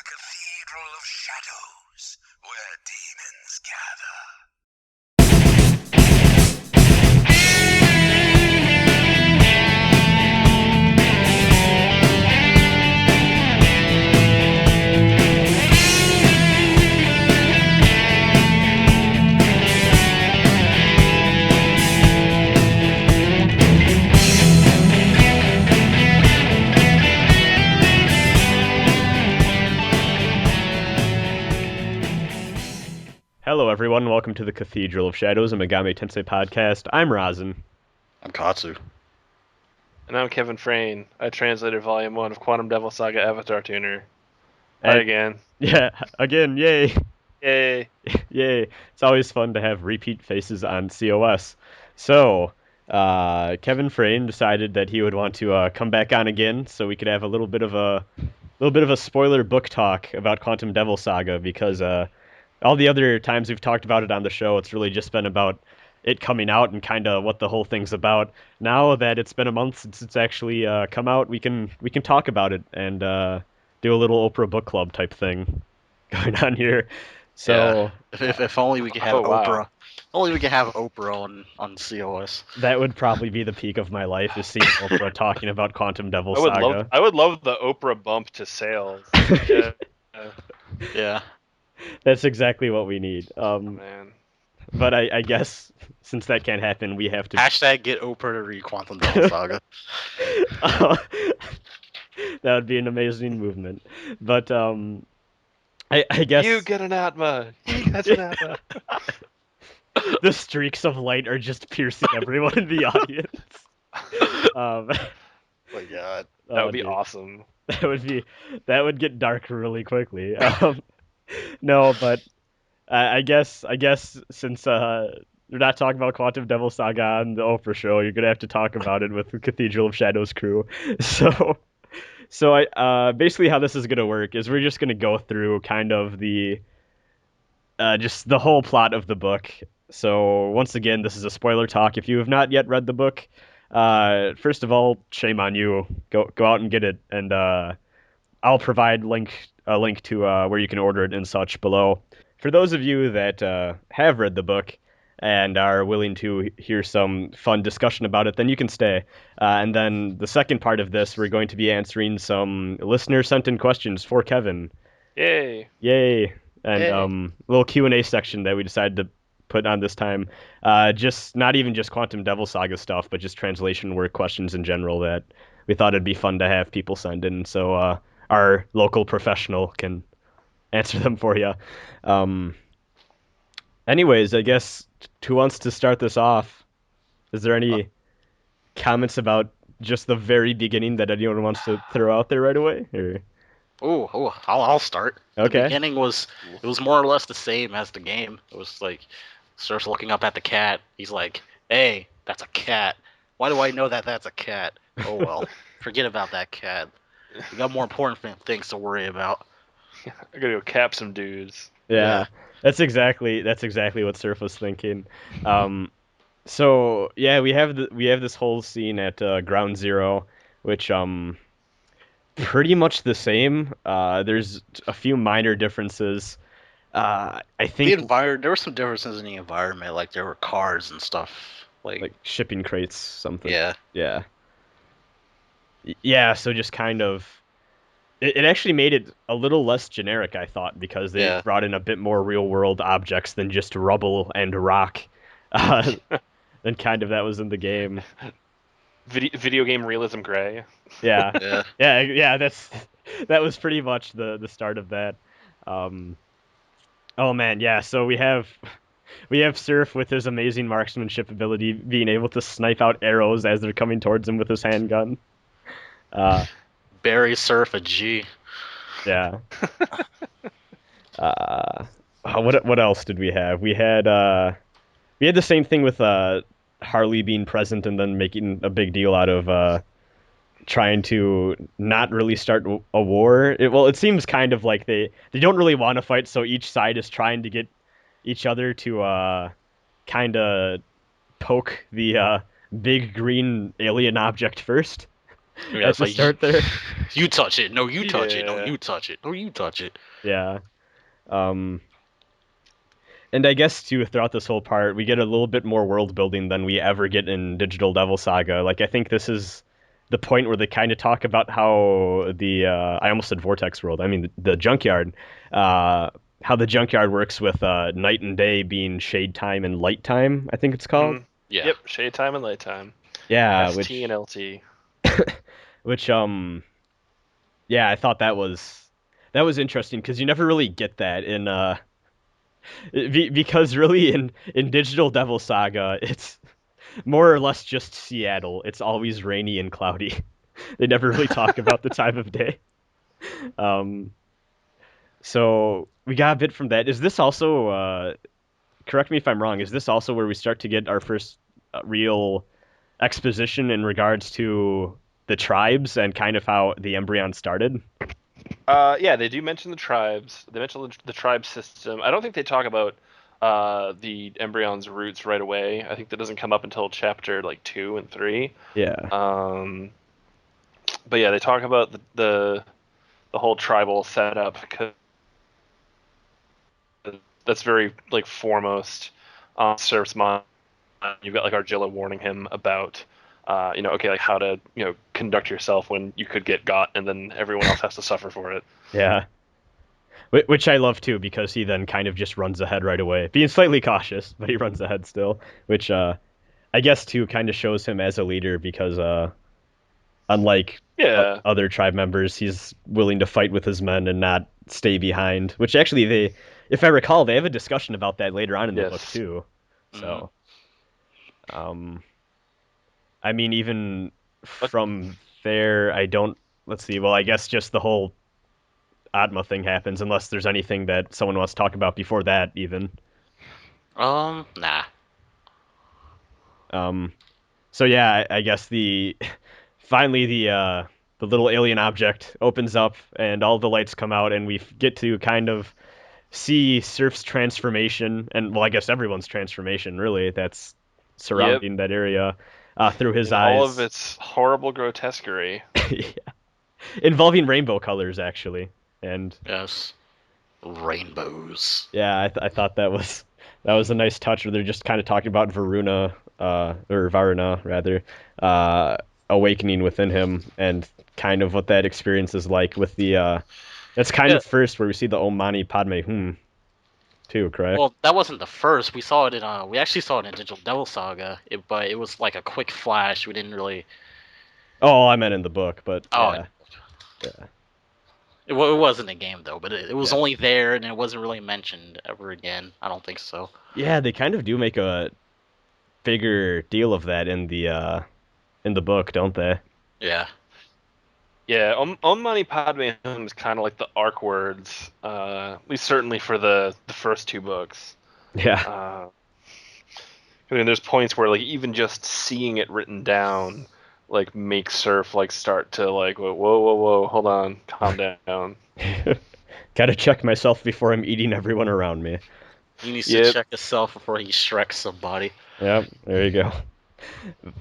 Cathedral of Shadows, where demons gather. Hello everyone, welcome to the Cathedral of Shadows, a Megami Tensei Podcast. I'm Rasen. I'm Katsu. And I'm Kevin Frane. I translated Volume 1 of Quantum Devil Saga Avatar Tuner. Hi again. Yeah, again, yay! Yay! Yay! It's always fun to have repeat faces on COS. So, Kevin Frane decided that he would want to come back on again, so we could have a little bit of a spoiler book talk about Quantum Devil Saga, because all the other times we've talked about it on the show, it's really just been about it coming out and kind of what the whole thing's about. Now that it's been a month since it's actually come out, we can talk about it and do a little Oprah book club type thing going on here. So yeah. If only we could have Oprah. Only we could have Oprah on COS. That would probably be the peak of my life, is seeing Oprah talking about Quantum Devil Saga. I would love the Oprah bump to sales. Yeah. That's exactly what we need. Man. But I guess since that can't happen, we have to hashtag get Oprah to read Quantum Devil Saga. That would be an amazing movement. But I guess you get an Atma. He gets an Atma. The streaks of light are just piercing everyone in the audience. Oh my god, that would be awesome. That would get dark really quickly. No, but I guess since we're not talking about Quantum Devil Saga on the Oprah show, you're gonna have to talk about it with the Cathedral of Shadows crew. So I basically how this is gonna work is we're just gonna go through kind of the just the whole plot of the book. So once again, this is a spoiler talk. If you have not yet read the book, first of all, shame on you. Go out and get it, and I'll provide a link to where you can order it and such below. For those of you that have read the book and are willing to hear some fun discussion about it, then you can stay. And then the second part of this, we're going to be answering some listener-sent-in questions for Kevin. Yay! And a little Q&A section that we decided to put on this time. Just not even just Quantum Devil Saga stuff, but just translation work questions in general that we thought it'd be fun to have people send in. So our local professional can answer them for you. Anyways, I guess who wants to start this off? Is there any comments about just the very beginning that anyone wants to throw out there right away? Or? I'll start. Okay. The beginning was more or less the same as the game. It was like starts looking up at the cat. He's like, "Hey, that's a cat. Why do I know that that's a cat? Oh well, forget about that cat. We got more important things to worry about." I gotta go cap some dudes. Yeah. That's exactly what Surf was thinking. So yeah, we have this whole scene at Ground Zero, which pretty much the same. There's a few minor differences. I think there were some differences in the environment, like there were cars and stuff, like shipping crates, something. Yeah. So just kind of. It actually made it a little less generic, I thought, because they brought in a bit more real-world objects than just rubble and rock, than kind of that was in the game. Video game realism gray. Yeah. That was pretty much the start of that. Oh man, yeah. So we have Surf with his amazing marksmanship ability, being able to snipe out arrows as they're coming towards him with his handgun. Barry Surf a G. Yeah. What else did we have? We had the same thing with Harley being present and then making a big deal out of trying to not really start a war. It seems kind of like they don't really want to fight, so each side is trying to get each other to kind of poke the big green alien object first. Yeah, at it's the like start there. you touch it. No, you touch it. No, Yeah. you touch it. No, you touch it. Yeah. Um, and I guess too, throughout this whole part, we get a little bit more world building than we ever get in Digital Devil Saga. Like, I think this is the point where they kind of talk about how the I almost said Vortex World. I mean the Junkyard. How the Junkyard works with night and day being shade time and light time. I think it's called. Yeah. Yep, shade time and light time. Yeah, ST and LT. which yeah, I thought that was interesting because you never really get that in because really in Digital Devil Saga it's more or less just Seattle. It's always rainy and cloudy. They never really talk about the time of day. So we got a bit from that. Is this also correct me if I'm wrong, is this also where we start to get our first real exposition in regards to the tribes and kind of how the Embryon started? Yeah, they do mention the tribes. They mention the tribe system. I don't think they talk about the Embryon's roots right away. I think that doesn't come up until chapter like 2 and 3. Yeah. But yeah, they talk about the whole tribal setup because that's very like foremost on Surf's mind. You've got like Argilla warning him about okay, like how to, conduct yourself when you could get got and then everyone else has to suffer for it. Yeah. Which I love too, because he then kind of just runs ahead right away, being slightly cautious, but he runs ahead still, which I guess too kind of shows him as a leader because unlike other tribe members, he's willing to fight with his men and not stay behind. Which actually if I recall, they have a discussion about that later on in the book too. So, I mean, even from there, I don't. Let's see. Well, I guess just the whole Atma thing happens, unless there's anything that someone wants to talk about before that, even. Nah. So yeah, I guess finally the little alien object opens up and all the lights come out and we get to kind of see Surf's transformation and, well, I guess everyone's transformation really that's surrounding that area through his eyes. All of its horrible grotesquerie. Yeah. Involving rainbow colors actually. And yes, rainbows. Yeah, I thought that was a nice touch where they're just kind of talking about Varuna or Varuna rather awakening within him and kind of what that experience is like with the that's kind of first where we see the Om Mani Padme Hum too, correct? Well, that wasn't the first. We saw it in we actually saw it in Digital Devil Saga, but it was like a quick flash. We didn't really. Oh, I meant in the book, but yeah. It wasn't a game though, but it was only there and it wasn't really mentioned ever again. I don't think so. Yeah, they kind of do make a bigger deal of that in the book, don't they? Yeah. Yeah, Om Mani Padme Hum is kind of like the arc words, at least certainly for the first 2 books. Yeah. I mean, there's points where like even just seeing it written down like makes Surf like start to like whoa, hold on, calm down. Gotta check myself before I'm eating everyone around me. He needs to check himself before he shreks somebody. Yep, there you go.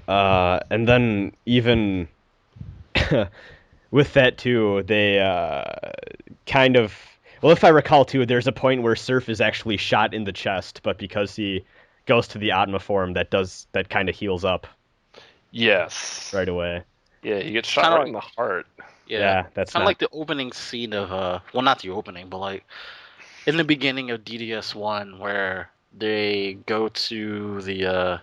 And then even with that too, they kind of, well, if I recall too, there's a point where Surf is actually shot in the chest, but because he goes to the Atma form, that kind of heals up. Yes. Right away. Yeah, he gets shot right in the heart. Yeah, that's kind of like the opening scene of well, not the opening, but like in the beginning of DDS1 where they go to the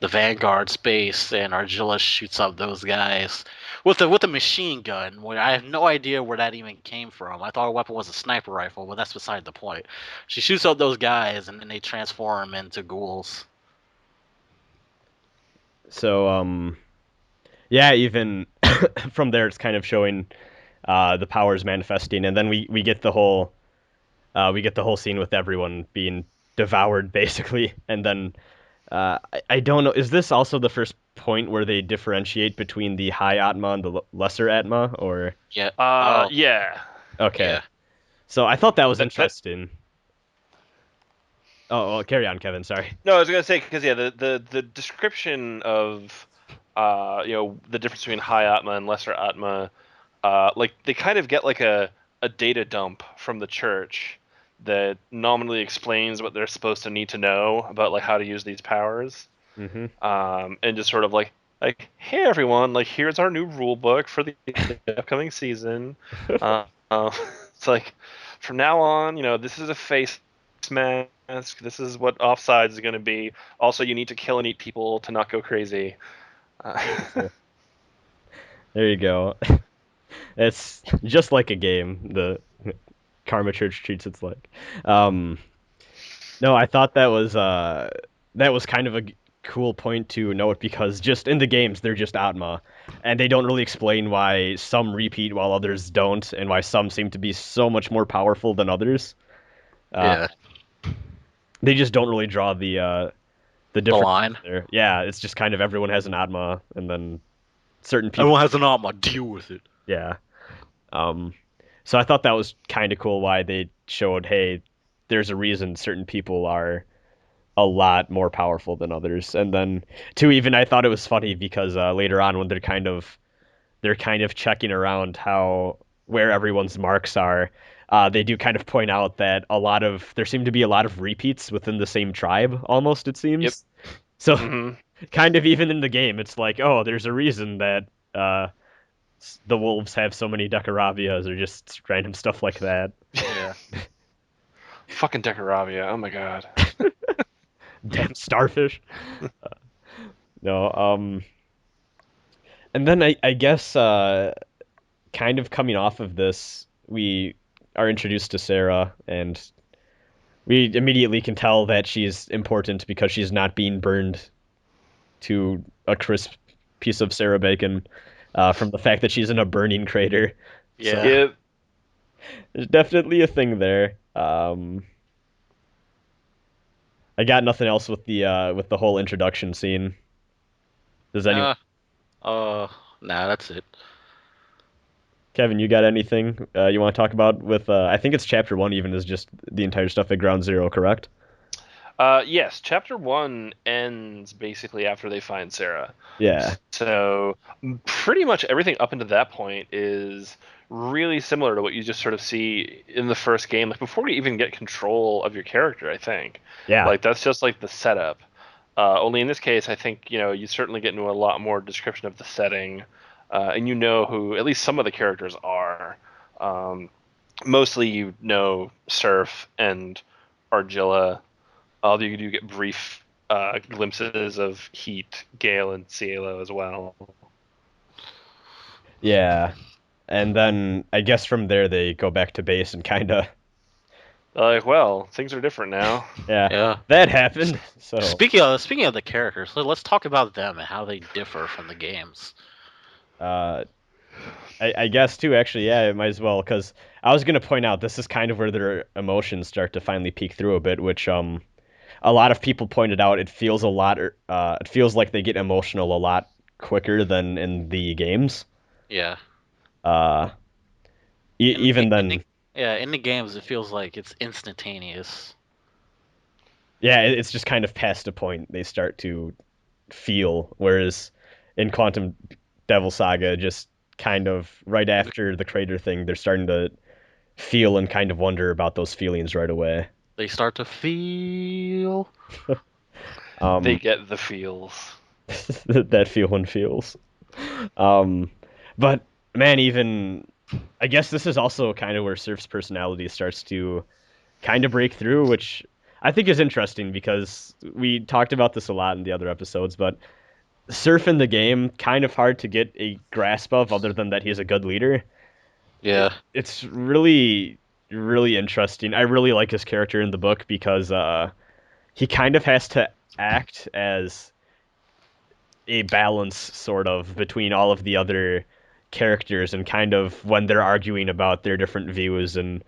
Vanguard space and Argilla shoots up those guys with a machine gun. Where I have no idea where that even came from. I thought her weapon was a sniper rifle, but that's beside the point. She shoots up those guys and then they transform into ghouls. So yeah, even from there it's kind of showing the powers manifesting, and then we get the whole scene with everyone being devoured basically, and then I don't know, is this also the first point where they differentiate between the high Atma and the lesser Atma, or? Yeah. Yeah. Okay. Yeah. So I thought that was interesting. Oh, well, carry on, Kevin. Sorry. No, I was gonna say because the description of the difference between high Atma and lesser Atma. Like they kind of get like a data dump from the church that nominally explains what they're supposed to need to know about like how to use these powers. And just sort of like, hey everyone, like here's our new rule book for the upcoming season. It's like, from now on, this is a face mask. This is what offsides is going to be. Also, you need to kill and eat people to not go crazy. There you go. It's just like a game. The Karma Church treats it like. No, I thought that was kind of a cool point to note because just in the games they're just Atma, and they don't really explain why some repeat while others don't, and why some seem to be so much more powerful than others. Yeah. They just don't really draw the difference line. there. Yeah, it's just kind of everyone has an Atma, and then certain people. Everyone has an Atma. Deal with it. Yeah. So I thought that was kind of cool why they showed, hey, there's a reason certain people are a lot more powerful than others. And then too, even I thought it was funny because later on when they're kind of checking around where everyone's marks are, they do kind of point out that there seem to be a lot of repeats within the same tribe, almost, it seems. Yep. So kind of even in the game, it's like, oh, there's a reason that the wolves have so many Decaravias or just random stuff like that. Yeah. Fucking Decaravia, oh my god. Damn starfish. No, and then I guess kind of coming off of this, we are introduced to Sarah, and we immediately can tell that she's important because she's not being burned to a crisp piece of Sarah bacon from the fact that she's in a burning crater. Yeah. So, Yep. there's definitely a thing there. I got nothing else with the whole introduction scene. Does anyone? Nah, that's it. Kevin, you got anything you want to talk about with? I think it's chapter 1 even is just the entire stuff at Ground Zero, correct? Yes, chapter 1 ends basically after they find Sarah. Yeah. So pretty much everything up until that point is really similar to what you just sort of see in the first game, like before you even get control of your character, I think. Yeah. Like that's just like the setup. Only in this case, I think, you certainly get into a lot more description of the setting, and you know who at least some of the characters are. Mostly Surf and Argilla. Although you do get brief glimpses of Heat, Gale, and Siero as well. Yeah. And then I guess from there they go back to base and kind of. Like, well, things are different now. Yeah. That happened. So Speaking of the characters, let's talk about them and how they differ from the games. I guess too, actually, yeah, it might as well, because I was gonna point out this is kind of where their emotions start to finally peek through a bit, which a lot of people pointed out it feels like they get emotional a lot quicker than in the games. Yeah. Even then. In the games it feels like it's instantaneous. Yeah, it's just kind of past a point they start to feel, whereas in Quantum Devil Saga, just kind of right after the crater thing, they're starting to feel and kind of wonder about those feelings right away. They start to feel. They get the feels. That feeling feels. But man, even I guess this is also kind of where Surf's personality starts to kind of break through, which I think is interesting because we talked about this a lot in the other episodes, but Surf in the game, kind of hard to get a grasp of other than that he's a good leader. Yeah. It's really, really interesting. I really like his character in the book because he kind of has to act as a balance, sort of, between all of the other characters, and kind of when they're arguing about their different views and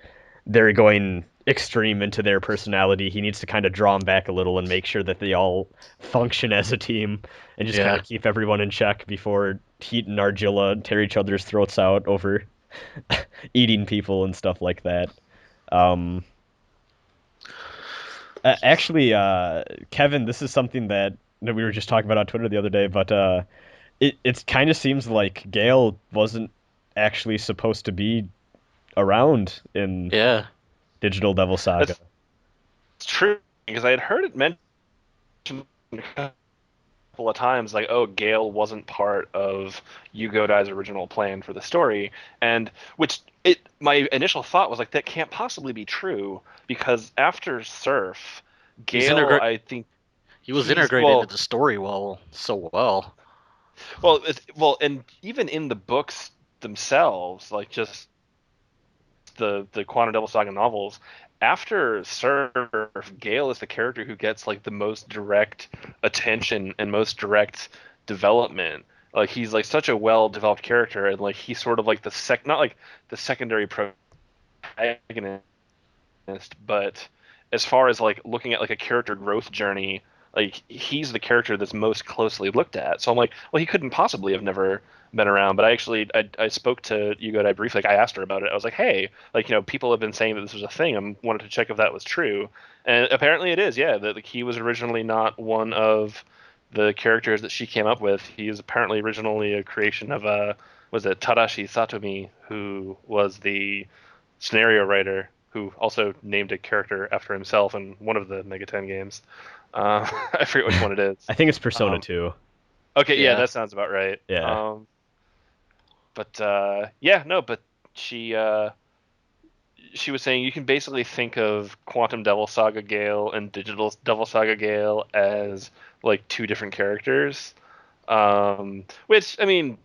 they're going extreme into their personality, he needs to kind of draw them back a little and make sure that they all function as a team and just kind of keep everyone in check before Heat and Argilla tear each other's throats out over eating people and stuff like that. Actually, Kevin, this is something that we were just talking about on Twitter the other day, but it kind of seems like Gale wasn't actually supposed to be around in Yeah. Digital Devil Saga. It's true because I had heard it mentioned a couple of times, like, oh, Gale wasn't part of Yugo Dai's original plan for the story, and my initial thought was like that can't possibly be true because after Surf, He's Gale, I think He was he's integrated well, into the story so well. and even in the books themselves, like just the Quantum Devil Saga novels, after Surf, Gale is the character who gets like the most direct attention and most direct development. Like he's like such a well developed character, and like he's sort of like not like the secondary protagonist, but as far as like looking at like a character growth journey, like he's the character that's most closely looked at. So I'm like, well, he couldn't possibly have never been around. But I spoke to Yugo Dai briefly. Like I asked her about it. I was like, hey, like people have been saying that this was a thing. I wanted to check if that was true, and apparently it is. Yeah, that like, he was originally not one of the characters that she came up with. He is apparently originally a creation of was it Tadashi Satomi, who was the scenario writer who also named a character after himself in one of the Mega 10 games. I forget which one it is. I think it's Persona Um, 2. okay, yeah, Yeah. that sounds about right. Yeah. Yeah, no, but she she was saying you can basically think of Quantum Devil Saga Gale and Digital Devil Saga Gale as like two different characters. Which I mean,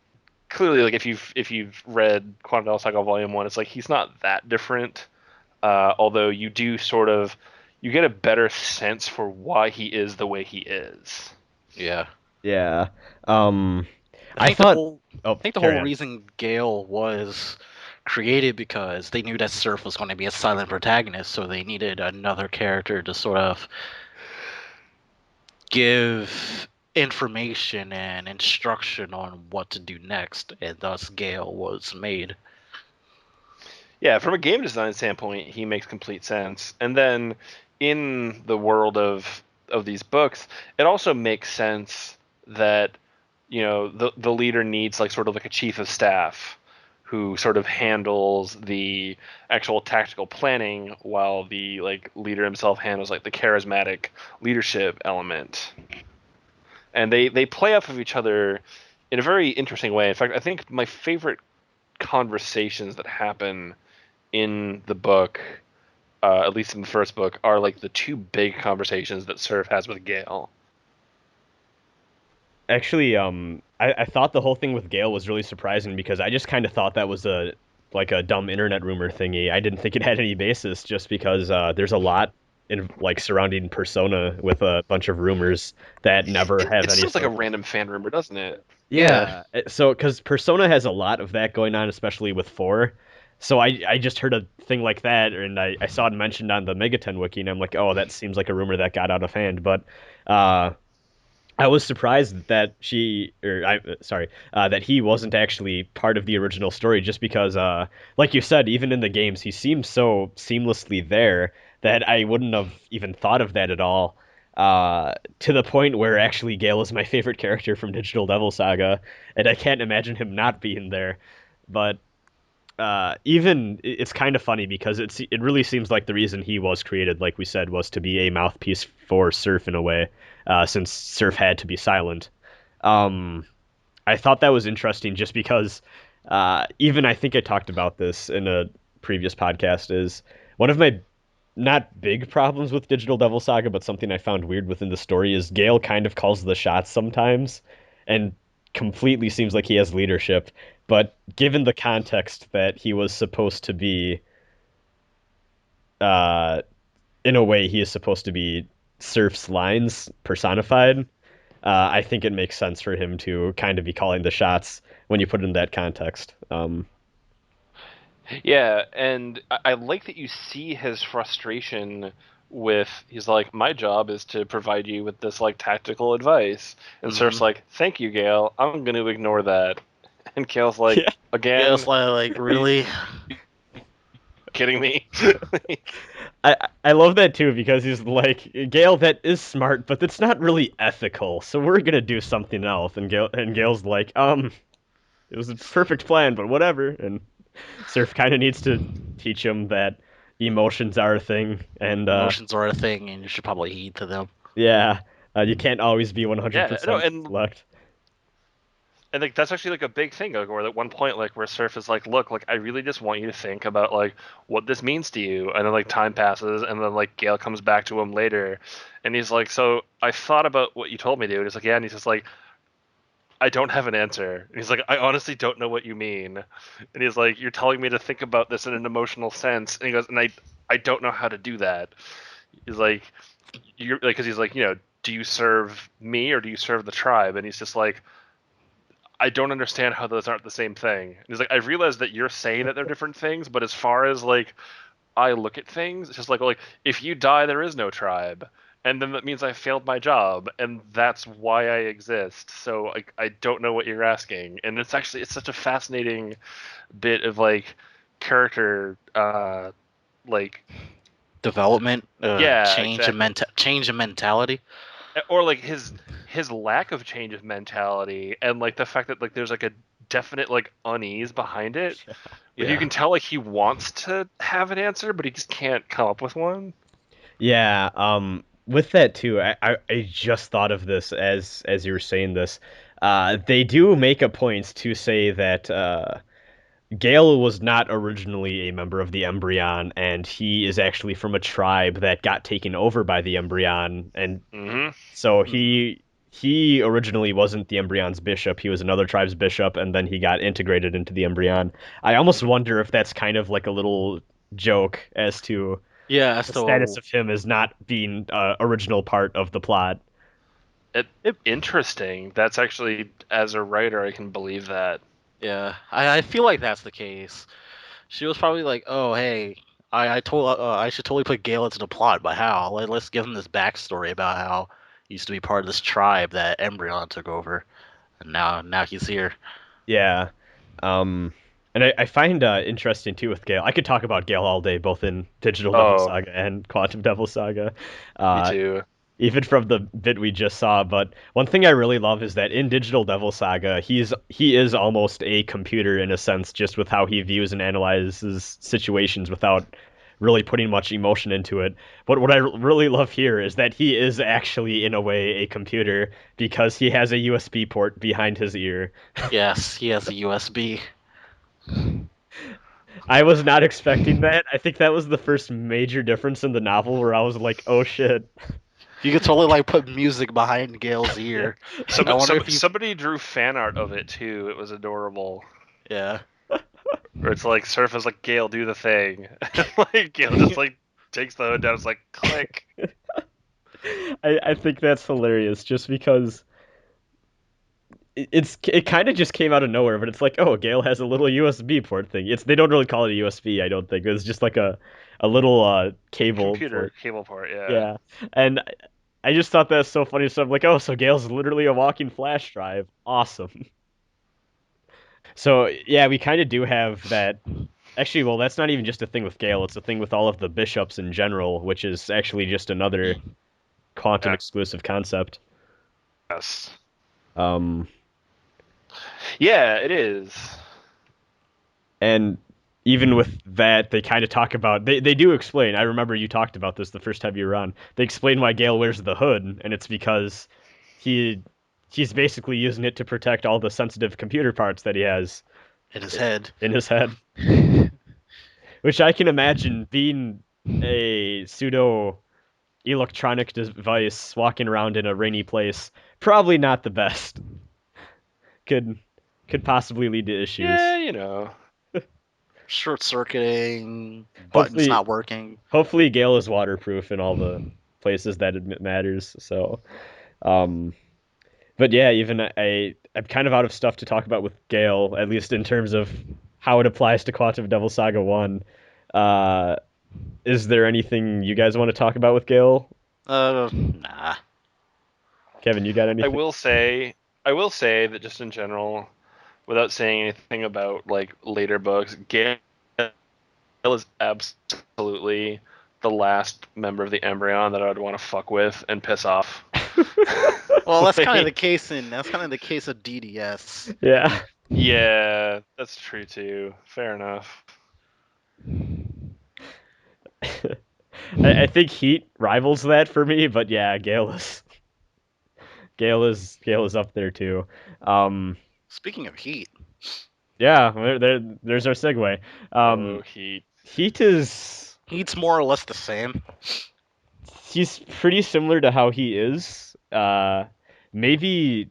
clearly, like if you've read Quantum Devil Saga Volume 1, it's like he's not that different. Although you do sort of you get a better sense for why he is the way he is. Yeah. Yeah. I I think the thought. whole Oh, I think the carry whole on. reason Gale was created because they knew that Surf was going to be a silent protagonist, so they needed another character to sort of give information and instruction on what to do next, and thus Gale was made. Yeah, from a game design standpoint, he makes complete sense. And then in the world of these books, it also makes sense that the leader needs like sort of like a chief of staff who sort of handles the actual tactical planning while the like leader himself handles like the charismatic leadership element. And they play off of each other in a very interesting way. In fact, I think my favorite conversations that happen in the book, at least in the first book, are like the two big conversations that Surf has with Gale. Actually, I thought the whole thing with Gale was really surprising because I just kind of thought that was a dumb internet rumor thingy. I didn't think it had any basis just because there's a lot in like surrounding Persona with a bunch of rumors that never have It any sounds like a sort of. random fan rumor, doesn't it? Yeah, so because Persona has a lot of that going on, especially with 4. So I just heard a thing like that, and I saw it mentioned on the Megaten wiki, and I'm like, oh, that seems like a rumor that got out of hand. But uh, I was surprised that that he wasn't actually part of the original story, just because, like you said, even in the games, he seems so seamlessly there that I wouldn't have even thought of that at all. To the point where actually Gale is my favorite character from Digital Devil Saga, and I can't imagine him not being there. But even it's kind of funny because it really seems like the reason he was created, like we said, was to be a mouthpiece for Surf in a way, since Surf had to be silent. Um, I thought that was interesting just because even I think I talked about this in a previous podcast is one of my not big problems with Digital Devil Saga, but something I found weird within the story is Gale kind of calls the shots sometimes, and completely seems like he has leadership. But given the context that he was supposed to be, uh, in a way, he is supposed to be Surf's lines personified. I think it makes sense for him to kind of be calling the shots when you put it in that context. Yeah, and I like that you see his frustration with he's like, my job is to provide you with this like tactical advice. And Hmm. Surf's like, thank you, Gale. I'm gonna ignore that. And Gale's like, Yeah. Yeah, it's again, like are you really. kidding me? I love that too because he's like, Gale, that is smart, but that's not really ethical. So we're gonna do something else. And Gale's like, it was a perfect plan, but whatever. And Surf kind of needs to teach him that emotions are a thing, and Emotions are a thing, and you should probably heed to them. yeah, you can't always be Yeah, no, 100% and select. like that's actually like a big thing, like where at one point like where Surf is like, look, like I really just want you to think about like what this means to you, and then like time passes, and then like Gale comes back to him later, and he's like, so I thought about what you told me to, and he's like, yeah, and he's just like, I don't have an answer. And he's like, I honestly don't know what you mean, and he's like, you're telling me to think about this in an emotional sense, and he goes, and I don't know how to do that. He's like, you're like, because he's like, do you serve me or do you serve the tribe? And he's just like, I don't understand how those aren't the same thing. And he's like, I realize that you're saying that they're different things, but as far as like I look at things, it's just like if you die, there is no tribe, and then that means I failed my job, and that's why I exist. So I don't know what you're asking, and it's such a fascinating bit of like character, like Development, yeah, change exactly. change in mentality. Or like his lack of change of mentality, and like the fact that like there's like a definite like unease behind it. Like you Yeah. can tell like he wants to have an answer, but he just can't come up with one. Yeah, with that too, I just thought of this as you were saying this. They do make a point to say that Gale was not originally a member of the Embryon, and he is actually from a tribe that got taken over by the Embryon, and Mm-hmm. so he originally wasn't the Embryon's bishop. He was another tribe's bishop, and then he got integrated into the Embryon. I almost wonder if that's kind of like a little joke as to Yeah. the status So of him as not being original part of the plot. it. Interesting. That's actually, as a writer, I can believe that. Yeah. I feel like that's the case. She was probably like, "Oh, hey, I told I should totally put Gale into the plot, but how? Let's give him this backstory about how he used to be part of this tribe that Embryon took over, and now he's here." Yeah. Um, and I find interesting too with Gale. I could talk about Gale all day, both in Digital Devil Oh, Saga and Quantum Devil Saga. me Uh, too. even from the bit we just saw. But one thing I really love is that in Digital Devil Saga, he is almost a computer in a sense, just with how he views and analyzes situations without really putting much emotion into it. But what I really love here is that he is actually, in a way, a computer because he has a USB port behind his ear. Yes, he has a USB. I was not expecting that. I think that was the first major difference in the novel where I was like, oh shit. You could totally like put music behind Gale's Yeah. ear. I wonder if you. Somebody drew fan art of it too. It was adorable. Yeah. Where it's like Surf is like, Gale, do the thing. Like Gale just like takes the hood down. It's like click. I think that's hilarious just because it kind of just came out of nowhere, but it's like, oh, Gale has a little USB port thing. They don't really call it a USB, I don't think. It's just like a little cable Computer port. cable port. Yeah. Yeah. And I just thought that's so funny. So I'm like, oh, so Gale's literally a walking flash drive. Awesome. So yeah, we kind of do have that. Actually, well, that's not even just a thing with Gale. It's a thing with all of the bishops in general, which is actually just another quantum Yeah. exclusive concept. Yes. Um, Yeah, it is. and even with that, they kind of talk about they do explain. I remember you talked about this the first time you were on. They explain why Gale wears the hood, and it's because he he's basically using it to protect all the sensitive computer parts that he has In his head. in his head. Which I can imagine being a pseudo electronic device walking around in a rainy place. Probably not the best. Could could possibly lead to issues. Yeah, you know. Short circuiting, buttons Hopefully, not working. hopefully Gale is waterproof in all the places that it matters. So, um, but yeah, even I'm kind of out of stuff to talk about with Gale, at least in terms of how it applies to Quantum Devil Saga 1. Uh, is there anything you guys want to talk about with Gale? Nah. Kevin, you got I anything? will say, I will say that just in general, without saying anything about like later books, Gale is absolutely the last member of the Embryon that I'd want to fuck with and piss off. Well, that's kind of the Like, case of DDS. Yeah. yeah, that's true too. Fair enough. I think Heat rivals that for me, but yeah, Gale is up there too. Um, Speaking of heat, yeah, there's our segue. Oh, Heat. Heat is heat's more or less the same. he's pretty similar to how he is. Maybe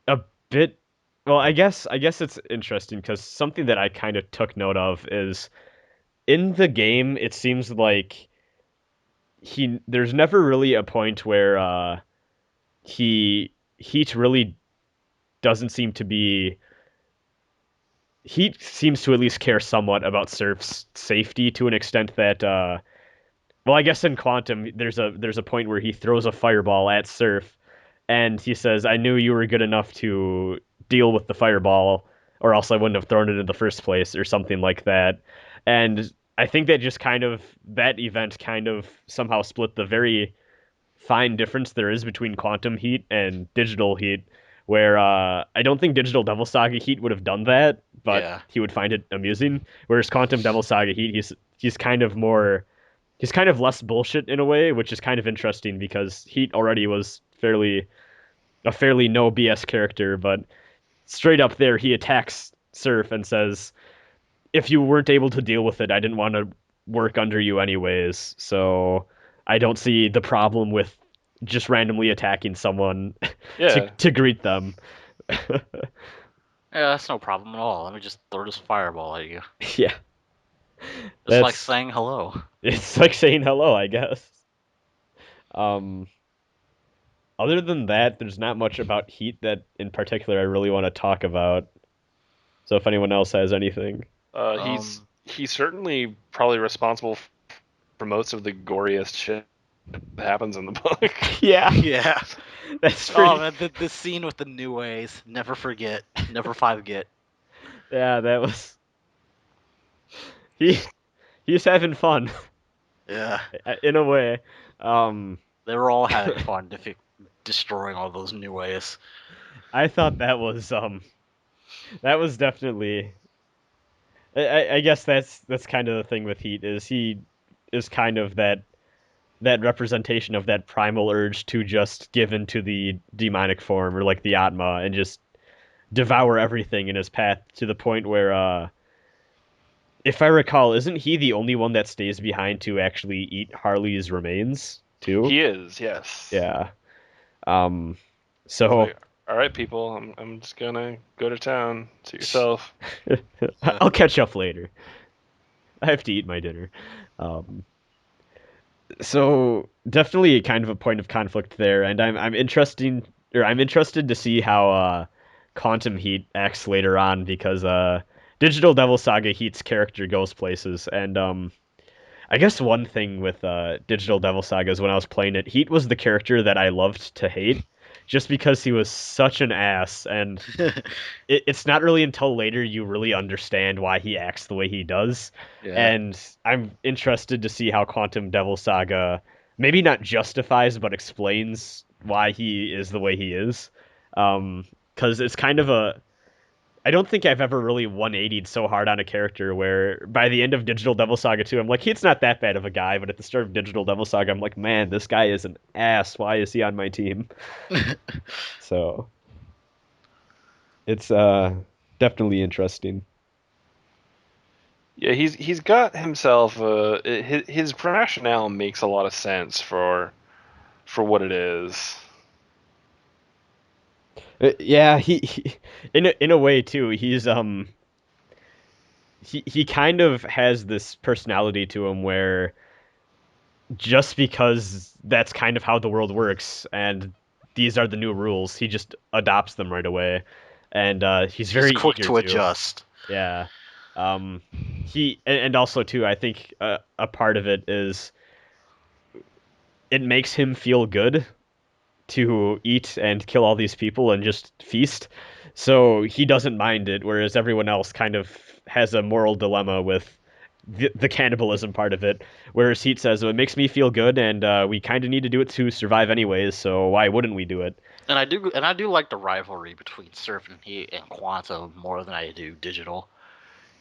a bit. Well, I guess it's interesting because something that I kind of took note of is in the game. It seems like there's never really a point where Heat really doesn't seem to be. Heat seems to at least care somewhat about Surf's safety to an extent that well, I guess in Quantum there's a point where he throws a fireball at Surf and he says, "I knew you were good enough to deal with the fireball or else I wouldn't have thrown it in the first place," or something like that. And I think that event kind of somehow split the very fine difference there is between Quantum Heat and Digital Heat, where I don't think Digital Devil Saga Heat would have done that, but Yeah. he would find it amusing. Whereas Quantum Devil Saga Heat, he's kind of less bullshit in a way, which is kind of interesting because Heat already was a fairly no BS character, but straight up there he attacks Surf and says, "If you weren't able to deal with it, I didn't want to work under you anyways, so I don't see the problem with just randomly attacking someone Yeah. to greet them." Yeah, that's no problem at all. Let me just throw this fireball at you. Yeah, It's like that's saying hello. it's like saying hello, I guess. Um, Other than that, there's not much about Heat that in particular I really want to talk about. So if anyone else has anything. He's certainly probably responsible for most of the goriest shit that happens in the book. Yeah, Yeah. that's pretty. Oh man, the scene with the new ways. Never forget. Never forget. Yeah, that was he. He's having fun Yeah. in a way. Um, They were all having fun destroying all those new ways. I thought that was definitely. I guess that's kind of the thing with Heat is he is kind of that representation of that primal urge to just give into the demonic form or like the Atma and just devour everything in his path to the point where if I recall, isn't he the only one that stays behind to actually eat Harley's remains too? He is, yes. Yeah. So Like, all right, people, I'm just gonna go to town. See yourself. I'll catch up later. I have to eat my dinner. Um, so definitely kind of a point of conflict there, and I'm interested to see how Quantum Heat acts later on because Digital Devil Saga Heat's character goes places, and I guess one thing with Digital Devil Saga is when I was playing it, Heat was the character that I loved to hate, just because he was such an ass, and it's not really until later you really understand why he acts the way he does. Yeah. And I'm interested to see how Quantum Devil Saga maybe not justifies but explains why he is the way he is. Because it's kind of a I don't think I've ever really 180'd so hard on a character where by the end of Digital Devil Saga 2, I'm like, he's not that bad of a guy, but at the start of Digital Devil Saga, I'm like, man, this guy is an ass. Why is he on my team? So it's definitely interesting. Yeah, he's got himself. His rationale makes a lot of sense for what it is. Yeah, he in a way too. He kind of has this personality to him where just because that's kind of how the world works and these are the new rules, he just adopts them right away, and he's very He's quick eager to adjust. Yeah. He and also too, I think a part of it is it makes him feel good to eat and kill all these people and just feast. So he doesn't mind it, whereas everyone else kind of has a moral dilemma with the cannibalism part of it. Whereas Heat says, well, it makes me feel good, and we kind of need to do it to survive anyways, so why wouldn't we do it? And I do like the rivalry between Surf and Heat and Quantum more than I do Digital,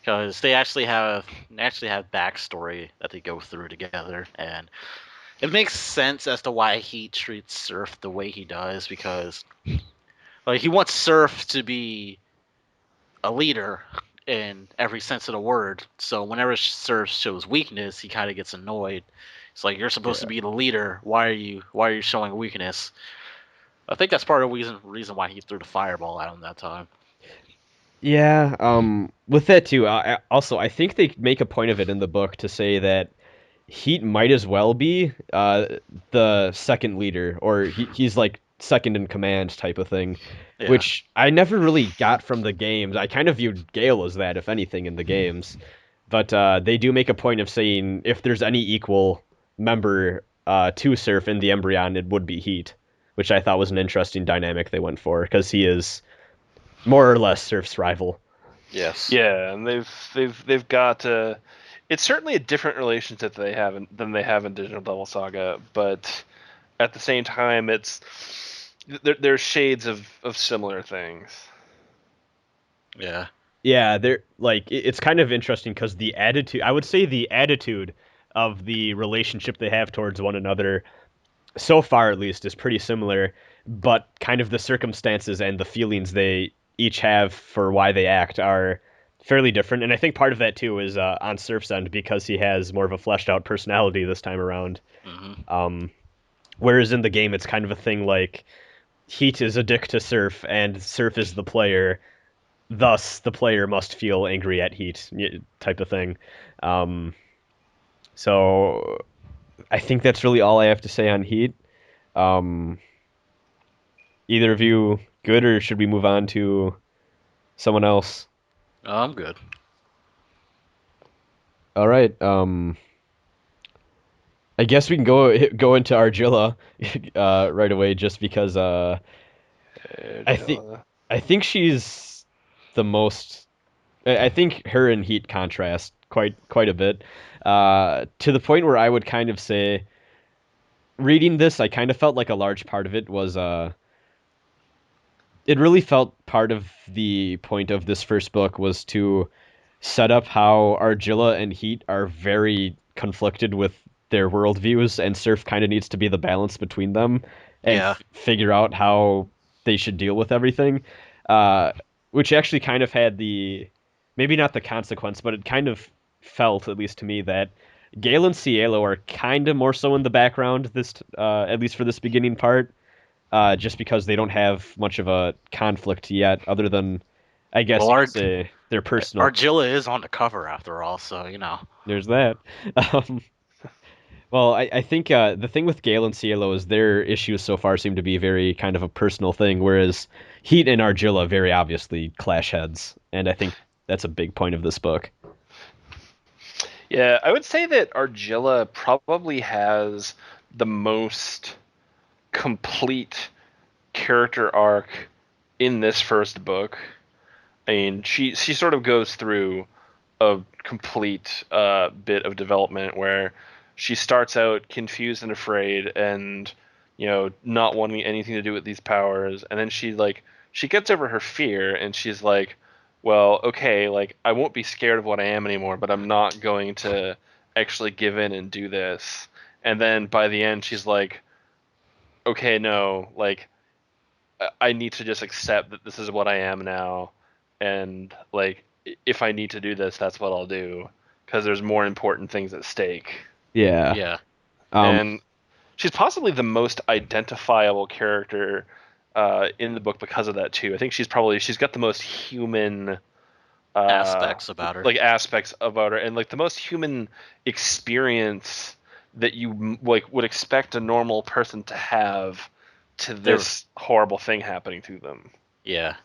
because they actually have backstory that they go through together, and it makes sense as to why he treats Surf the way he does, because like he wants Surf to be a leader in every sense of the word. So whenever Surf shows weakness, he kind of gets annoyed. It's like, you're supposed to be the leader. Why are you showing weakness? I think that's part of the reason why he threw the fireball at him that time. Yeah, with that too, I think they make a point of it in the book to say that Heat might as well be the second leader, or he's like second in command type of thing, Yeah. which I never really got from the games. I kind of viewed Gale as that, if anything, in the games. But they do make a point of saying if there's any equal member to Surf in the Embryon, it would be Heat, which I thought was an interesting dynamic they went for, because he is more or less Surf's rival. Yes. Yeah, and they've got it's certainly a different relationship than they have in Digital Devil Saga, but at the same time, there's shades of similar things. Yeah. Yeah, they're like it's kind of interesting because the attitude, I would say the attitude of the relationship they have towards one another, so far at least, is pretty similar, but kind of the circumstances and the feelings they each have for why they act are fairly different. And I think part of that too is on Surf's end, because he has more of a fleshed out personality this time around. Mm-hmm. Whereas in the game, it's kind of a thing like Heat is a dick to Surf, and Surf is the player. Thus, the player must feel angry at Heat, type of thing. So I think that's really all I have to say on Heat. Either of you good, or should we move on to someone else? Oh, I'm good. All right. I guess we can go into Argilla right away, just because I think I think she's the most. I think her and Heat contrast quite a bit, to the point where I would kind of say, reading this, I kind of felt like a large part of it was it really felt part of the point of this first book was to set up how Argilla and Heat are very conflicted with their worldviews, and Surf kind of needs to be the balance between them and Yeah. figure out how they should deal with everything. Which actually kind of had maybe not the consequence, but it kind of felt, at least to me, that Gale and Siero are kind of more so in the background at least for this beginning part, just because they don't have much of a conflict yet, other than, I guess Well, you could say, their personal. Argilla is on the cover after all, so you know. There's that. Um, well, I think the thing with Gale and Siero is their issues so far seem to be very kind of a personal thing, whereas Heat and Argilla very obviously clash heads, and I think that's a big point of this book. Yeah, I would say that Argilla probably has the most complete character arc in this first book. I mean, she sort of goes through a complete bit of development where she starts out confused and afraid, and not wanting anything to do with these powers, and then she gets over her fear, and she's like, well, okay, like I won't be scared of what I am anymore, but I'm not going to actually give in and do this. And then by the end, she's like, okay, no, like I need to just accept that this is what I am now, and like if I need to do this, that's what I'll do, because there's more important things at stake. Yeah. Yeah. And she's possibly the most identifiable character in the book because of that too. I think she's got the most human Aspects about her. like aspects about her, and like the most human experience that you like would expect a normal person to have to this horrible thing happening to them. Yeah.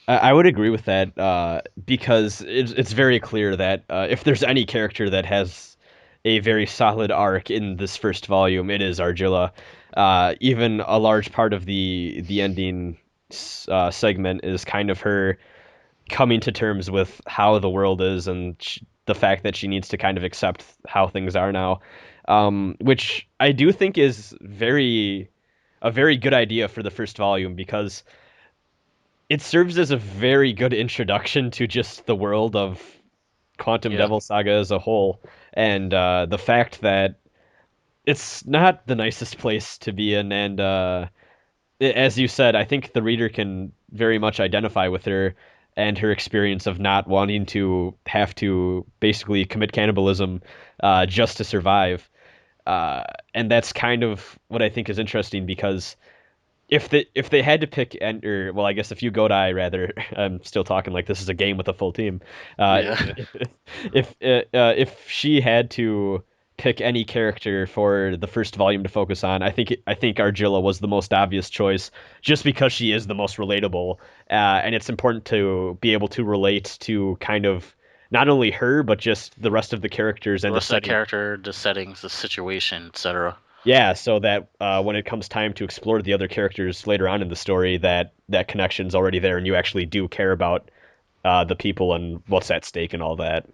I would agree with that, because it's very clear that if there's any character that has a very solid arc in this first volume, it is Argilla. Even a large part of the ending segment is kind of her coming to terms with how the world is, and the fact that she needs to kind of accept how things are now, which I do think is a very good idea for the first volume because it serves as a very good introduction to just the world of Quantum Yeah. Devil Saga as a whole, and the fact that it's not the nicest place to be in, and as you said, I think the reader can very much identify with her and her experience of not wanting to have to basically commit cannibalism just to survive. And that's kind of what I think is interesting because if they had to pick or well, I guess if you go die rather, I'm still talking like this is a game with a full team. Yeah. If she had to pick any character for the first volume to focus on, I think Argilla was the most obvious choice, just because she is the most relatable, and it's important to be able to relate to kind of not only her but just the rest of the characters The and the rest of the setting. character, the settings, the situation, etc. Yeah, so that when it comes time to explore the other characters later on in the story, that connection's already there, and you actually do care about the people and what's at stake and all that.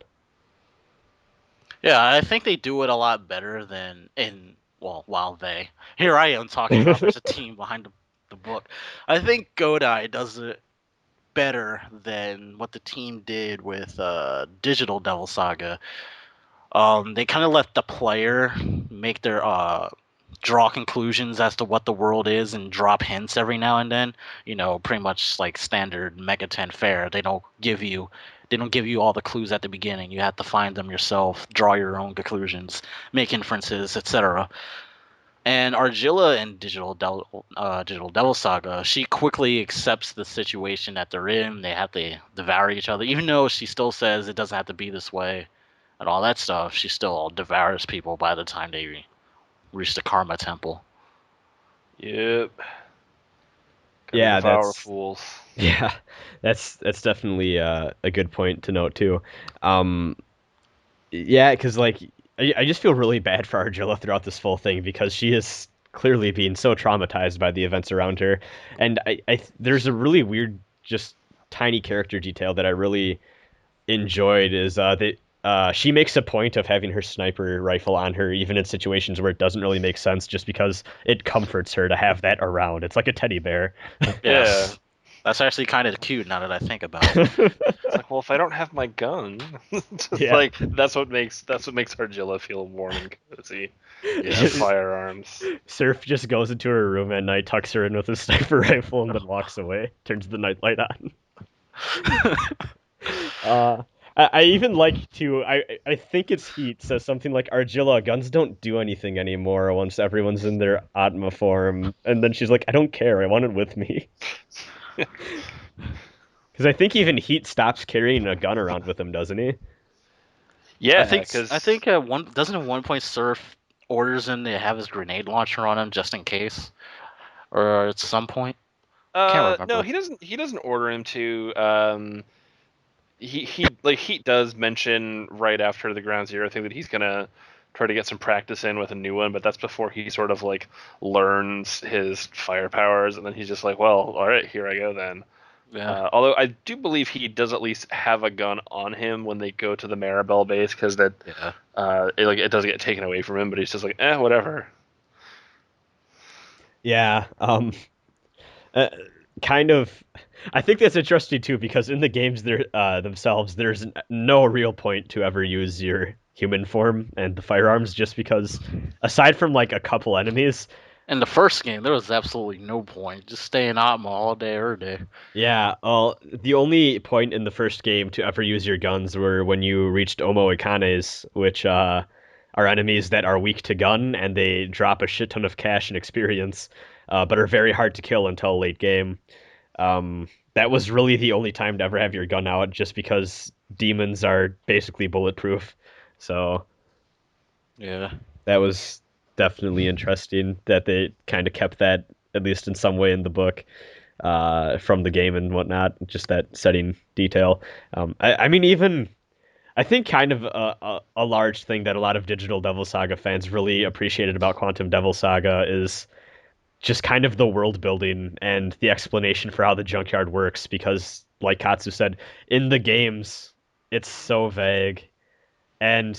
Yeah, I think they do it a lot better than in while they. Here I am talking about there's a team behind the book. I think Godai does it better than what the team did with Digital Devil Saga. They kind of let the player make their draw conclusions as to what the world is and drop hints every now and then. You know, pretty much like standard Mega 10 fare. They don't give you all the clues at the beginning. You have to find them yourself, draw your own conclusions, make inferences, etc. And Argilla in Digital Devil Saga, she quickly accepts the situation that they're in. They have to devour each other, even though she still says it doesn't have to be this way, and all that stuff. She still devours people by the time they reach the Karma Temple. Yep. Gotta Yeah, devour fools. yeah, that's definitely a good point to note too. Um, yeah, because like I just feel really bad for Argilla throughout this full thing because she is clearly being so traumatized by the events around her, and there's a really weird, just tiny character detail that I really enjoyed is that she makes a point of having her sniper rifle on her even in situations where it doesn't really make sense, just because it comforts her to have that around. It's like a teddy bear. Yeah. That's actually kind of cute now that I think about it. It's like, well, if I don't have my gun, just Yeah. like that's what makes Argilla feel warm and cozy. Yeah. Firearms. Surf just goes into her room at night, tucks her in with his sniper rifle, and then walks away. Turns the nightlight on. I even like to. I think it's Heat says something like Argilla, guns don't do anything anymore once everyone's in their Atma form, and then she's like, I don't care. I want it with me. Because I think even Heat stops carrying a gun around with him, doesn't he? Yeah, I think at one point Surf orders him to have his grenade launcher on him just in case, or at some point. Can't remember. no, he doesn't order him to. He does mention right after the Ground Zero thing that he's gonna try to get some practice in with a new one, but that's before he sort of like learns his fire powers, and then he's just like, well, all right, here I go then. Yeah. Although I do believe he does at least have a gun on him when they go to the Maribel base, because that Yeah. it doesn't get taken away from him, but he's just like, whatever. Yeah. Uh, kind of. I think that's interesting too because in the games themselves, there's no real point to ever use your human form and the firearms, just because aside from like a couple enemies. In the first game, there was absolutely no point. Just stay in Atma all day, every day. Yeah, well, the only point in the first game to ever use your guns were when you reached Omo Ikanes, which are enemies that are weak to gun, and they drop a shit ton of cash and experience, but are very hard to kill until late game. That was really the only time to ever have your gun out, just because demons are basically bulletproof. So Yeah. that was definitely interesting that they kind of kept that, at least in some way, in the book. From the game and whatnot, just that setting detail. I mean, even I think kind of a large thing that a lot of Digital Devil Saga fans really appreciated about Quantum Devil Saga is just kind of the world building and the explanation for how the Junkyard works. Because, like Katsu said, in the games, it's so vague. And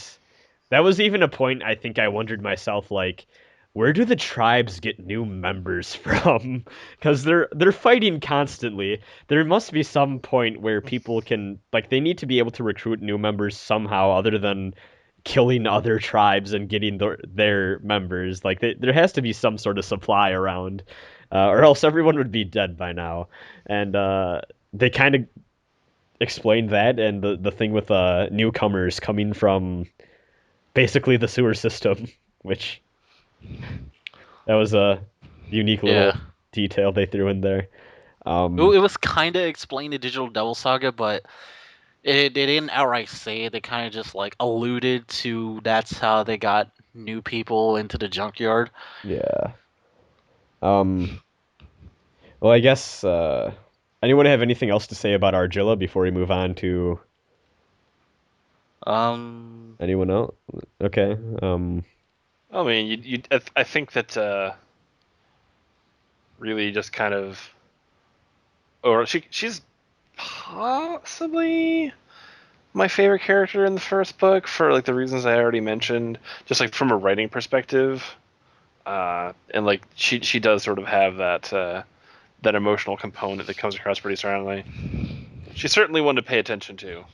that was even a point I think I wondered myself, like, where do the tribes get new members from? Because they're fighting constantly. There must be some point where people can, like, they need to be able to recruit new members somehow other than killing other tribes and getting their members. Like, there has to be some sort of supply around, or else everyone would be dead by now. And they kind of explained that, and the thing with newcomers coming from basically the sewer system, which that was a unique little Yeah. detail they threw in there. It was kind of explained in Digital Devil Saga, but they didn't outright say it. They kind of just like alluded to that's how they got new people into the junkyard. Yeah. Well, I guess anyone have anything else to say about Argilla before we move on to anyone else? Okay. I mean, I think that really just kind of, or she's possibly my favorite character in the first book for like the reasons I already mentioned, just like from a writing perspective, and like she does sort of have that emotional component that comes across pretty strongly. She's certainly one to pay attention to.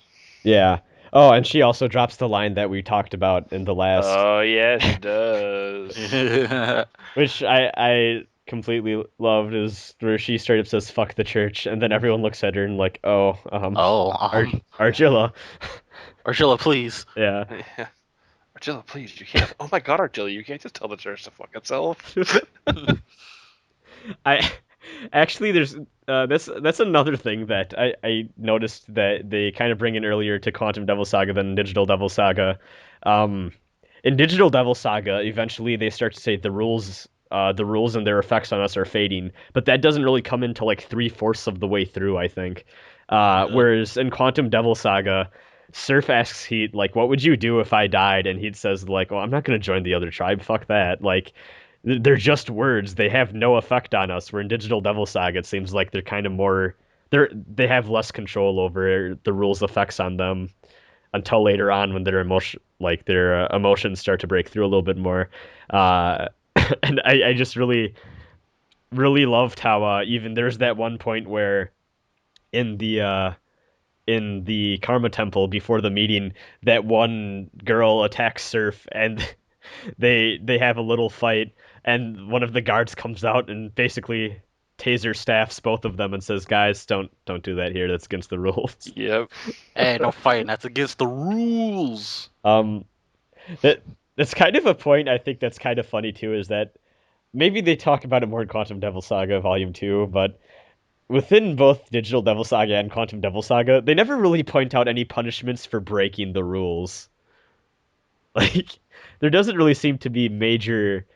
Yeah. Oh, and she also drops the line that we talked about in the last, Oh yeah, she does. which I completely loved, is where she straight up says "fuck the church," and then everyone looks at her and like, oh, Argilla. Argilla, please. Yeah. Yeah. Argilla, please, you can't. Oh my God, Argilla, you can't just tell the church to fuck itself. I actually there's that's another thing that I noticed that they kind of bring in earlier to Quantum Devil Saga than Digital Devil Saga. In Digital Devil Saga, eventually they start to say the rules and their effects on us are fading, but that doesn't really come into like 3/4 of the way through, I think. Whereas in Quantum Devil Saga, Surf asks Heat, like, what would you do if I died? And Heat says, like, well, I'm not going to join the other tribe. Fuck that. Like, they're just words. They have no effect on us. Where in Digital Devil Saga, it seems like they're kind of more, they have less control over the rules' effects on them until later on when their emotions start to break through a little bit more. And I just really, really loved how even there's that one point where in the Karma Temple before the meeting, that one girl attacks Surf, and they have a little fight, and one of the guards comes out and basically taser staffs both of them and says, "Guys, don't do that here. That's against the rules." Yep. Hey, no fighting. That's against the rules. That's kind of a point I think that's kind of funny too, is that maybe they talk about it more in Quantum Devil Saga Volume 2, but within both Digital Devil Saga and Quantum Devil Saga, they never really point out any punishments for breaking the rules. Like, there doesn't really seem to be major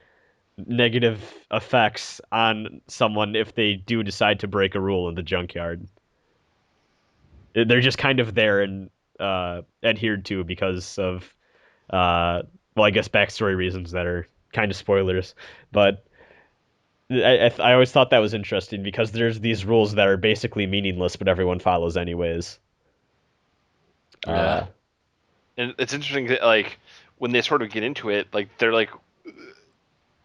negative effects on someone if they do decide to break a rule in the junkyard. They're just kind of there and adhered to because of, well, I guess backstory reasons that are kind of spoilers. But I always thought that was interesting because there's these rules that are basically meaningless, but everyone follows anyways. Yeah. And it's interesting that like when they sort of get into it, like they're like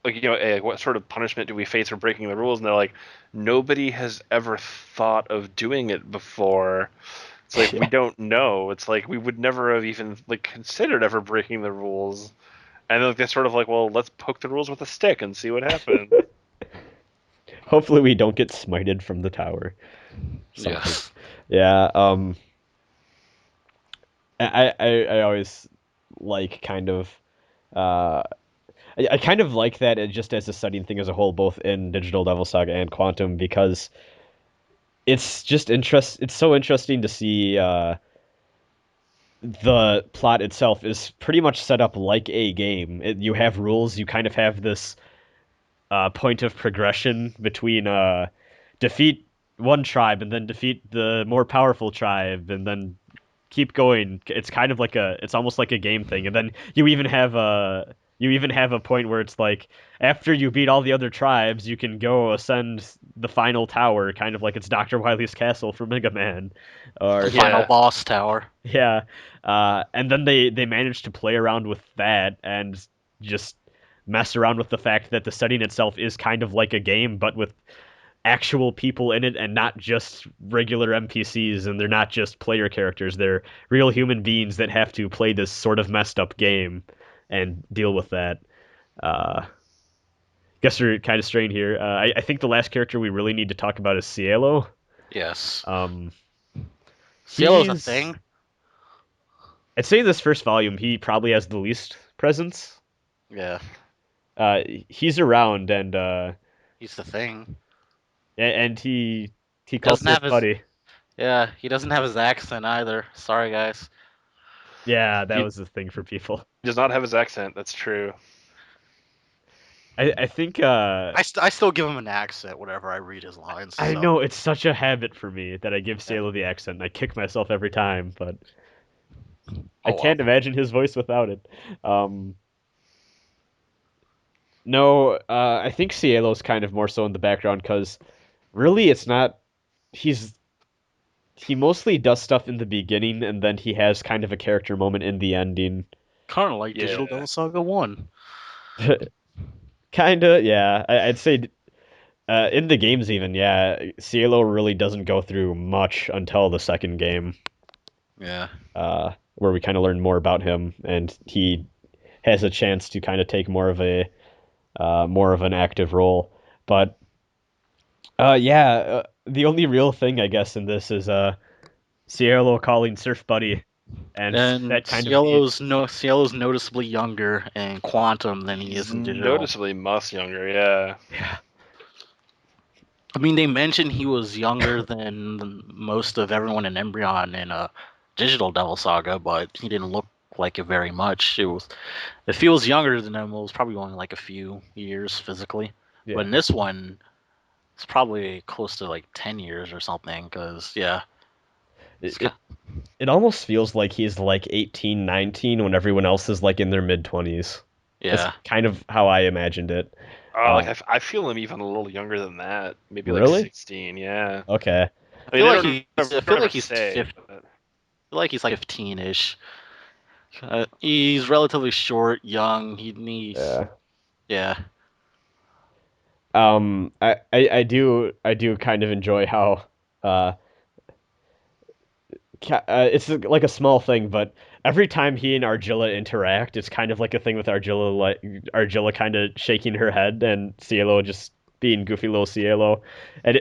you know, hey, what sort of punishment do we face for breaking the rules? And they're like, nobody has ever thought of doing it before. It's like, we don't know. It's like, we would never have even like considered ever breaking the rules. And then like, they're sort of like, well, let's poke the rules with a stick and see what happens. Hopefully we don't get smited from the tower. Yes. Yeah, I always like kind of I kind of like that just as a setting thing as a whole, both in Digital Devil Saga and Quantum, because it's just it's so interesting to see the plot itself is pretty much set up like a game. You have rules, you kind of have this point of progression between defeat one tribe and then defeat the more powerful tribe and then keep going. It's kind of like it's almost like a game thing. And then you even have You even have a point where it's like, after you beat all the other tribes, you can go ascend the final tower, kind of like it's Dr. Wily's castle for Mega Man. The Or final Yeah. boss tower. yeah, and then they managed to play around with that and just mess around with the fact that the setting itself is kind of like a game, but with actual people in it and not just regular NPCs, and they're not just player characters. They're real human beings that have to play this sort of messed up game and deal with that. Guess we're kind of straying here. I think the last character we really need to talk about is Cielo. Yes. Um, Cielo's a he's- thing. I'd say this first volume, he probably has the least presence. Yeah. He's around, and He's the thing. and he calls Doesn't have his his- buddy. Yeah, he doesn't have his accent either. Sorry, guys. Yeah, that He- was the thing for people. He does not have his accent. That's true. I think I still give him an accent whenever I read his lines. I so- know it's such a habit for me that I give Cielo the accent, and I kick myself every time, but I Oh, well. can't imagine his voice without it. No, I think Cielo's kind of more so in the background because really it's not. He mostly does stuff in the beginning, and then he has kind of a character moment in the ending. Kind of like Yeah. Digital Devil Saga 1. Kinda, yeah. I'd say in the games even, yeah, Cielo really doesn't go through much until the second game, Yeah. where we kind of learn more about him, and he has a chance to kind of take more of an active role. But the only real thing I guess in this is Cielo calling Surf Buddy, and And that kind of Cielo's noticeably younger in Quantum than he is in Digital. Noticeably much younger, yeah. yeah. I mean, they mentioned he was younger than most of everyone in Embryon in Digital Devil Saga, but he didn't look like it very much. If he was younger than him, it was probably only like a few years physically. Yeah. But in this one, it's probably close to like 10 years or something. Because It almost feels like he's like 18, 19 when everyone else is like in their mid-20s. yeah, That's kind of how I imagined it. I feel him even a little younger than that. Maybe like Really? 16, yeah. Okay. I feel like I he's say, 50. but- I feel like he's like 15-ish. He's relatively short, young. Yeah. Yeah. I do kind of enjoy how it's like a small thing, but every time he and Argilla interact, it's kind of like a thing with Argilla kind of shaking her head and Cielo just being goofy little Cielo, and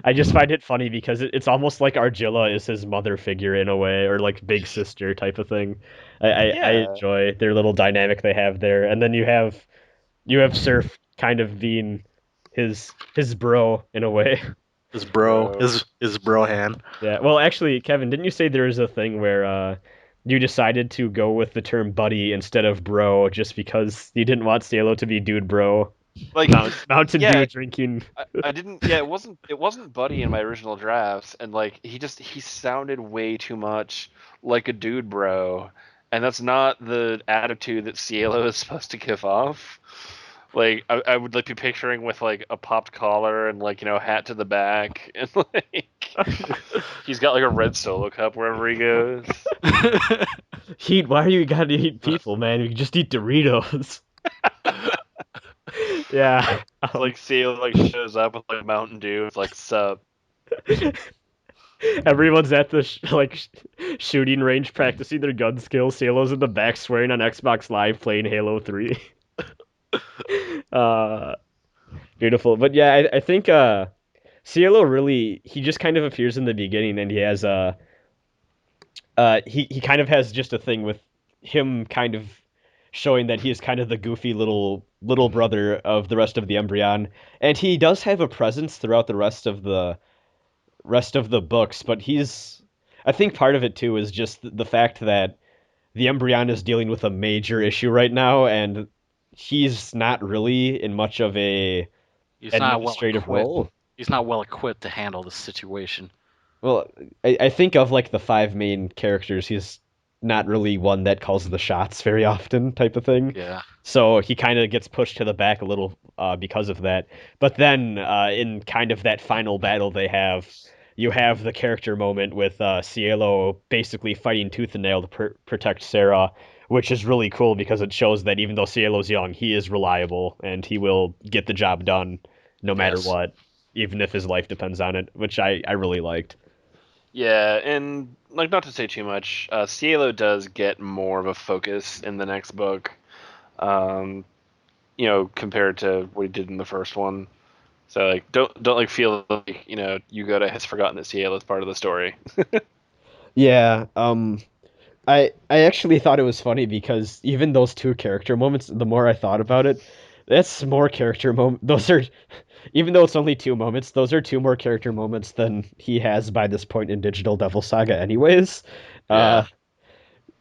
I just find it funny because it's almost like Argilla is his mother figure in a way, or like big sister type of thing. I Yeah. enjoy their little dynamic they have there, and then you have Surf kind of being his bro in a way. His bro. Bro. His bro hand. Yeah. Well, actually, Kevin, didn't you say there is a thing where you decided to go with the term buddy instead of bro just because you didn't want Cielo to be dude bro? Like, Mountain Yeah. Dew drinking. I didn't. Yeah, it wasn't Buddy in my original drafts, and like he sounded way too much like a dude, bro, and that's not the attitude that Cielo is supposed to give off. Like I would like be picturing with like a popped collar and like hat to the back, and like he's got like a red Solo cup wherever he goes. Heat, why are you gotta eat people, man? You can just eat Doritos. Yeah. Like Cielo like shows up with like Mountain Dew. It's like sup. Everyone's at the shooting range practicing their gun skills. Cielo's in the back swearing on Xbox Live playing Halo 3. Beautiful. But yeah, I think Cielo really, he just kind of appears in the beginning, and he has he kind of has just a thing with him kind of showing that he is kind of the goofy little brother of the rest of the Embryon, and he does have a presence throughout the rest of the books, but I think part of it too is just the fact that the Embryon is dealing with a major issue right now, and he's not really in much of a He's not well administrative equipped. role. He's not well equipped to handle the situation. Well, I think of like the five main characters, he's not really one that calls the shots very often type of thing. Yeah. So he kind of gets pushed to the back a little because of that. But then in kind of that final battle they have, you have the character moment with Cielo basically fighting tooth and nail to protect Sarah, which is really cool because it shows that even though Cielo's young, he is reliable and he will get the job done no matter Yes. what, even if his life depends on it, which I really liked. Yeah, and like not to say too much, Cielo does get more of a focus in the next book, um, compared to what he did in the first one. So like, don't like feel like Yugoda has forgotten that Cielo is part of the story. Yeah, I actually thought it was funny because even those two character moments, the more I thought about it, that's more character moment. Those are, even though it's only 2 moments, those are 2 more character moments than he has by this point in Digital Devil Saga, anyways. Uh, Yeah.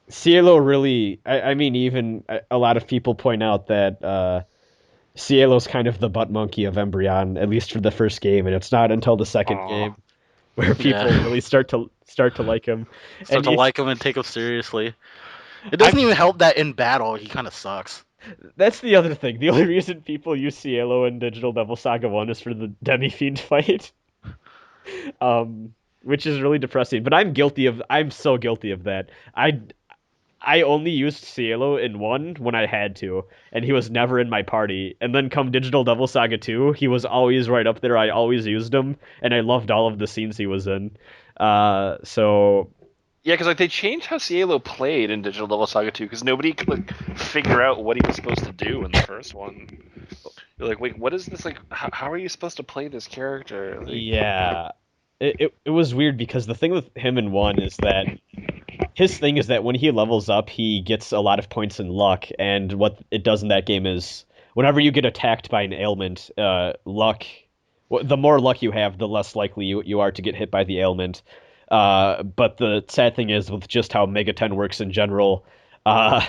Cielo really, I mean, even a lot of people point out that Cielo's kind of the butt monkey of Embryon, at least for the first game, and it's not until the second Aw. game where people Yeah. really start to like him. Start And to you, like him and take him seriously. It I doesn't even help that in battle he kind of sucks. That's the other thing. The only reason people use Cielo in Digital Devil Saga 1 is for the Demi-Fiend fight. Um, which is really depressing. But I'm so guilty of that. I only used Cielo in 1 when I had to, and he was never in my party. And then come Digital Devil Saga 2, he was always right up there. I always used him, and I loved all of the scenes he was in. So Yeah, because like they changed how Cielo played in Digital Devil Saga 2, because nobody could like figure out what he was supposed to do in the first one. You're like, wait, what is this like? How are you supposed to play this character? Like, yeah, it was weird because the thing with him in 1 is that his thing is that when he levels up, he gets a lot of points in luck, and what it does in that game is whenever you get attacked by an ailment, luck, the more luck you have, the less likely you are to get hit by the ailment. But the sad thing is with just how Mega 10 works in general, uh,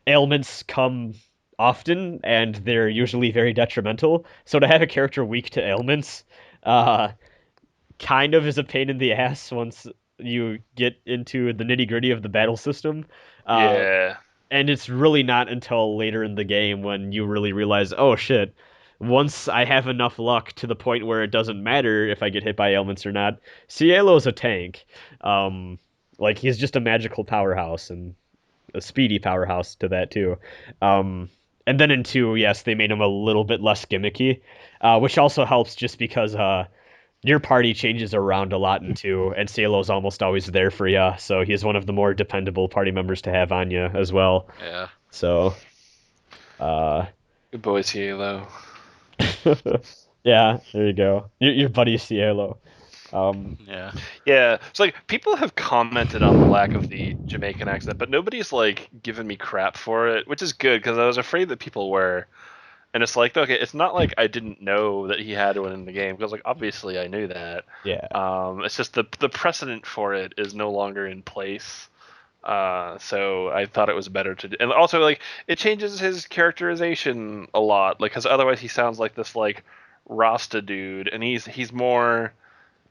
ailments come often, and they're usually very detrimental. So to have a character weak to ailments, uh, kind of is a pain in the ass once you get into the nitty gritty of the battle system. Uh, yeah, and it's really not until later in the game when you really realize, oh shit, once I have enough luck to the point where it doesn't matter if I get hit by ailments or not, Cielo's a tank. Um, like he's just a magical powerhouse and a speedy powerhouse to that too. And then in 2, yes, they made him a little bit less gimmicky, which also helps just because your party changes around a lot in 2, and Cielo's almost always there for you, so he's one of the more dependable party members to have on you as well. Yeah. So, uh, good boy Cielo. yeah, there you go. Your buddy Cielo. Um, Yeah. Yeah, so like people have commented on the lack of the Jamaican accent, but nobody's like given me crap for it, which is good because I was afraid that people were. And it's like, okay, it's not like I didn't know that he had one in the game because like obviously I knew that. yeah, It's just the precedent for it is no longer in place. So I thought it was better to do. And also like it changes his characterization a lot, like because otherwise he sounds like this like Rasta dude, and he's more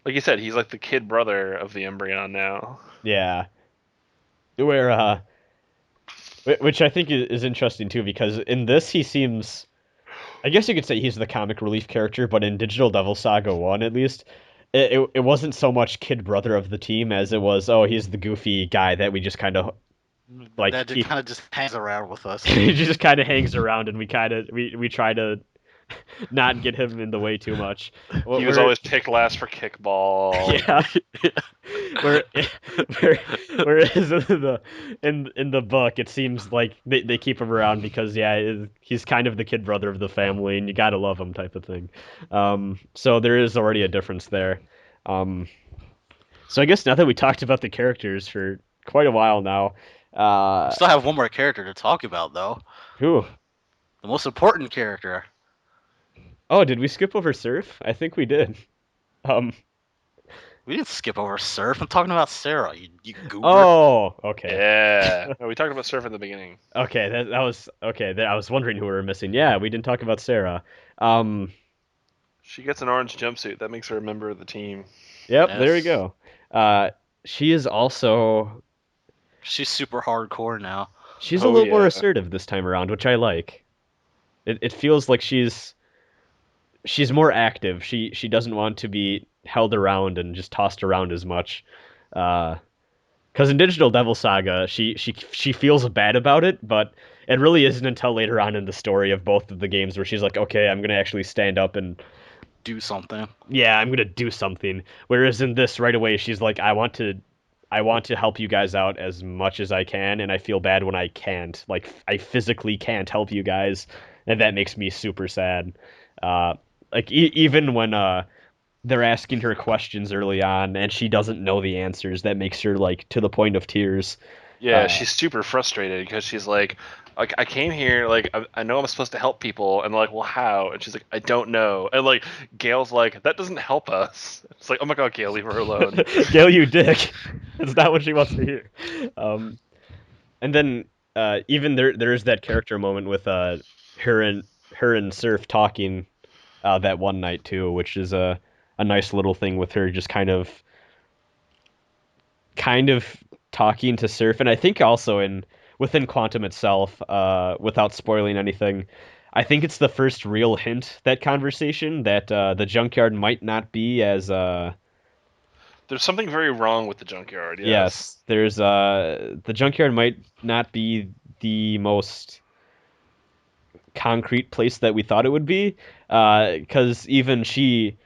like you said, he's like the kid brother of the Embryon now. yeah. Where, which I think is interesting too, because in this he seems, I guess you could say he's the comic relief character, but in Digital Devil Saga 1 at least, it wasn't so much kid brother of the team as it was, oh, he's the goofy guy that we just kind of like That keep kind of just hangs around with us. he just kind of hangs around and we try to not get him in the way too much. He was always picked last for kickball. yeah. Where, where, whereas in the book, it seems like they keep him around because he's kind of the kid brother of the family, and you gotta love him type of thing. So there is already a difference there. Um, so I guess now that we talked about the characters for quite a while now, We still have one more character to talk about, though. who? The most important character. Oh, did we skip over Surf? I think we did. Um, We didn't skip over Surf. I'm talking about Sarah. You goober. oh, okay. Yeah. No, we talked about Surf in the beginning. Okay, that was okay. I was wondering who we were missing. Yeah, we didn't talk about Sarah. Um, She gets an orange jumpsuit. That makes her a member of the team. yep, there we Yes. go. Uh, she is also She's super hardcore now. She's a little more assertive this time around, which I like. It feels like she's more active. She doesn't want to be held around and just tossed around as much. Because in Digital Devil Saga, she feels bad about it, but it really isn't until later on in the story of both of the games where she's like, okay, I'm gonna actually stand up and Do something. yeah, I'm gonna do something. Whereas in this, right away, she's like, I want to help you guys out as much as I can, and I feel bad when I can't. Like, I physically can't help you guys, and that makes me super sad. Like, even when they're asking her questions early on, and she doesn't know the answers, that makes her, like, to the point of tears. Yeah, she's super frustrated because she's like, I came here, like, I know I'm supposed to help people, and they're like, well, how? And she's like, I don't know. And, like, Gale's like, that doesn't help us. It's like, oh my god, Gale, leave her alone. Gale, you dick. It's not what she wants to hear. And then even there's that character moment with her and Surf talking that one night too, which is a nice little thing with her just kind of talking to Surf, and I think also within Quantum itself, without spoiling anything, I think it's the first real hint that the Junkyard might not be as There's something very wrong with the Junkyard. yes, there's the Junkyard might not be the most concrete place that we thought it would be, because even she.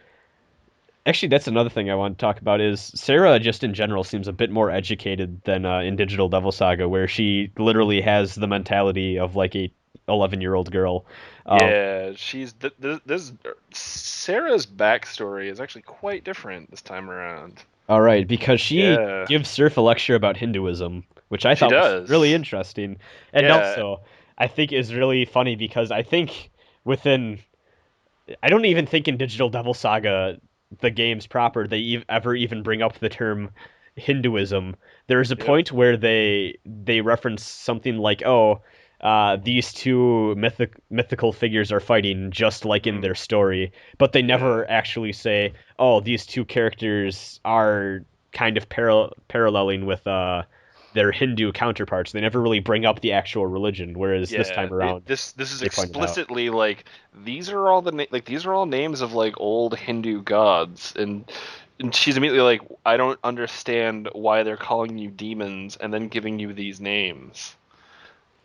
Actually, that's another thing I want to talk about is Sarah just in general seems a bit more educated than in Digital Devil Saga, where she literally has the mentality of like a 11-year-old girl. Yeah, she's this Sarah's backstory is actually quite different this time around. All right, because she gives Surf a lecture about Hinduism, which I thought was really interesting, and also I think is really funny because I think I don't even think in Digital Devil Saga the games proper they ever even bring up the term Hinduism. There's a point where they reference something like, these two mythical figures are fighting just like in their story, but they never actually say, oh, these two characters are kind of paralleling with their Hindu counterparts. They never really bring up the actual religion, whereas this time around, this is explicitly like these are all names of like old Hindu gods, and she's immediately like, I don't understand why they're calling you demons and then giving you these names,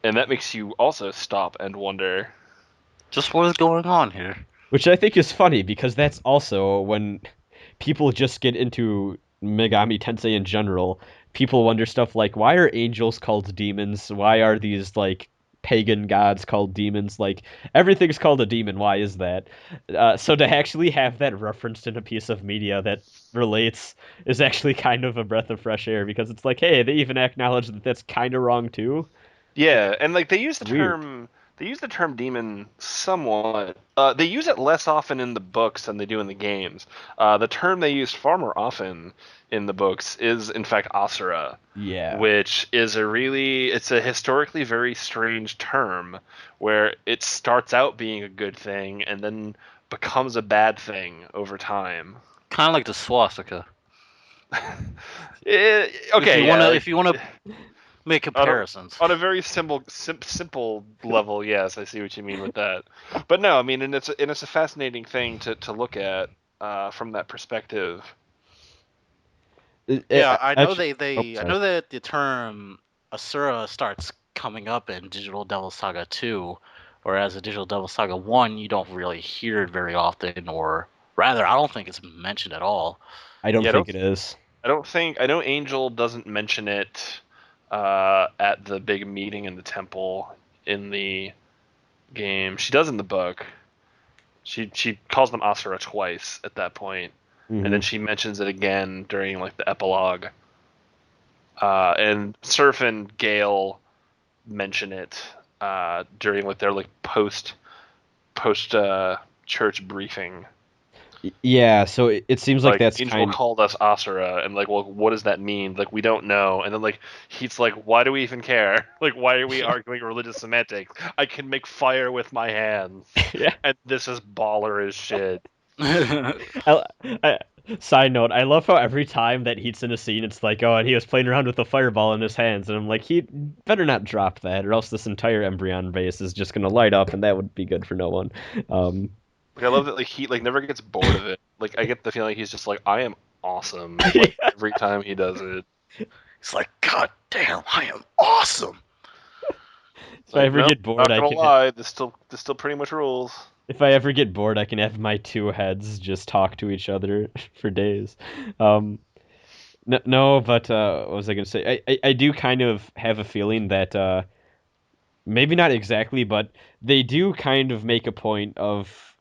and that makes you also stop and wonder, just what is going on here? Which I think is funny because that's also when people just get into Megami Tensei in general. People wonder stuff like, why are angels called demons? Why are these like pagan gods called demons? Like everything's called a demon. Why is that? So to actually have that referenced in a piece of media that relates is actually kind of a breath of fresh air because it's like, hey, they even acknowledge that that's kind of wrong too. Yeah, and like they use the term demon somewhat. They use it less often in the books than they do in the games. The term they use far more often in the books is in fact asura. Yeah. Which is it's a historically very strange term where it starts out being a good thing and then becomes a bad thing over time. Kind of like the swastika. Okay. If you want to make comparisons on a very simple level, yes, I see what you mean with that. But no, I mean, and it's a fascinating thing to look at from that perspective. Yeah, I know I know that the term Asura starts coming up in Digital Devil Saga 2, whereas in Digital Devil Saga 1 you don't really hear it very often, or rather, I don't think it's mentioned at all. I don't think it is. I know Angel doesn't mention it at the big meeting in the temple in the game. She does in the book. She calls them Asura twice at that point. And then she mentions it again during like the epilogue. And Surf and Gale mention it during like their like post church briefing. Yeah, so it seems like that's Angel called us Asura, and like, well, what does that mean? Like, we don't know. And then like he's like, why do we even care? Like, why are we arguing religious semantics? I can make fire with my hands. Yeah, and this is baller as shit. Side note, I love how every time that Heat's in a scene, it's like, oh, and he was playing around with a fireball in his hands, and I'm like, he better not drop that, or else this entire Embryon base is just gonna light up, and that would be good for no one. Um, Like I love that like he like never gets bored of it. Like I get the feeling he's just like I am awesome. yeah. Like every time he does it. It's like, God damn, I am awesome. If I ever Nope, get bored, not I gonna can. lie, this still pretty much rules. If I ever get bored, I can have my two heads just talk to each other for days. Um, no, but what was I gonna say? I do kind of have a feeling that maybe not exactly, but they do kind of make a point of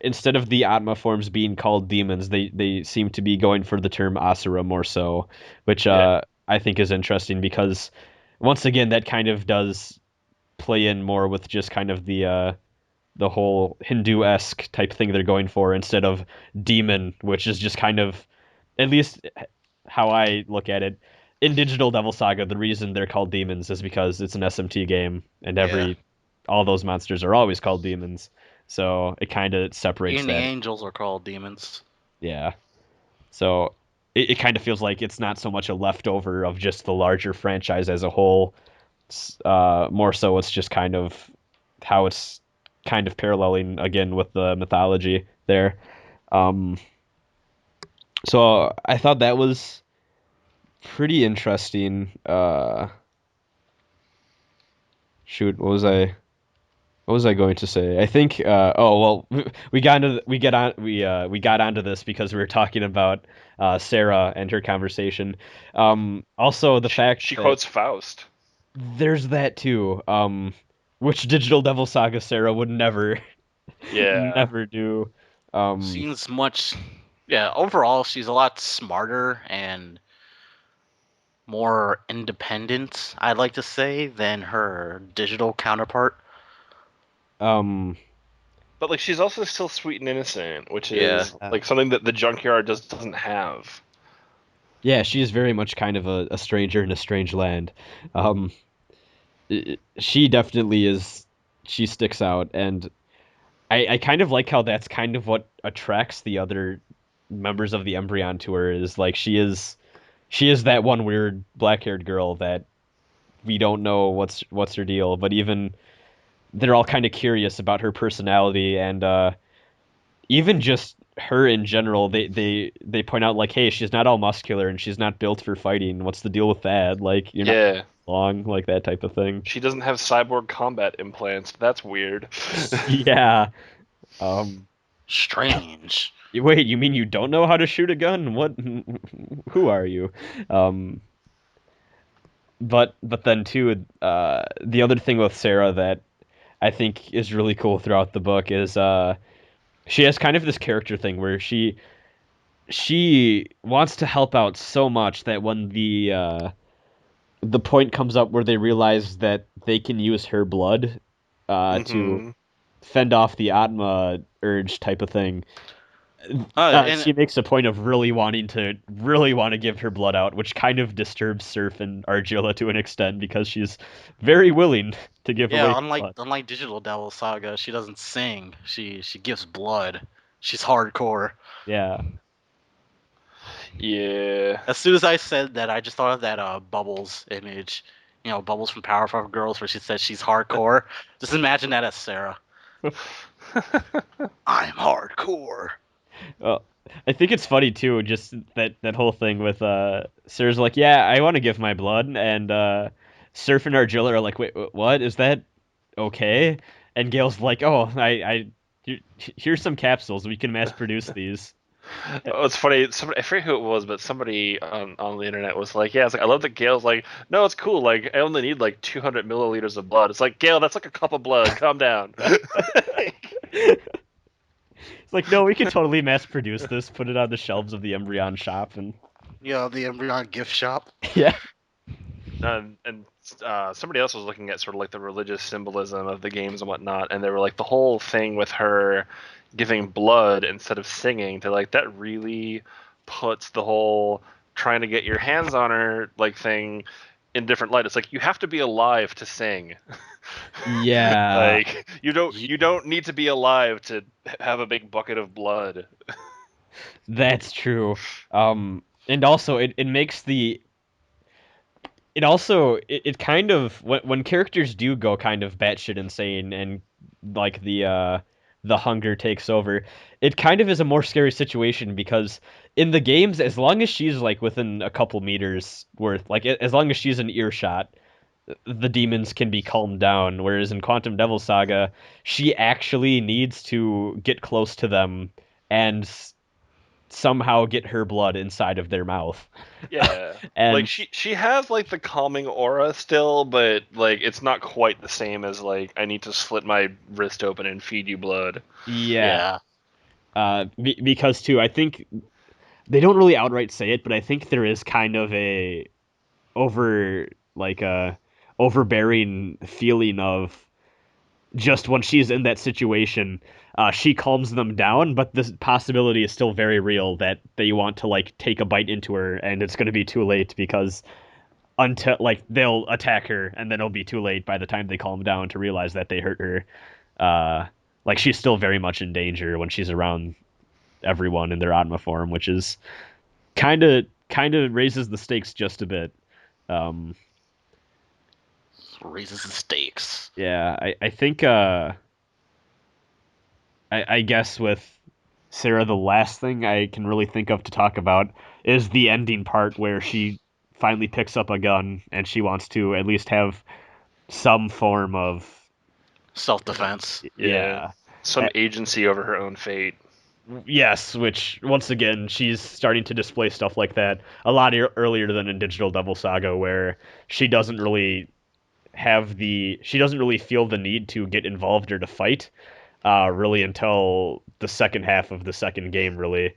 instead of the Atma forms being called demons, they seem to be going for the term Asura more so, which Yeah. I think is interesting because once again that kind of does play in more with just kind of the whole Hindu-esque type thing they're going for instead of demon, which is just kind of at least how I look at it. In Digital Devil Saga, the reason they're called demons is because it's an SMT game, and Yeah. all those monsters are always called demons. So it kind of separates Even the that. angels are called demons. Yeah. So it kind of feels like it's not so much a leftover of just the larger franchise as a whole. More so, it's just kind of how it's kind of paralleling again with the mythology there. Um, so I thought that was pretty interesting. Shoot, what was I going to say? I think oh well we got onto this because we were talking about Sarah and her conversation. Also the fact She that quotes Faust. there's that too. Which Digital Devil Saga Sarah would never Yeah. never do. Um, Seems much. Yeah, overall, she's a lot smarter and more independent, I'd like to say, than her digital counterpart. um, But like she's also still sweet and innocent, which Yeah. is like something that the Junkyard just doesn't have. yeah, she is very much kind of a stranger in a strange land. Um, she definitely is. She sticks out, and I kind of like how that's kind of what attracts the other members of the Embryon to her. Is like she is that one weird black-haired girl that we don't know what's her deal, but even they're all kind of curious about her personality and even just her in general. They point out like, hey, she's not all muscular and she's not built for fighting. What's the deal with that? Like, you're not Yeah. long, like that type of thing. She doesn't have cyborg combat implants. That's weird. Yeah. Um, Strange. wait, you mean you don't know how to shoot a gun? What? Who are you? Um, but then too, the other thing with Sarah that I think is really cool throughout the book is she has kind of this character thing where she wants to help out so much that when the point comes up where they realize that they can use her blood to hmm fend off the Atma urge type of thing. And She makes a point of really want to give her blood out, which kind of disturbs Surf and Argilla to an extent because she's very willing to give away yeah, her unlike blood. unlike Digital Devil Saga, she doesn't sing. She gives blood. She's hardcore. Yeah. Yeah. As soon as I said that, I just thought of that Bubbles image. You know, Bubbles from Powerpuff Girls, where she says she's hardcore. Just imagine that as Sarah. I'm hardcore. Well, I think it's funny too, just that whole thing with Sarah's like, yeah, I want to give my blood, and Surf and Argilla are like, wait, what is that? Okay, and Gale's like, oh, here's some capsules, we can mass produce these. Oh, it's funny. Somebody, I forget who it was, but somebody on the internet was like, "Yeah, it's like I love that Gale's like, no, it's cool. Like I only need like 200 milliliters of blood. It's like Gale, that's like a cup of blood. Calm down." It's like, no, we can totally mass produce this, put it on the shelves of the Embryon shop, and You know, the Embryon gift shop. yeah, And somebody else was looking at sort of like the religious symbolism of the games and whatnot, and they were like the whole thing with her giving blood instead of singing. To like that really puts the whole trying to get your hands on her like thing in different light. It's like you have to be alive to sing. yeah. Like you don't need to be alive to have a big bucket of blood. That's true. And also it makes it kind of when characters do go kind of batshit insane and like the hunger takes over, it kind of is a more scary situation because in the games, as long as she's like within a couple meters worth, like as long as she's in earshot, the demons can be calmed down. Whereas in Quantum Devil Saga, she actually needs to get close to them and somehow get her blood inside of their mouth. Yeah. Like And she has like the calming aura still, but like it's not quite the same as like I need to slit my wrist open and feed you blood. yeah, Yeah. because too, I think they don't really outright say it, but I think there is kind of a over like a overbearing feeling of just when she's in that situation, she calms them down, but the possibility is still very real that they want to like take a bite into her, and it's going to be too late because until like they'll attack her, and then it'll be too late by the time they calm down to realize that they hurt her. Like she's still very much in danger when she's around everyone in their Atma form, which is kind of raises the stakes just a bit. Um, Raises the stakes. yeah, I think I guess with Sarah, the last thing I can really think of to talk about is the ending part where she finally picks up a gun and she wants to at least have some form of Self-defense. Yeah. yeah. Some Uh, agency over her own fate. Yes, which once again she's starting to display stuff like that a lot earlier than in Digital Devil Saga, where she doesn't really she doesn't really feel the need to get involved or to fight, really until the second half of the second game. Really,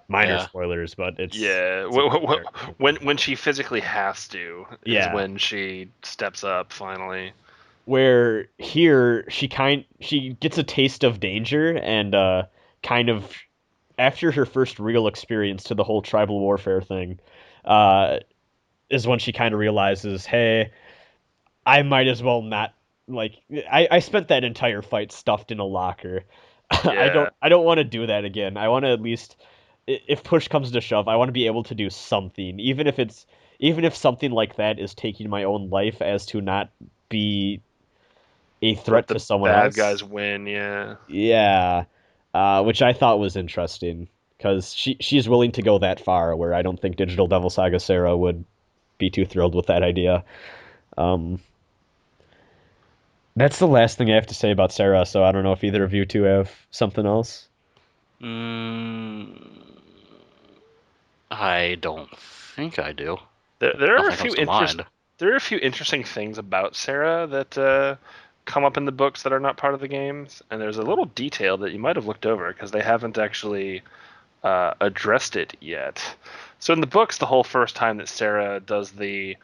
minor Yeah. spoilers, but Yeah. it's a bit there. When she physically has to is Yeah, when she steps up finally. where here she gets a taste of danger and kind of after her first real experience to the whole tribal warfare thing, uh, is when she kind of realizes, hey, I might as well not like I spent that entire fight stuffed in a locker. Yeah. I don't want to do that again. I want to at least if push comes to shove, I want to be able to do something, even if something like that is taking my own life as to not be a Let threat the to someone bad else. guys win, yeah. Yeah, which I thought was interesting because she's willing to go that far, where I don't think Digital Devil Saga Sarah would be too thrilled with that idea. Um, that's the last thing I have to say about Sarah, so I don't know if either of you two have something else. Mm, I don't think I do. There are a Nothing few comes to mind. there are a few interesting things about Sarah that come up in the books that are not part of the games, and there's a little detail that you might have looked over because they haven't actually addressed it yet. So in the books, the whole first time that Sarah does the,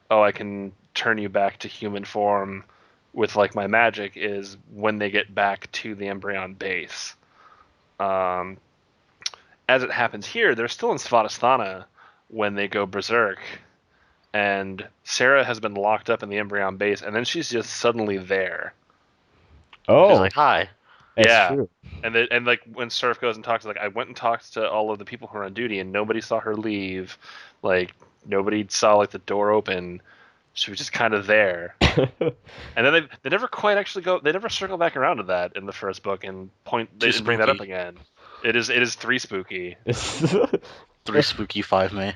oh, I can turn you back to human form with like my magic is when they get back to the Embryon base. Um, as it happens here, they're still in Svadhisthana when they go berserk, and Sarah has been locked up in the Embryon base, and then she's just suddenly there. She's Oh, like, "Hi." that's Yeah, true. and like when Surf goes and talks, like I went and talked to all of the people who are on duty, and nobody saw her leave. Like nobody saw like the door open. She was just kind of there. And then they never quite actually go. They never circle back around to that in the first book and point. They Too didn't bring that up spooky. again. It is three spooky. It's- 3 spooky 5 May.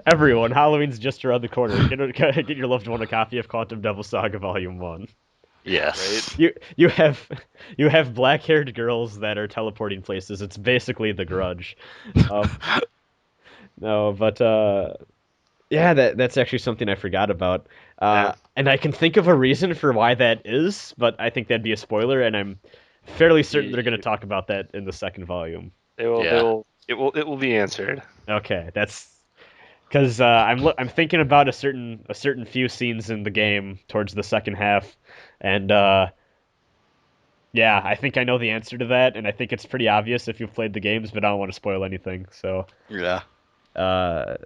Everyone, Halloween's just around the corner. Get your loved one a copy of Quantum Devil Saga Volume One. Yes. Right? You have you have black-haired girls that are teleporting places. It's basically The Grudge. Um, no, but yeah, that's actually something I forgot about. Yeah. And I can think of a reason for why that is, but I think that'd be a spoiler, and I'm fairly certain they're going to You, talk about that in the second volume. they will. They Yeah. will. It will be answered. Okay, that's because I'm thinking about a certain few scenes in the game towards the second half, and yeah, I think I know the answer to that, and I think it's pretty obvious if you've played the games, but I don't want to spoil anything. So Yeah. uh,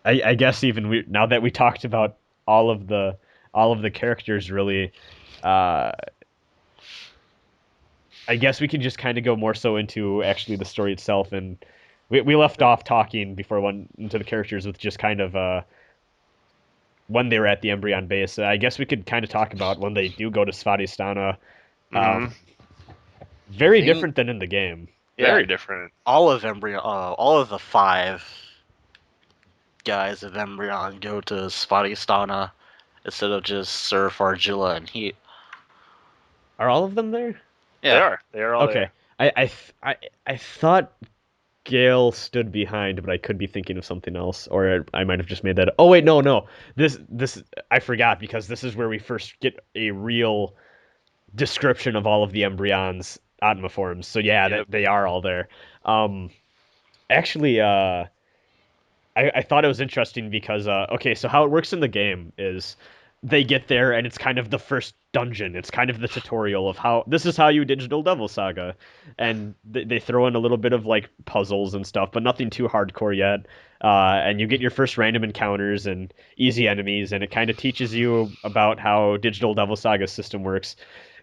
I guess even now that we talked about all of the all of the characters, really, uh, I guess we can just kind of go more so into actually the story itself, and we left off talking before I went into the characters with just kind of when they were at the Embryon base. I guess we could kind of talk about when they do go to Svadhisthana. Mhm. Very I think- different than in the game. Very Yeah. different. All of the 5 guys of Embryon go to Svadhisthana instead of just Surf, Argilla, and Heat. Are all of them there? Yeah. They are all Okay. there. I thought Gale stood behind, but I could be thinking of something else, or I might have just made that. Oh wait, no. This I forgot because this is where we first get a real description of all of the Embryons Atma forms. So yeah, Yep. they are all there. Actually, I thought it was interesting because okay, so how it works in the game is they get there and it's kind of the first dungeon. It's kind of the tutorial of how this is how you Digital Devil Saga, and they throw in a little bit of like puzzles and stuff, but nothing too hardcore yet. And you get your first random encounters and easy enemies, and it kind of teaches you about how Digital Devil Saga's system works.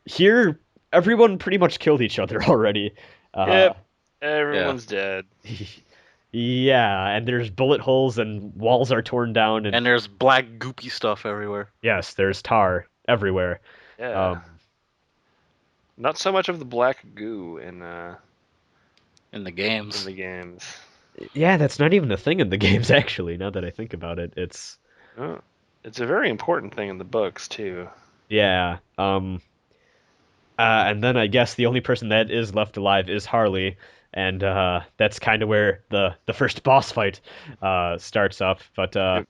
Here, everyone pretty much killed each other already. Yep. Everyone's dead. Yeah, and there's bullet holes and walls are torn down, and And there's black goopy stuff everywhere. yes, there's tar everywhere. Yeah. Not so much of the black goo in In the the games. games. Yeah, that's not even a thing in the games, actually, now that I think about it. It's, Oh, it's a very important thing in the books too. yeah. And then I guess the only person that is left alive is Harley, and that's kind of where the first boss fight starts up. But Yep.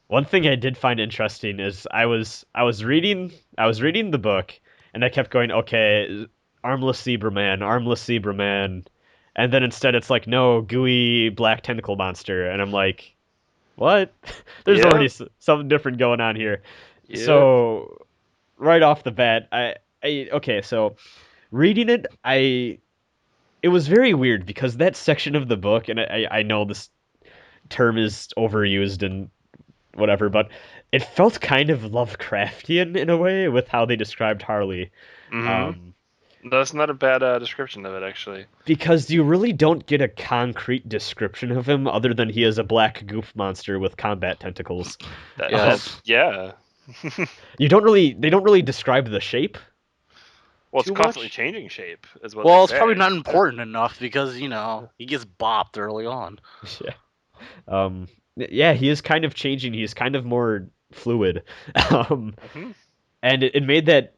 one thing I did find interesting is I was reading the book, and I kept going, okay, armless zebra man, and then instead it's like, no, gooey black tentacle monster, and I'm like, what? There's Yep. already something different going on here. Yep. So right off the bat, okay, so reading it, it was very weird because that section of the book, and I know this term is overused and whatever, but it felt kind of Lovecraftian in a way with how they described Harley. Mhm. That's not a bad description of it, actually. Because you really don't get a concrete description of him other than he is a black goof monster with combat tentacles. Yes. Yeah. They don't really describe the shape. Well, it's Too constantly much? changing shape, is what Well, they it's probably say. not important enough because, he gets bopped early on. Yeah. Yeah, he is kind of changing. He's kind of more fluid. Mhm. And it made that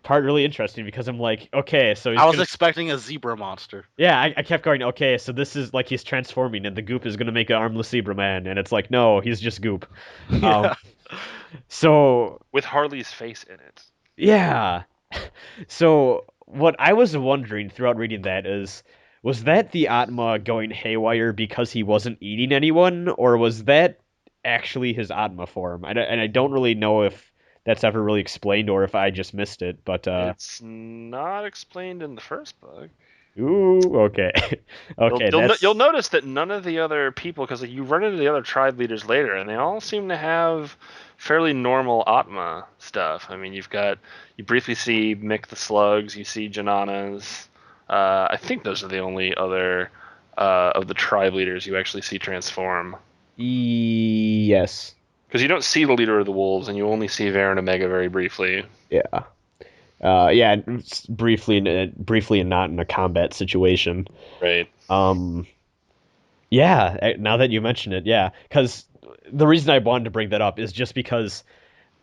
part really interesting because I'm like, okay, so he's I was gonna... expecting a zebra monster. Yeah, I kept going, okay, so this is like he's transforming and the goop is gonna make an armless zebra man, and it's like, no, he's just goop. So With Harley's face in it. yeah. So what I was wondering throughout reading that is, was that the Atma going haywire because he wasn't eating anyone, or was that actually his Atma form? And I don't really know if that's ever really explained or if I just missed it, but It's not explained in the first book. ooh, okay. Okay, You'll notice that none of the other people, because you run into the other tribe leaders later, and they all seem to have fairly normal Atma stuff. I mean, you briefly see Mick the Slugs, you see Jananas. I think those are the only other of the tribe leaders you actually see transform. Yes. Because you don't see the leader of the wolves, and you only see Varen Omega very briefly. Yeah. Yeah, briefly and not in a combat situation. Right. Yeah, now that you mention it, yeah, because the reason I wanted to bring that up is just because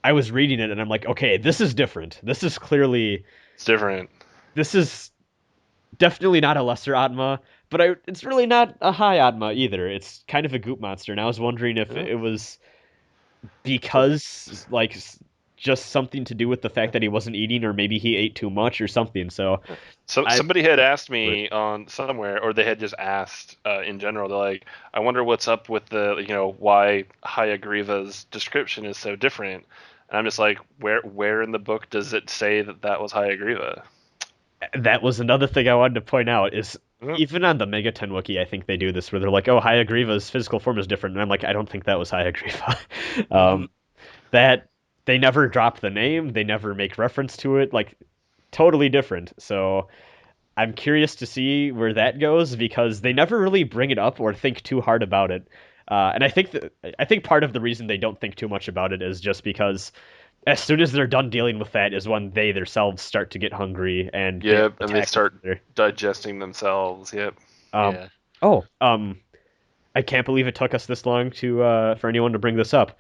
I was reading it and I'm like, okay, this is different. This is clearly, It's different. this is definitely not a lesser Atma, but it's really not a high Atma either. It's kind of a goop monster, and I was wondering if Yeah. it was because, like, just something to do with the fact that he wasn't eating, or maybe he ate too much or something. So Somebody had asked me on somewhere, or they had just asked in general. They're like, "I wonder what's up with why Hayagriva's description is so different." And I'm just like, where in the book does it say that was Hayagriva? that was another thing I wanted to point out is Mhm. even on the Megaten Wiki, I think they do this where they're like, oh, Hayagriva's physical form is different. And I'm like, I don't think that was Hayagriva. That they never drop the name, they never make reference to it, like totally different. So I'm curious to see where that goes because they never really bring it up or think too hard about it. And I think part of the reason they don't think too much about it is just because as soon as they're done dealing with that is when they themselves start to get hungry and they Yep, and they attack each start other. digesting themselves. Yep. Um, Yeah. oh, I can't believe it took us this long to for anyone to bring this up.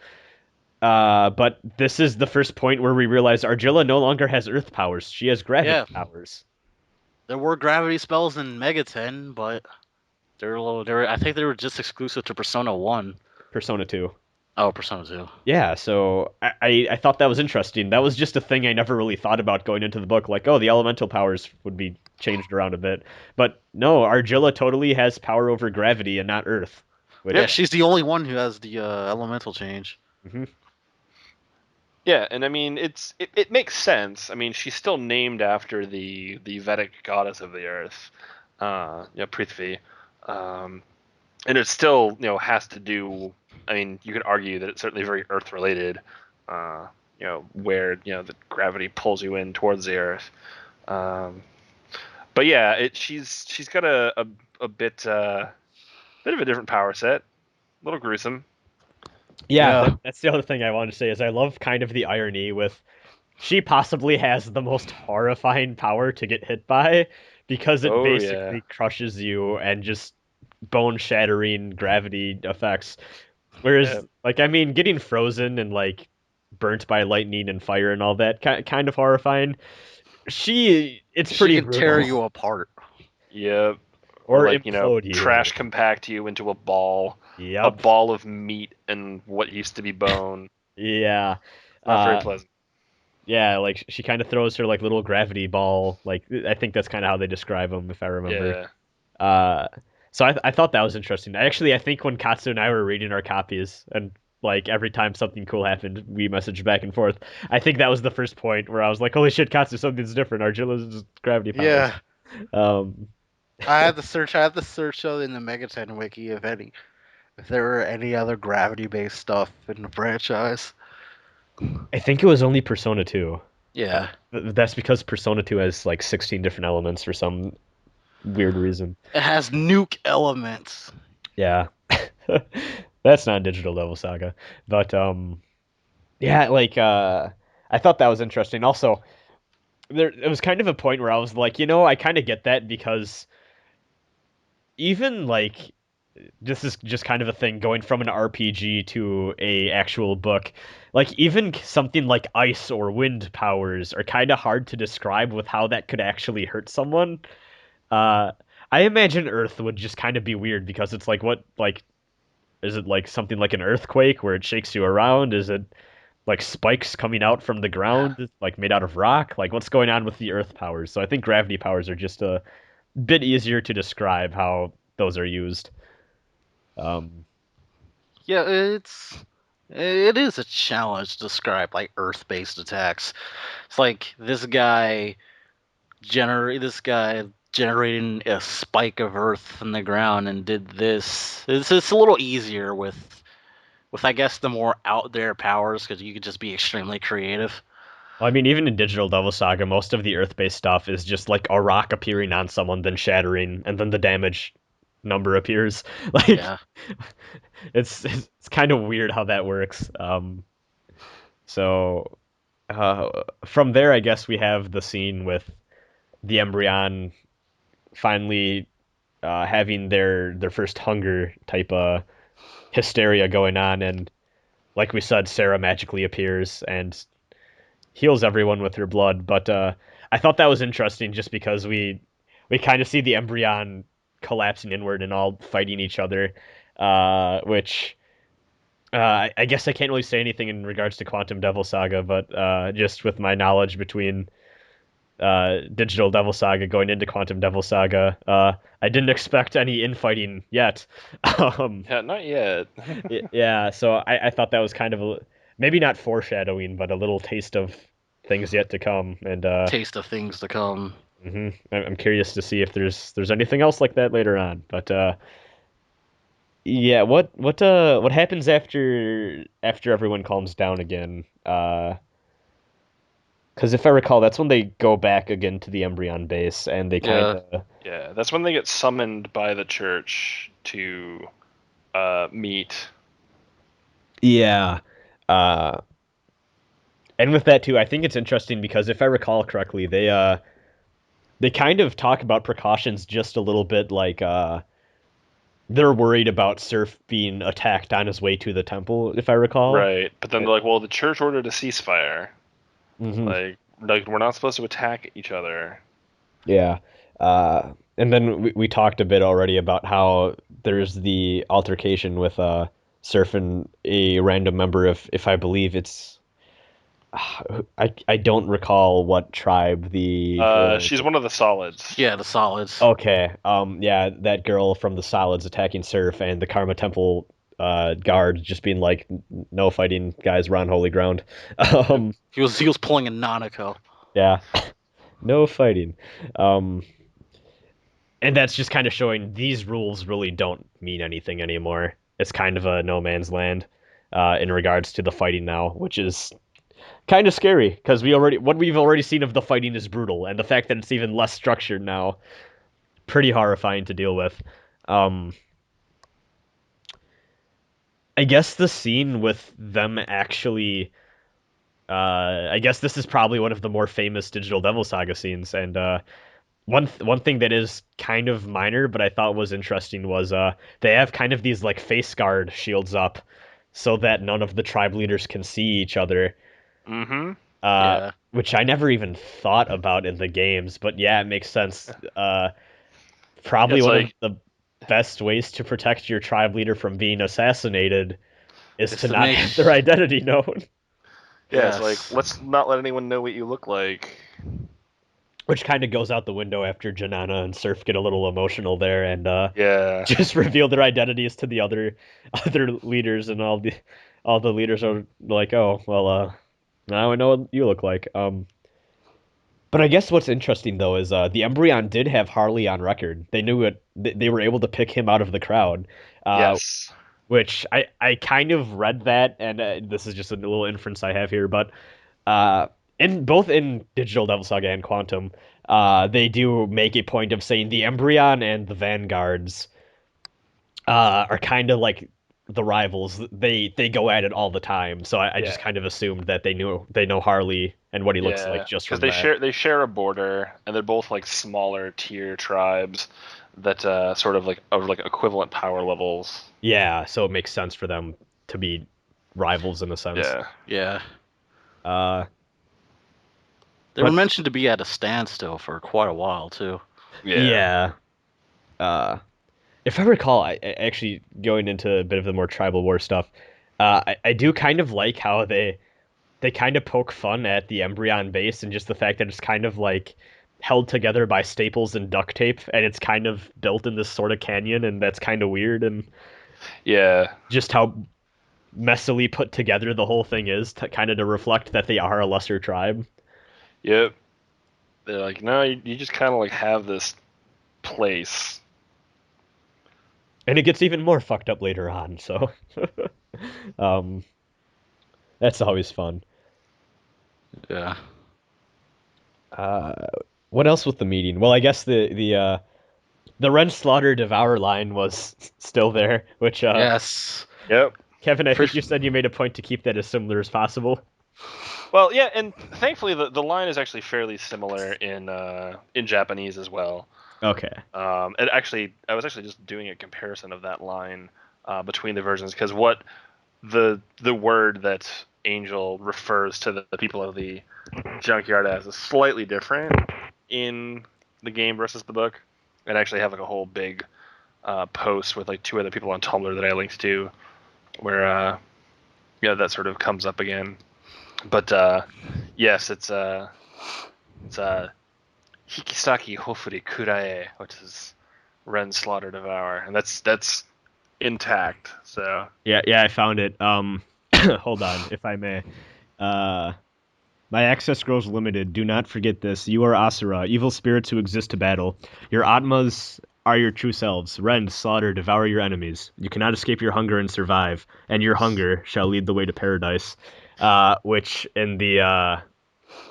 But this is the first point where we realize Argilla no longer has Earth powers. She has gravity Yeah. powers. There were gravity spells in Mega 10, but I think they were just exclusive to Persona 1. Persona 2. Oh, Persona 2. Yeah, so I thought that was interesting. That was just a thing I never really thought about going into the book. Like, oh, the elemental powers would be changed around a bit. But no, Argilla totally has power over gravity and not Earth. Which, Yeah, she's the only one who has the elemental change. Mhm. Yeah, and I mean it makes sense. I mean, she's still named after the Vedic goddess of the earth, Prithvi, and it still has to do. I mean, you could argue that it's certainly very earth related. Where the gravity pulls you in towards the earth. But yeah, she's got a bit of a different power set, a little gruesome. Yeah, Yeah. that's the other thing I wanted to say is I love kind of the irony with she possibly has the most horrifying power to get hit by because it Oh yeah. basically crushes you and just bone-shattering gravity effects. Whereas, Yeah. like, I mean, getting frozen and like burnt by lightning and fire and all that kind of horrifying. It's She pretty can tear brutal. you apart. Yep. Or Like, implode you. trash compact you into a Yep. ball of meat and what used to be bone. Yeah. Not very Uh, pleasant. yeah, like she kind of throws her like little gravity ball. Like I think that's kind of how they describe them, if I remember. Yeah. Uh, so I thought that was interesting. I think when Katsu and I were reading our copies, and like every time something cool happened, we messaged back and forth. I think that was the first point where I was like, "Holy shit, Katsu, something's different. Argilla's just gravity powers." Yeah. Um, I had to search. I had to search out in the Mega 10 wiki if there were any other gravity based stuff in the franchise. I think it was only Persona 2. Yeah. That's because Persona 2 has like 16 different elements for some weird reason. It has nuke elements. Yeah. That's not Digital Devil Saga. But yeah, like I thought that was interesting. Also, it was kind of a point where I was like, I kind of get that because even like this is just kind of a thing going from an RPG to a actual book. Like even something like ice or wind powers are kind of hard to describe with how that could actually hurt someone. Uh, I imagine Earth would just kind of be weird because it's like what like is it like something like an earthquake where it shakes you around? Is it like spikes coming out from the ground like made out of rock? Like what's going on with the Earth powers? So I think gravity powers are just a bit easier to describe how those are used. Um, Yeah, it is a challenge to describe like Earth based attacks. It's like this guy generating a spike of Earth in the ground and did this. It's a little easier with I guess the more out there powers because you could just be extremely creative. I mean, even in Digital Devil Saga, most of the Earth-based stuff is just like a rock appearing on someone, then shattering, and then the damage number appears. Like, Yeah. it's kind of weird how that works. So from there, I guess we have the scene with the Embryon finally having their first hunger type of hysteria going on, and like we said, Sarah magically appears and heals everyone with her blood. But I thought that was interesting just because we kind of see the Embryon collapsing inward and all fighting each other, which. I guess I can't really say anything in regards to Quantum Devil Saga, but just with my knowledge between Digital Devil Saga going into Quantum Devil Saga, I didn't expect any infighting yet. Yeah, not yet. Yeah, so I thought that was kind of maybe not foreshadowing, but a little taste of things yet to come. And Taste of things to come. I'm curious to see if there's anything else like that later on. But yeah, what happens after everyone calms down again? Because if I recall, that's when they go back again to the Embryon base, and they kind of... Yeah, that's when they get summoned by the church to meet. Yeah. And with that, too, I think it's interesting because if I recall correctly, they kind of talk about precautions just a little bit, like they're worried about Surf being attacked on his way to the temple, if I recall. Right, but then they're like, well, the church ordered a ceasefire. Hmm. Like we're not supposed to attack each other. Yeah. And then we talked a bit already about how there's the altercation with Surf and a random member of, if I believe it's... I don't recall what tribe the girl is. She's one of the solids. Yeah, the solids. Okay. Yeah, that girl from the Solids attacking Surf and the Karma Temple guard just being like, no fighting, guys, we're on holy ground. He was pulling a Nanako. Yeah. No fighting. And that's just kind of showing these rules really don't mean anything anymore. It's kind of a no man's land in regards to the fighting now, which is kind of scary because what we've already seen of the fighting is brutal, and the fact that it's even less structured now, pretty horrifying to deal with. I guess the scene with them actually, I guess this is probably one of the more famous Digital Devil Saga scenes, and one thing that is kind of minor, but I thought was interesting was they have kind of these like face guard shields up, so that none of the tribe leaders can see each other. Mm-hmm. Yeah. Which I never even thought about in the games, but yeah, it makes sense. Probably It's one like- of the best ways to protect your tribe leader from being assassinated is Is to to not make- have their identity known. Yeah, Yes. it's like, let's not let anyone know what you look like. Which kind of goes out the window after Janana and Surf get a little emotional there and Yeah. just reveal their identities to the other leaders, and all the leaders are like, oh well, now I know what you look like. But I guess what's interesting though is the Embryon did have Harley on record. They knew it. They were able to pick him out of the crowd. Yes. Which I kind of read that, and this is just a little inference I have here, but in Digital Devil Saga and Quantum, they do make a point of saying the Embryon and the Vanguards are kind of like the rivals. They go at it all the time. So I just Yeah. kind of assumed that they know Harley and what he looks like just from because that. they share a border, and they're both like smaller tier tribes that sort of like of like equivalent power levels. Yeah, so it makes sense for them to be rivals in a sense. Yeah. Yeah. Uh, They But- were mentioned to be at a standstill for quite a while too. yeah. If I recall, I actually going into a bit of the more tribal war stuff, I do kind of like how they kind of poke fun at the Embryon base and just the fact that it's kind of like held together by staples and duct tape, and it's kind of built in this sort of canyon, and that's kind of weird, and Yeah. just how messily put together the whole thing is to kind of to reflect that they are a lesser tribe. Yep. They're like, no, you just kind of like have this place. And it gets even more fucked up later on, so um, that's always fun. Yeah. What else with the meeting? Well, I guess the Ren Slaughter Devour line was still there, which Yes. Yep. Kevin, I think For- you said you made a point to keep that as similar as possible. Well, yeah, and thankfully the line is actually fairly similar in Japanese as well. Okay. And actually, I was actually just doing a comparison of that line between the versions, because what the word that Angel refers to the people of the Junkyard as is slightly different in the game versus the book. And I actually have like a whole big post with like two other people on Tumblr that I linked to, where that sort of comes up again. But yes, it's Hikisaki Hofuri Kurae, which is Ren Slaughter Devour, and that's intact. So Yeah, I found it. Hold on, if I may. My access grows limited. Do not forget this. You are Asura, evil spirits who exist to battle. Your Atmas are your true selves. Rend, slaughter, devour your enemies. You cannot escape your hunger and survive, and your hunger shall lead the way to paradise. Which in the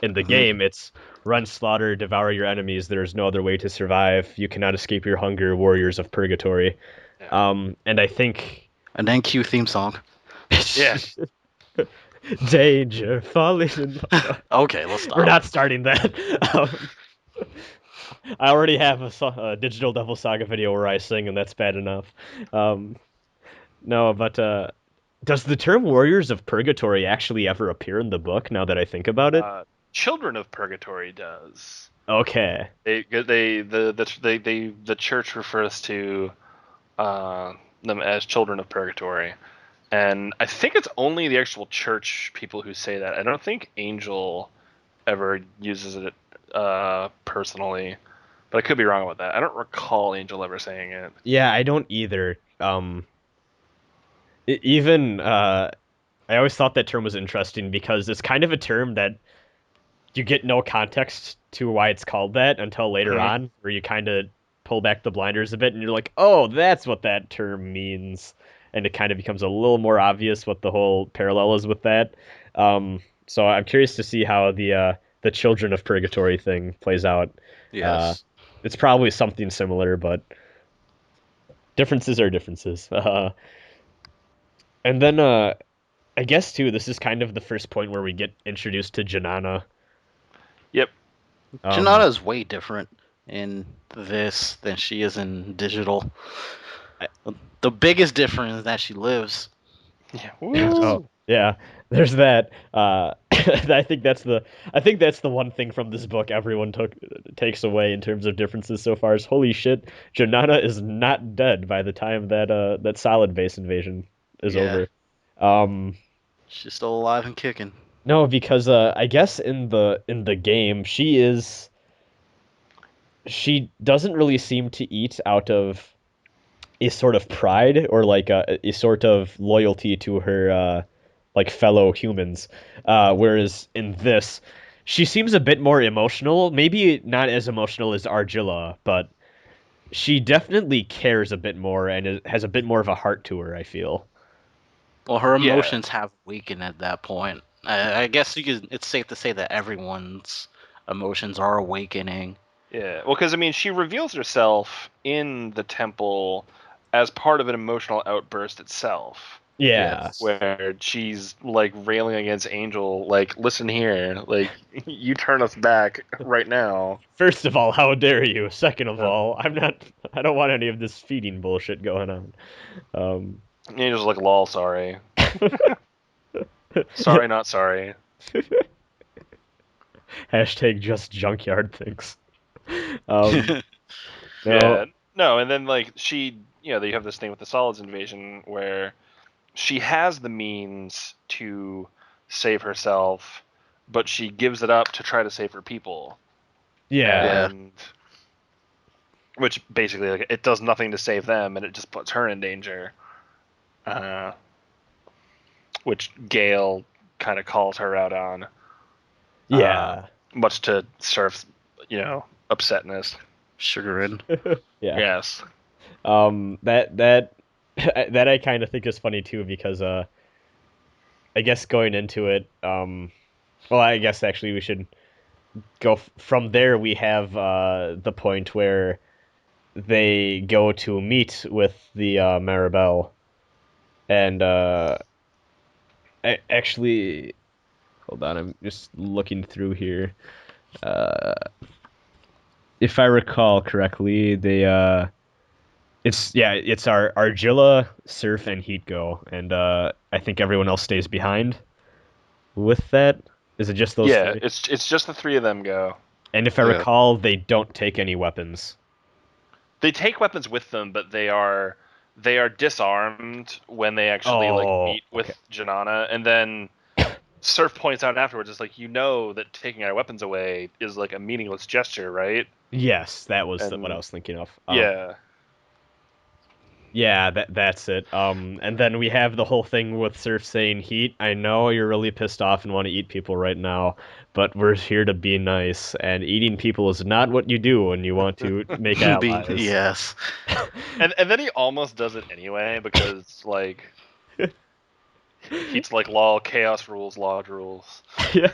in the game, it's run, slaughter, devour your enemies. There is no other way to survive. You cannot escape your hunger, warriors of purgatory. Yeah. And I think And then cue theme song. Yeah. danger, falling in love. Okay, let's stop. We're not starting that. I already have a Digital Devil Saga video where I sing, and that's bad enough. No, but does the term Warriors of Purgatory actually ever appear in the book? Now that I think about it, Children of Purgatory does. okay. The church refers to them as Children of Purgatory, and I think it's only the actual church people who say that. I don't think Angel ever uses it personally, but I could be wrong about that. I don't recall Angel ever saying it. Yeah, I don't either. I always thought that term was interesting because it's kind of a term that you get no context to why it's called that until later on, where you kind of pull back the blinders a bit and you're like, oh, that's what that term means. And it kind of becomes a little more obvious what the whole parallel is with that. So I'm curious to see how the Children of Purgatory thing plays out. Yes. It's probably something similar, but differences are differences. And then I guess too, this is kind of the first point where we get introduced to Janana. Yep. Janana is way different in this than she is in digital. The biggest difference is that she lives. Yeah. Oh, yeah. There's that. I think that's the one thing from this book everyone takes away in terms of differences so far is holy shit, Janana is not dead by the time that solid base invasion is over. She's still alive and kicking. No, because I guess in the game she doesn't really seem to eat out of a sort of pride or like a sort of loyalty to her like fellow humans, whereas in this she seems a bit more emotional, maybe not as emotional as Argilla, but she definitely cares a bit more and has a bit more of a heart to her, I feel. Well, her emotions have weakened at that point. I guess it's safe to say that everyone's emotions are awakening. Yeah, well, because I mean, she reveals herself in the temple as part of an emotional outburst itself. Yeah. Yes. Where she's like railing against Angel, like, listen here, like, you turn us back right now. First of all, how dare you? Second of all, I don't want any of this feeding bullshit going on. Angel's like, lol, sorry. Sorry, not sorry. Hashtag just Junkyard things. Yeah, no, and then like you have this thing with the Solids invasion where she has the means to save herself, but she gives it up to try to save her people. Yeah. And which basically, like, it does nothing to save them, and it just puts her in danger. Which Gale kind of calls her out on. Yeah. Much to Surf's, upsetness. Chagrin. Yeah. Yes. That I kind of think is funny too because I guess going into it, well, I guess actually we should go from there. We have the point where they go to meet with the Maribel, and actually, hold on, I'm just looking through here. If I recall correctly, it's our Argilla, Surf, and Heat go, and I think everyone else stays behind. With that, is it just those? Yeah, three? it's just the three of them go. And if I recall, they don't take any weapons. They take weapons with them, but they are disarmed when they actually meet with Janana, and then Surf points out afterwards, it's like, that taking our weapons away is like a meaningless gesture, right? Yes, that was what I was thinking of. Yeah. Yeah, that's it. And then we have the whole thing with Surf saying, Heat, I know you're really pissed off and want to eat people right now, but we're here to be nice, and eating people is not what you do when you want to make allies. Yes. And then he almost does it anyway, because, like, Heat's like, lol, chaos rules, lodge rules. Yeah.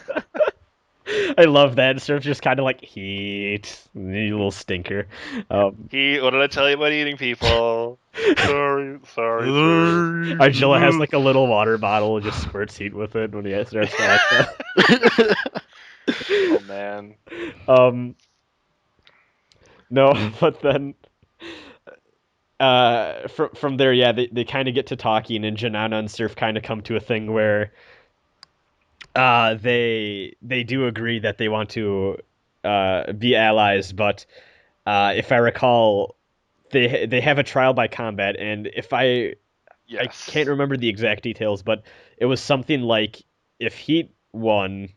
I love that. Surf's just kind of like, heat, you little stinker. What did I tell you about eating people? Sorry, sorry. Argilla has like a little water bottle and just squirts heat with it when he starts to act up. Oh man. No, but then from there, yeah, they kind of get to talking, and Janana and Surf kind of come to a thing where they do agree that they want to be allies, but if I recall, they have a trial by combat, and if I Yes. can't remember the exact details, but it was something like if Heat won,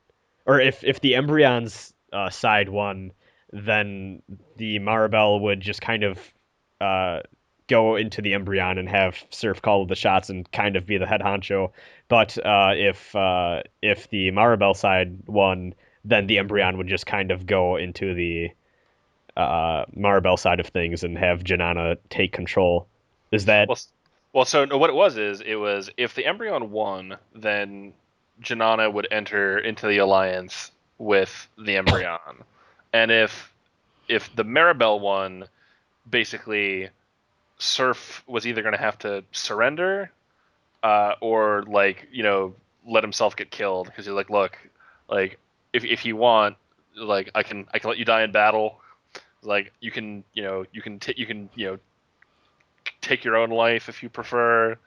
or if the Embryon's side won, then the Maribel would just kind of uh, go into the Embryon and have Surf call the shots and kind of be the head honcho. But if the Maribel side won, then the Embryon would just kind of go into the Maribel side of things and have Janana take control. Is that Well, so no, what it was if the Embryon won, then Janana would enter into the alliance with the Embryon, and if the Maribel won, basically Surf was either going to have to surrender, or like let himself get killed because he's like, look, like if you want, like I can let you die in battle, like you can take your own life if you prefer,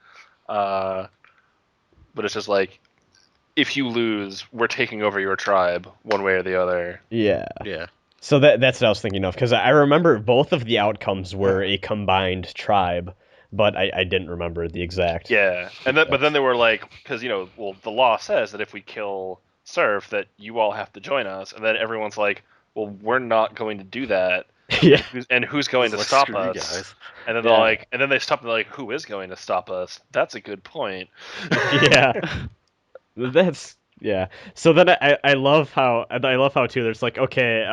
but it's just like if you lose, we're taking over your tribe one way or the other. yeah. Yeah. So that's what I was thinking of, because I remember both of the outcomes were a combined tribe, but I didn't remember the exact. Yeah, and then but then they were like, because well, the law says that if we kill Surf, that you all have to join us, and then everyone's like, well, we're not going to do that. Yeah. And who's going to Like, stop screw you us? guys. And then Yeah. they're like, and then they stop and they're like, who is going to stop us? That's a good point. Yeah. That's yeah. So then I love how too there's like, okay,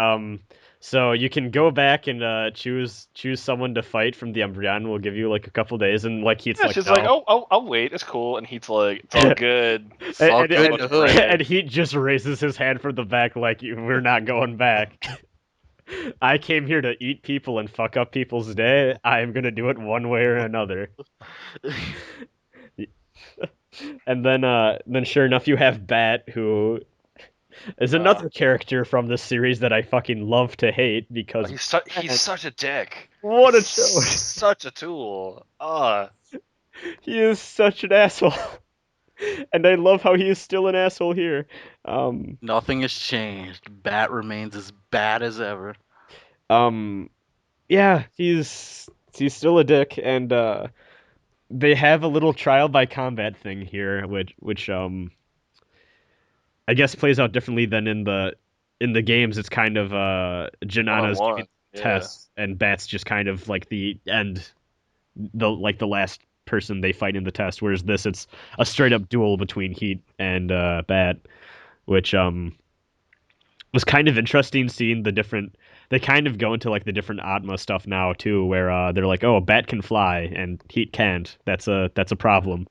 so you can go back and choose someone to fight from the Embryon. We'll give you like a couple days, and like Heat's Yeah, like, she's no. like, oh, I'll wait. It's cool. And he's like, it's all good. It's all good in the hood. And Heat just raises his hand from the back like, we're not going back. I came here to eat people and fuck up people's day. I am gonna do it one way or another. And then sure enough, you have Bat, who is another character from this series that I fucking love to hate because He's such a dick. what a He's joke. such a tool. He is such an asshole. And I love how he is still an asshole here. Nothing has changed. Bat remains as bad as ever. Yeah, he's still a dick, and they have a little trial by combat thing here, which I guess plays out differently than in the games. It's kind of Janana's One-on-one, giving yeah. tests, and Bat's just kind of like the end, the last person they fight in the test. Whereas this, it's a straight up duel between Heat and Bat, which was kind of interesting seeing the different. They kind of go into like the different Atma stuff now too, where they're like, oh, Bat can fly and Heat can't. That's a problem.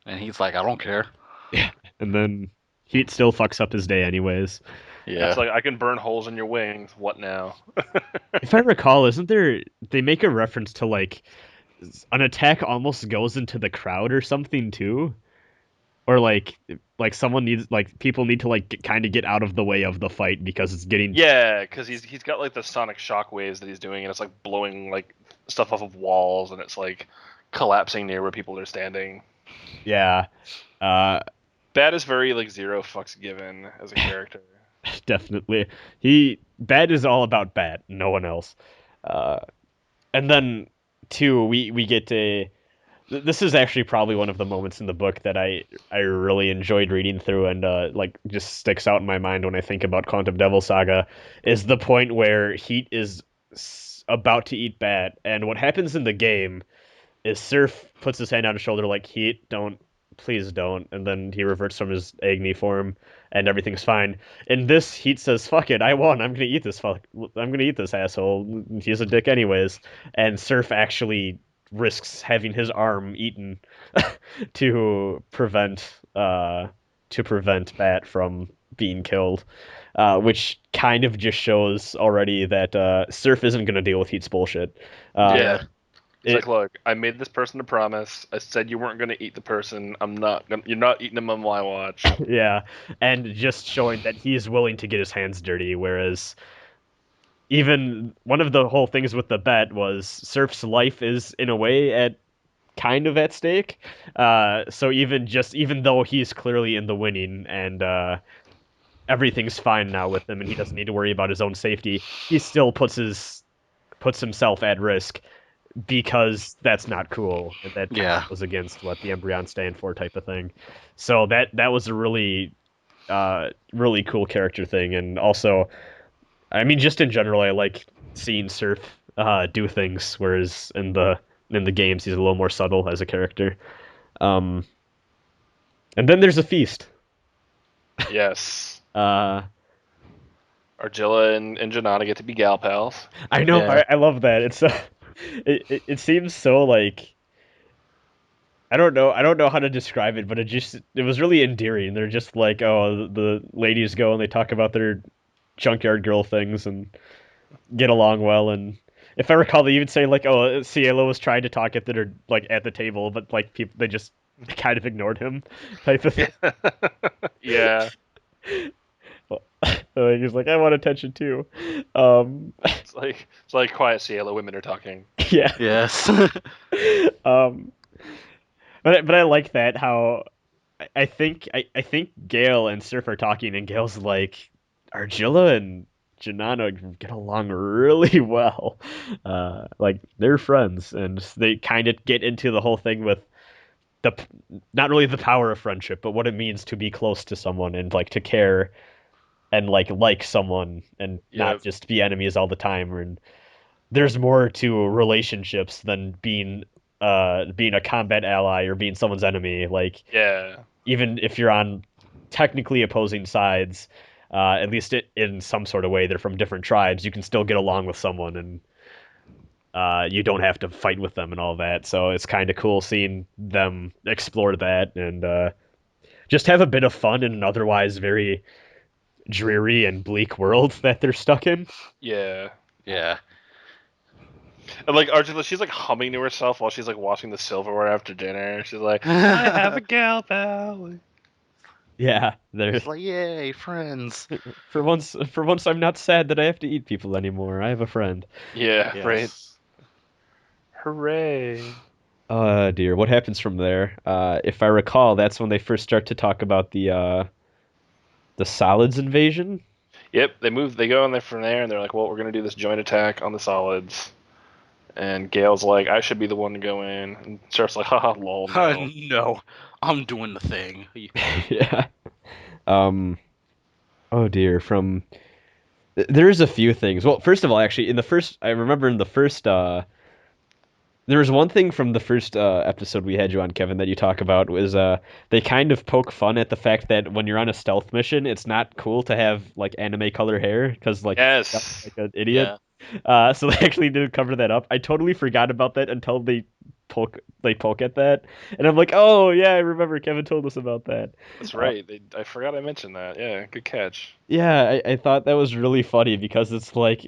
And he's like, I don't care. Yeah, and then Heat still fucks up his day anyways. Yeah. It's like, I can burn holes in your wings. What now? If I recall, isn't there? They make a reference to like an attack almost goes into the crowd or something too, or like someone needs people need to like kind of get out of the way of the fight because it's getting Yeah, because he's got like the sonic shockwaves that he's doing, and it's like blowing like stuff off of walls, and it's like collapsing near where people are standing. yeah. Bat is very like zero fucks given as a character. Definitely. Bat is all about Bat, no one else. And then two, we get a. This is actually probably one of the moments in the book that I really enjoyed reading through and like just sticks out in my mind when I think about Quantum Devil Saga, is the point where Heat is about to eat Bat, and what happens in the game is Surf puts his hand on his shoulder like, Heat, please don't, and then he reverts from his Agni form and everything's fine. In this, Heat says, fuck it, I won, I'm gonna eat this asshole, he's a dick anyways, and Surf actually risks having his arm eaten to prevent Bat from being killed, which kind of just shows already that Surf isn't going to deal with Heat's bullshit. Yeah. It's It- like, look, I made this person a promise. I said you weren't going to eat the person. You're not eating them on my watch. Yeah, and just showing that he's willing to get his hands dirty, whereas even one of the whole things with the bet was Surf's life is in a way kind of at stake. So even though he's clearly in the winning and everything's fine now with him and he doesn't need to worry about his own safety, he still puts himself at risk because that's not cool. And that Yeah. goes against what the embryons stand for, type of thing. So that was a really really cool character thing. And also, I mean, just in general, I like seeing Surf do things, whereas in the games he's a little more subtle as a character. And then there's a feast. Yes. Uh, Argilla and Janana get to be gal pals. I know, Yeah. I love that. It's it seems so like I don't know how to describe it, but it was really endearing. They're just like, oh, the ladies go and they talk about their junkyard girl things and get along well. And if I recall, they even say like, oh, Siero was trying to talk at the table, but like people they just kind of ignored him, type of thing. Yeah. So he's like, I want attention too. It's like quiet Cielo women are talking. Yeah. Yes. But I like that how I think Gale and Surf are talking and Gale's like Argilla and Janana get along really well. Like they're friends and they kind of get into the whole thing with not really the power of friendship, but what it means to be close to someone and like to care and like someone and not just be enemies all the time. And there's more to relationships than being a combat ally or being someone's enemy. Like, Yeah. even if you're on technically opposing sides, at least in some sort of way, they're from different tribes, you can still get along with someone and you don't have to fight with them and all that. So it's kind of cool seeing them explore that and just have a bit of fun in an otherwise very dreary and bleak world that they're stuck in. Yeah. Yeah. And like Argilla, she's like humming to herself while she's like washing the silverware after dinner. She's like, I have a gal pal. Yeah, they're It's like, yay, friends. for once I'm not sad that I have to eat people anymore. I have a friend. Yeah, Yes. right. Hooray. Oh dear, what happens from there? If I recall, that's when they first start to talk about the solids invasion. Yep, they go in there from there and they're like, well, we're gonna do this joint attack on the solids. And Gale's like, I should be the one to go in. And Surf's like, haha, lol, no. No, I'm doing the thing. Yeah. Oh dear, there's a few things. Well, first of all, actually, I remember in the first there was one thing from the first episode we had you on, Kevin, that you talk about was they kind of poke fun at the fact that when you're on a stealth mission, it's not cool to have like anime color hair because like Yes. like an idiot. So they actually did cover that up. I totally forgot about that until they poke at that, and I'm like, oh yeah, I remember Kevin told us about that. That's right. I forgot I mentioned that. Yeah, good catch. Yeah, I thought that was really funny because it's like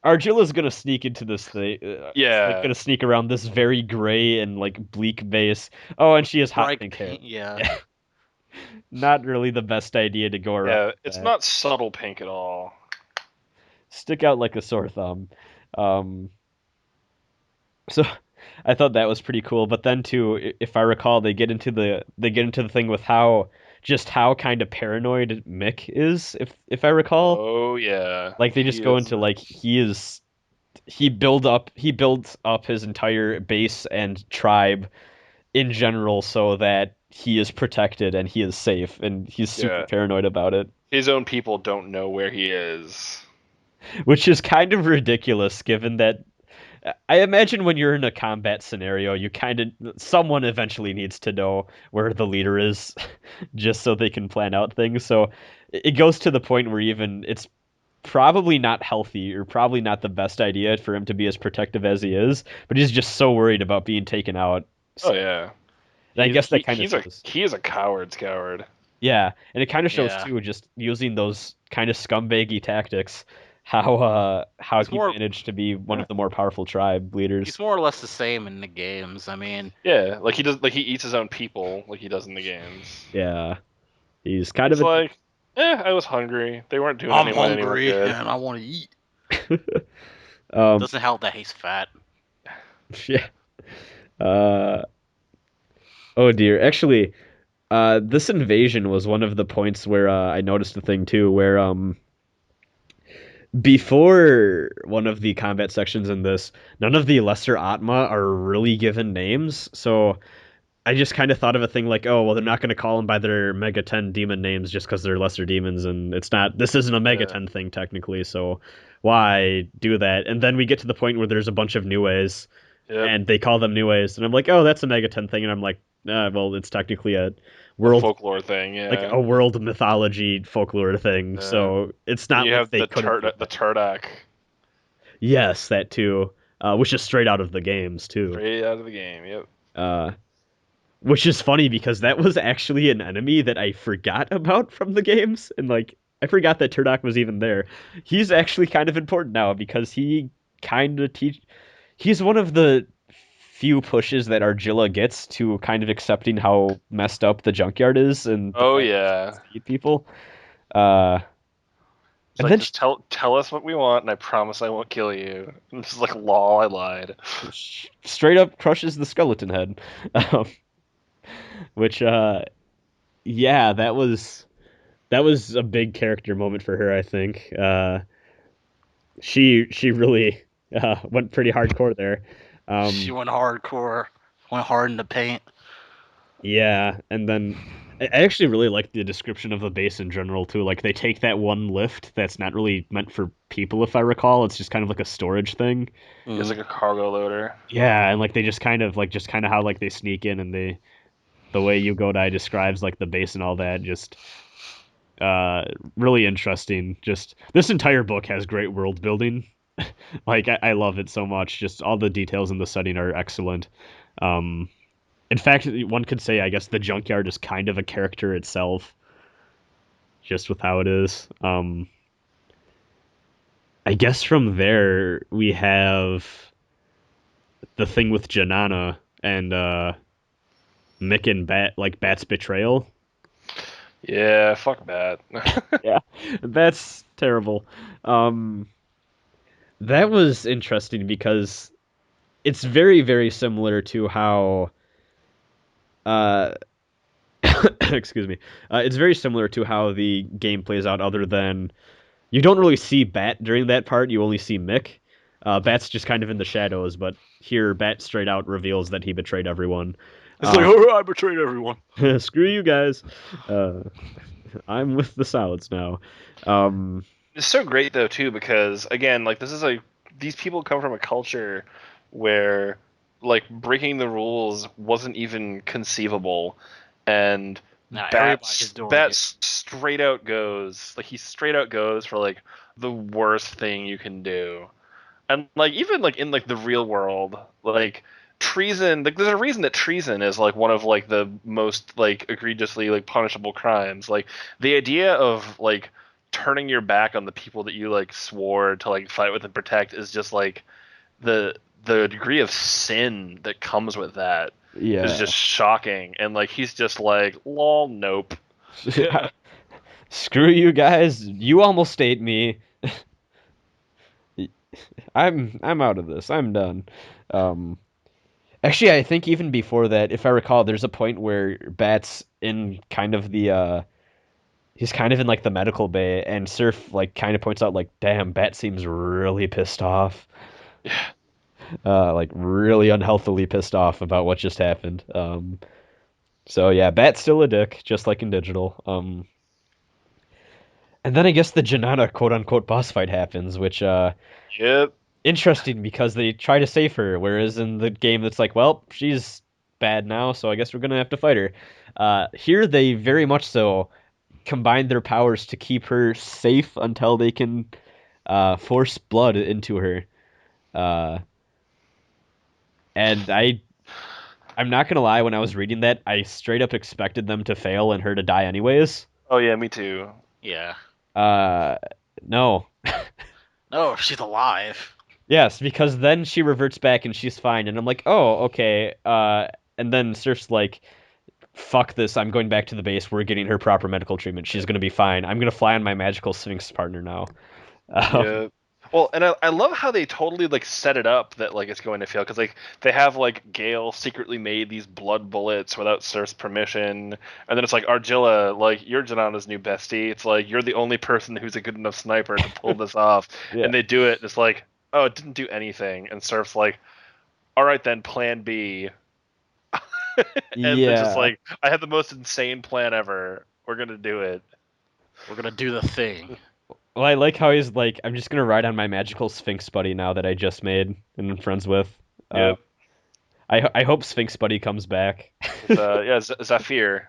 Argilla's gonna sneak into this thing. Yeah. Like, gonna sneak around this very gray and like bleak base. Oh, and she has hot Bright pink hair. pink, yeah. Not really the best idea to go around. Yeah, it's not subtle pink at all. Stick out like a sore thumb. So I thought that was pretty cool. But then too, if I recall, they get into the thing with how kind of paranoid Mick is, if I recall. Oh yeah. Like they just He go is. into like he builds up his entire base and tribe in general so that he is protected and he is safe and he's super paranoid about it. His own people don't know where he is. Which is kind of ridiculous given that I imagine when you're in a combat scenario, someone eventually needs to know where the leader is just so they can plan out things. So it goes to the point where even it's probably not healthy or probably not the best idea for him to be as protective as he is, but he's just so worried about being taken out. Oh yeah. And I guess that kind he is a coward's coward. Yeah, and it kind of shows Yeah. too, just using those kind of scumbaggy tactics, how He's he more managed to be one Yeah. of the more powerful tribe leaders. he's more or less the same in the games. I mean, Yeah, like he does, like he eats his own people, like he does in the games. Yeah, he's kind It's of like, I was hungry. They weren't doing I'm anyone hungry good. and I want to eat. a Doesn't help that he's fat. yeah. Uh, oh dear. Actually, this invasion was one of the points where I noticed a thing too, where before one of the combat sections in this, none of the lesser Atma are really given names. So I just kind of thought of a thing like, oh, well, they're not going to call them by their Mega 10 demon names just because they're lesser demons, and this isn't a Mega Yeah. 10 thing technically, so why do that? And then we get to the point where there's a bunch of new ways, Yep. and they call them new ways, and I'm like, oh, that's a Mega 10 thing, and I'm like, well, it's technically a A world, folklore thing, yeah. like a world mythology folklore thing, so it's And not you like have they the couldn't do the that. Turdak Yes, that too, which is straight out of the games too. straight out of the game. Yep. Uh, Which is funny because that was actually an enemy that I forgot about from the games, and like I forgot that Turdak was even there. He's actually kind of important now because he kind of he's one of the few pushes that Argilla gets to kind of accepting how messed up the Junkyard is and the Oh fact that yeah. she can eat people. Uh, It's and like then just tell us what we want, and I promise I won't kill you. And it's like, lol, I lied. she straight up crushes the skeleton head, um, which yeah, that was a big character moment for her, I think. She really went pretty hardcore there. She Um, went hardcore, went hard in the paint. yeah, and then I actually really like the description of the base in general too. Like they take that one lift that's not really meant for people, if I recall. It's just kind of like a storage thing. It's like a cargo loader. Yeah, and like they just kind of how like they sneak in and the way you go die describes like the base and all that. Just really interesting. Just this entire book has great world building. Like I love it so much. Just all the details in the setting are excellent. Um, in fact, one could say I guess the Junkyard is kind of a character itself, just with how it is. I guess from there we have the thing with Janana and Mick and Bat's betrayal. Yeah, fuck that. Yeah, that's terrible. Um, that was interesting because it's very, very similar to how uh excuse me. It's very similar to how the game plays out, other than you don't really see Bat during that part, you only see Mick. Bat's just kind of in the shadows, but here Bat straight out reveals that he betrayed everyone. It's like, oh, I betrayed everyone. Screw you guys. Uh, I'm with the Solids now. It's so great though too, because again, like this is like these people come from a culture where like breaking the rules wasn't even conceivable, and Now everybody's doing it. Straight out goes, like he straight out goes for like the worst thing you can do. And like even like in like the real world, like treason, like there's a reason that treason is like one of like the most like egregiously like punishable crimes. Like the idea of like turning your back on the people that you like swore to like fight with and protect is just like the degree of sin that comes with that Yeah. is just shocking. And like he's just like, lol, nope. Screw you guys. You almost ate me. I'm out of this. I'm done. Actually, I think even before that, if I recall, there's a point where Bat's in kind of the he's kind of in like the medical bay, and Surf like kind of points out like, damn, Bat seems really pissed off. Yeah. Like really unhealthily pissed off about what just happened. So yeah, Bat's still a dick, just like in digital. And then I guess the Janana quote unquote boss fight happens, which Yep. interesting because they try to save her, whereas in the game it's like, well, she's bad now, so I guess we're gonna have to fight her. Here they very much so combine their powers to keep her safe until they can force blood into her. And I'm not gonna lie, when I was reading that, I straight up expected them to fail and her to die anyways. Oh yeah, me too. Yeah. Uh, no. No, she's alive. Yes, because then she reverts back and she's fine, and I'm like, oh, okay. And then Surf's like, fuck this, I'm going back to the base. We're getting her proper medical treatment. She's gonna be fine. I'm gonna fly on my magical Sphinx partner now. Yeah. Well, and I love how they totally like set it up that like it's going to fail because like they have like Gale secretly made these blood bullets without Surf's permission, and then it's like Argilla, like you're Janana's new bestie. It's like you're the only person who's a good enough sniper to pull this off, Yeah. and they do it. And it's like, oh, it didn't do anything, and Surf's like, all right then, Plan B. And they're just like, I had the most insane plan ever. We're gonna do it. We're gonna do the thing. Well, I like how he's like, I'm just gonna ride on my magical Sphinx buddy now that I just made and I'm friends with. Yep. I hope Sphinx buddy comes back. Yeah, Zaphir.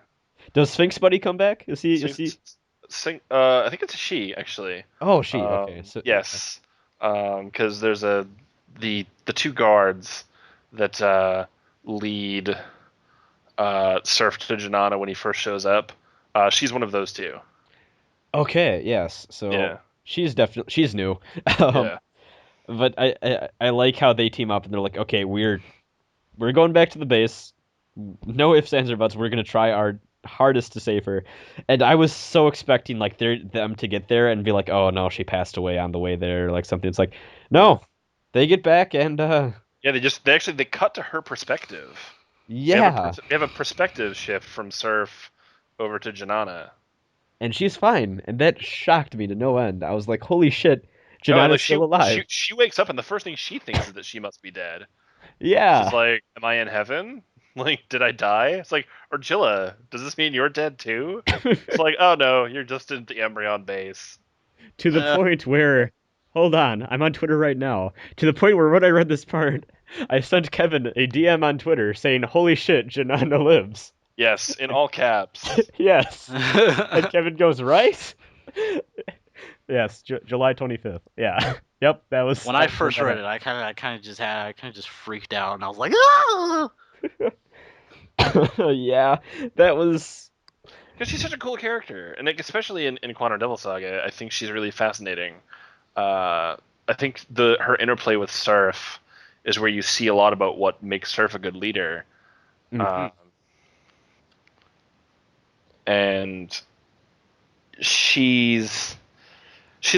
Does Sphinx buddy come back? Is he? I think it's a she actually. Oh, she. Okay. So, yes, because there's the two guards that lead Surf to Janana when he first shows up. She's one of those two. Okay. Yes. So Yeah. she's new. Yeah. But I like how they team up and they're like, okay, we're going back to the base. No ifs, ands, or buts. We're gonna try our hardest to save her. And I was so expecting like them to get there and be like, oh no, she passed away on the way there, or like something. It's like, no, they get back and Yeah, they cut to her perspective. yeah, They have a perspective shift from Surf over to Janana. and she's fine, and that shocked me to no end. I was like, holy shit, Janana's still alive. She wakes up and the first thing she thinks is that she must be dead. Yeah. She's like, am I in heaven? Like, did I die? It's like, Argilla, does this mean you're dead too? It's like, oh no, you're just in the Embryon base. To the point where, hold on, I'm on Twitter right now. To the point where when I read this part, I sent Kevin a DM on Twitter saying, holy shit, Janana lives. Yes, in all caps. Yes. And Kevin goes, right? Yes, July 25th. Yeah. Yep, that was... When I first read it, I kind of just freaked out, and I was like, ah! Yeah, that was... Because she's such a cool character, and like, especially in Quantum Devil Saga, I think she's really fascinating. I think her interplay with Surf is where you see a lot about what makes Surf a good leader. Mhm. And she's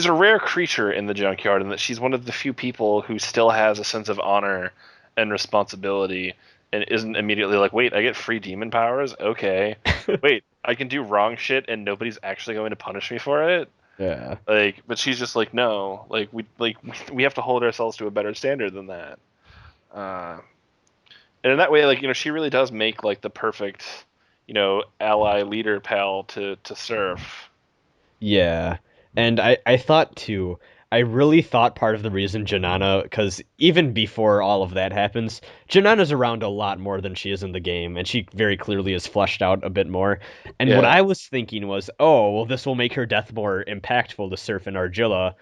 a rare creature in the Junkyard, in that she's one of the few people who still has a sense of honor and responsibility, and isn't immediately like, wait, I get free demon powers? Okay. Wait, I can do wrong shit and nobody's actually going to punish me for it? Yeah. Like, but she's just like, no, like we have to hold ourselves to a better standard than that. And in that way, like, she really does make like the perfect, ally leader pal to Surf. Yeah. And I thought too, I really thought part of the reason Janana, because even before all of that happens, Janana's around a lot more than she is in the game, and she very clearly is fleshed out a bit more. And what I was thinking was, oh, well, this will make her death more impactful to Surf and Argilla.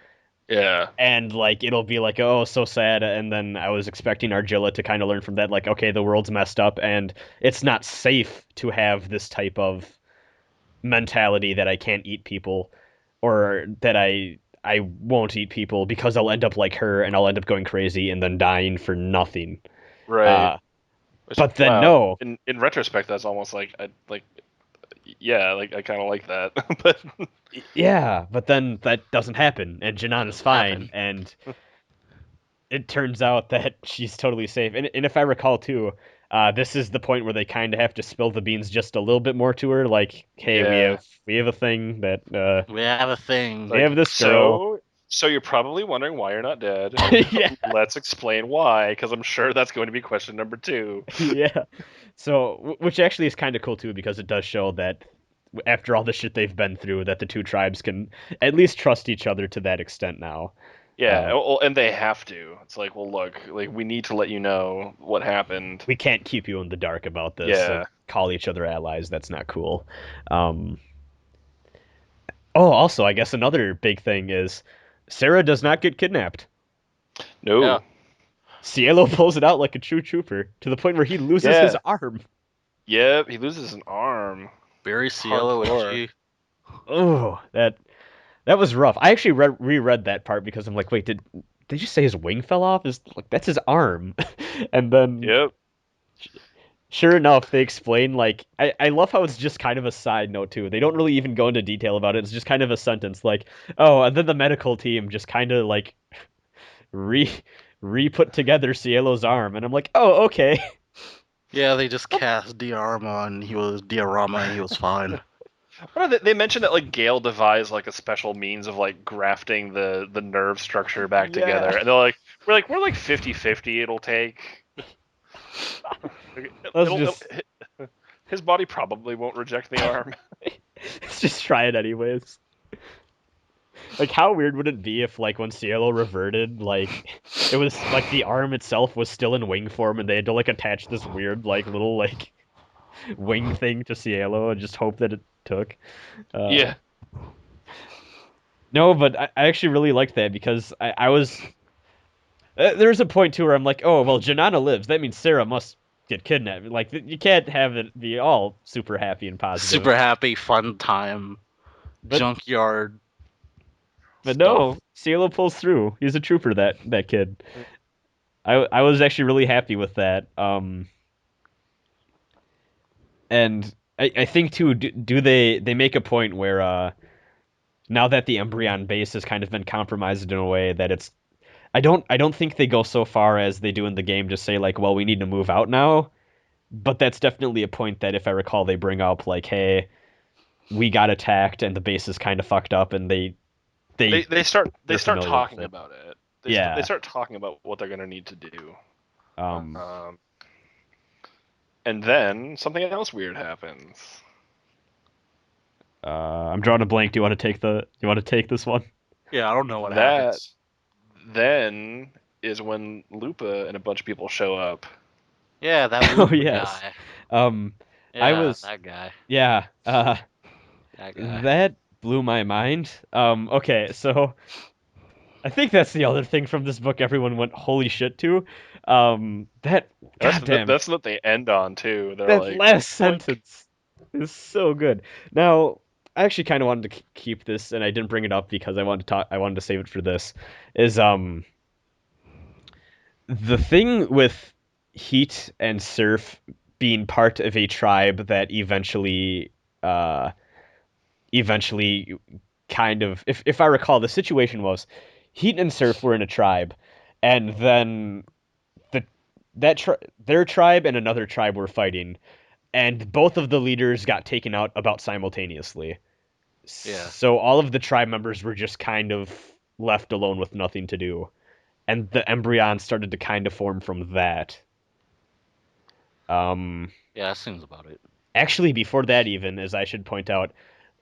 Yeah. And, like, it'll be like, oh, so sad. And then I was expecting Argilla to kind of learn from that, like, okay, the world's messed up, and it's not safe to have this type of mentality that I can't eat people, or that I won't eat people because I'll end up like her and I'll end up going crazy and then dying for nothing. Right. But then no. In retrospect, that's almost like I kind of like that. But yeah, but then that doesn't happen, and Janana's fine, and it turns out that she's totally safe. And if I recall too, this is the point where they kind of have to spill the beans just a little bit more to her, like, hey, we have a thing that we have a thing. We have this girl. So you're probably wondering why you're not dead. Yeah. Let's explain why, because I'm sure that's going to be question number 2. Yeah. So, which actually is kind of cool too, because it does show that after all the shit they've been through, that the two tribes can at least trust each other to that extent now. Yeah, and they have to. It's like, well, look, like, we need to let you know what happened. We can't keep you in the dark about this. Yeah. Like, call each other allies. That's not cool. Also, I guess another big thing is Sarah does not get kidnapped. No. Yeah. Cielo pulls it out like a true trooper to the point where he loses his arm. Yep, he loses an arm. Very Cielo Hardcore. itchy. Oh, that was rough. I actually reread that part because I'm like, wait, did they just say his wing fell off? Is like that's his arm, and then Yep. sure enough, they explain like I love how it's just kind of a side note too. They don't really even go into detail about it. It's just kind of a sentence like, oh, and then the medical team just kind of like re-put together Cielo's arm, and I'm like, oh, okay. Yeah, they just cast diorama and he was fine. They mentioned that like Gale devised like a special means of like grafting the nerve structure back together, and they're like, we're like 50-50 it'll take. His body probably won't reject the arm. Let's just try it anyways. Like, how weird would it be if, like, when Cielo reverted, like, it was, like, the arm itself was still in wing form, and they had to, like, attach this weird, like, little, like, wing thing to Cielo and just hope that it took. Yeah. No, but I actually really liked that because I was... there was a point, too, where I'm like, oh, well, Janana lives. That means Sarah must get kidnapped. Like, you can't have it be all super happy and positive. Super happy, fun time, Junkyard. But no, Cielo pulls through. He's a trooper, that kid. I was actually really happy with that. And I think too, do they make a point where now that the Embryon base has kind of been compromised in a way that it's I don't think they go so far as they do in the game to say like, well, we need to move out now. But that's definitely a point that, if I recall, they bring up like, hey, we got attacked and the base is kind of fucked up, and they start talking about it. They start talking about what they're gonna need to do. And then something else weird happens. I'm drawing a blank. Do you want to take this one? Yeah, I don't know what happens. Then is when Lupa and a bunch of people show up. Yeah, that Lupa guy. That guy. Yeah. That guy. That blew my mind. Okay, so I think that's the other thing from this book everyone went holy shit to. That's what they end on too. They're that last sentence is so good. Now, I actually kind of wanted to keep this, and I didn't bring it up because I wanted to save it for this. Is the thing with Heat and Surf being part of a tribe that eventually kind of, if I recall, the situation was Heat and Surf were in a tribe, and then their tribe and another tribe were fighting, and both of the leaders got taken out about simultaneously. Yeah. So all of the tribe members were just kind of left alone with nothing to do, and the Embryon started to kind of form from that. Yeah, that seems about it. Actually, before that even, as I should point out,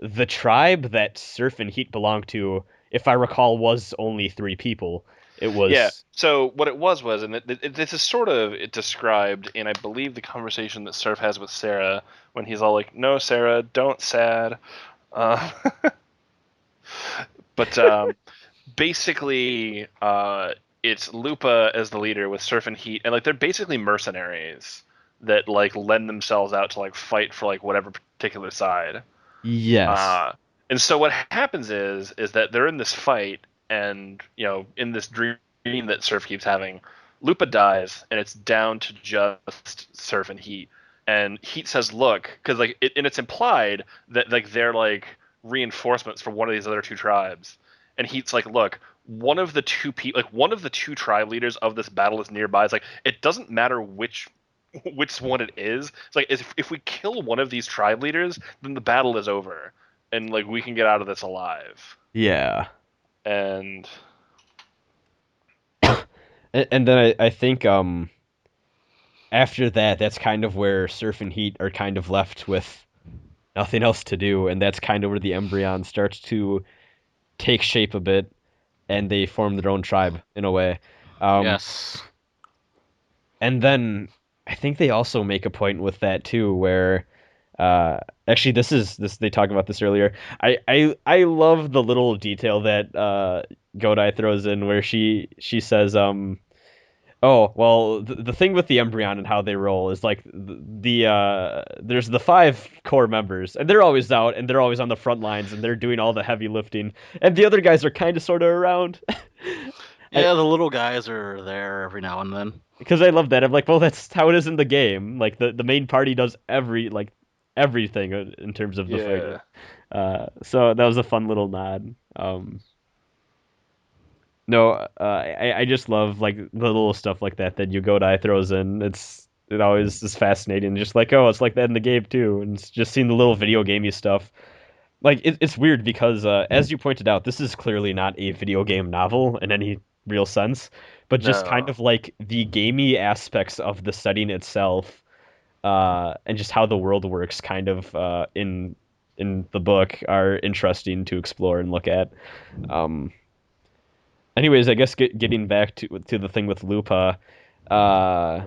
the tribe that Surf and Heat belonged to, if I recall, was only 3 people. It was... Yeah, so what it was, and this is sort of described in, I believe, the conversation that Surf has with Sarah, when he's all like, no, Sarah, don't sad. But basically, it's Lupa as the leader with Surf and Heat, and like they're basically mercenaries that like lend themselves out to like fight for like whatever particular side. Yes. And so what happens is that they're in this fight, and in this dream that Surf keeps having, Lupa dies, and it's down to just Surf and Heat. And Heat says, "Look," because like it's implied that like they're like reinforcements for one of these other 2 tribes. And Heat's like, "Look, one of the 2 tribe leaders of this battle is nearby. It's like it doesn't matter which one it is. It's like if we kill one of these tribe leaders, then the battle is over, and like we can get out of this alive." Yeah. And then I think after that, that's kind of where Surf and Heat are kind of left with nothing else to do, and that's kind of where the Embryon starts to take shape a bit, and they form their own tribe in a way. Yes. And then I think they also make a point with that too, where actually this they talk about this earlier. I love the little detail that Godai throws in where she says Oh, well, the thing with the Embryon and how they roll is like there's the five core members, and they're always out, and they're always on the front lines, and they're doing all the heavy lifting, and the other guys are kind of sort of around. Yeah, the little guys are there every now and then. Because I love that. I'm like, well, that's how it is in the game. Like the main party does everything in terms of the fighting. So that was a fun little nod. No, I just love like the little stuff like that Yugodai throws in. It always is fascinating. Just like, oh, it's like that in the game too, and it's just seeing the little video gamey stuff. Like it's weird because as you pointed out, this is clearly not a video game novel in any real sense, but just kind No. of like the gamey aspects of the setting itself, and just how the world works, kind of in the book, are interesting to explore and look at. Um, Anyways, I guess getting back to the thing with Lupa, uh,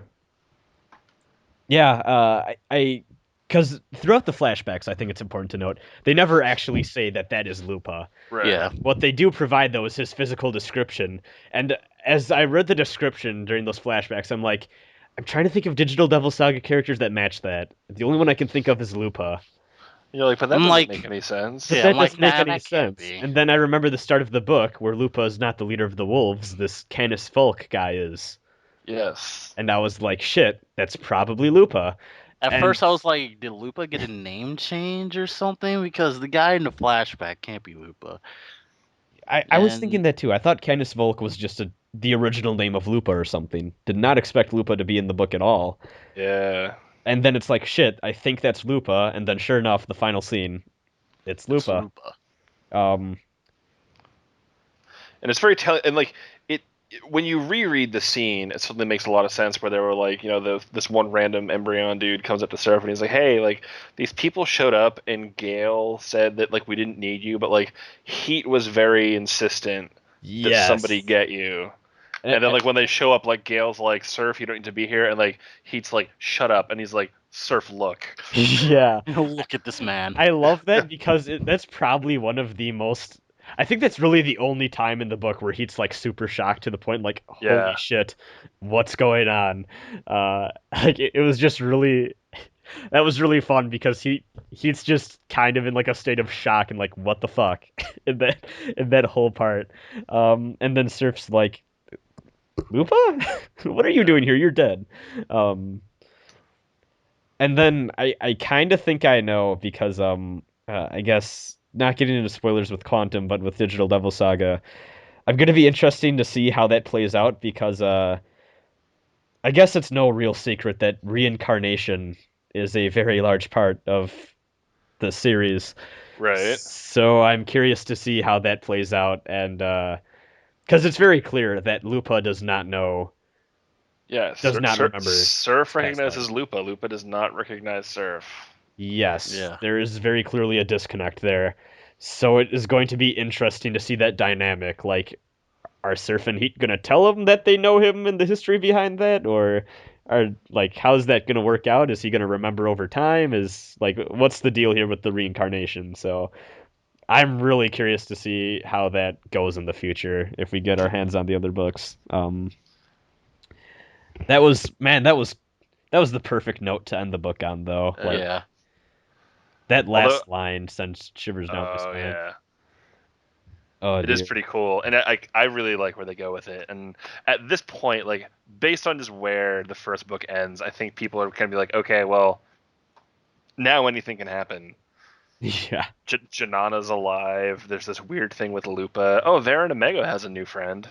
yeah, I because throughout the flashbacks, I think it's important to note they never actually say that that is Lupa. Right. Yeah. What they do provide though is his physical description, and as I read the description during those flashbacks, I'm trying to think of Digital Devil Saga characters that match that. The only one I can think of is Lupa. You're like, but that I'm doesn't like- make any sense. But Yeah, that I'm like, doesn't make nah, any that can't sense. be. And then I remember the start of the book where Lupa is not the leader of the wolves, this Canis Folk guy is. Yes. And I was like, shit, that's probably Lupa. At And- first, I was like, did Lupa get a name change or something? Because the guy in the flashback can't be Lupa. I was And- thinking that too. I thought Canis Volk was just the original name of Lupa or something. Did not expect Lupa to be in the book at all. Yeah. And then it's like, shit, I think that's Lupa. And then sure enough, the final scene, it's It's Lupa. Lupa. And it's very telling. And like when you reread the scene, it suddenly makes a lot of sense. Where they were like, this one random Embryon dude comes up to Surf and he's like, "Hey, like these people showed up and Gale said that like we didn't need you, but like Heat was very insistent that Yes. somebody get you." And then like when they show up, like Gale's like, "Surf, you don't need to be here," and like Heat's like, "Shut up," and he's like, "Surf, look." Yeah. Look at this man. I love that because that's probably one of the most. I think that's really the only time in the book where Heat's like super shocked to the point like, holy Yeah. shit, what's going on? Like it was just really. That was really fun because he's just kind of in like a state of shock and like what the fuck in that whole part. And then Surf's like, Lupa? What are you doing here? You're dead. And then I kind of think I know because I guess not getting into spoilers with Quantum, but with Digital Devil Saga, I'm gonna be interesting to see how that plays out because I guess it's no real secret that reincarnation is a very large part of the series. Right. So I'm curious to see how that plays out, and because it's very clear that Lupa does not know. Yes. Does not remember Surf past recognizes life. Lupa. Lupa does not recognize Surf. Yes, Yeah. there is very clearly a disconnect there. So it is going to be interesting to see that dynamic. Like, are Surf and Heat gonna tell him that they know him and the history behind that, or are like, how's that gonna work out? Is he gonna remember over time? Is like, what's the deal here with the reincarnation? So I'm really curious to see how that goes in the future if we get our hands on the other books. That was the perfect note to end the book on, though. Like, Yeah. that last Although- line sends shivers down my Oh spine. yeah. Oh, It is dear. pretty cool, and I really like where they go with it. And at this point, like based on just where the first book ends, I think people are gonna be like, okay, well, now anything can happen. Yeah. Janana's alive. There's this weird thing with Lupa. Oh, Varen Omega has a new friend.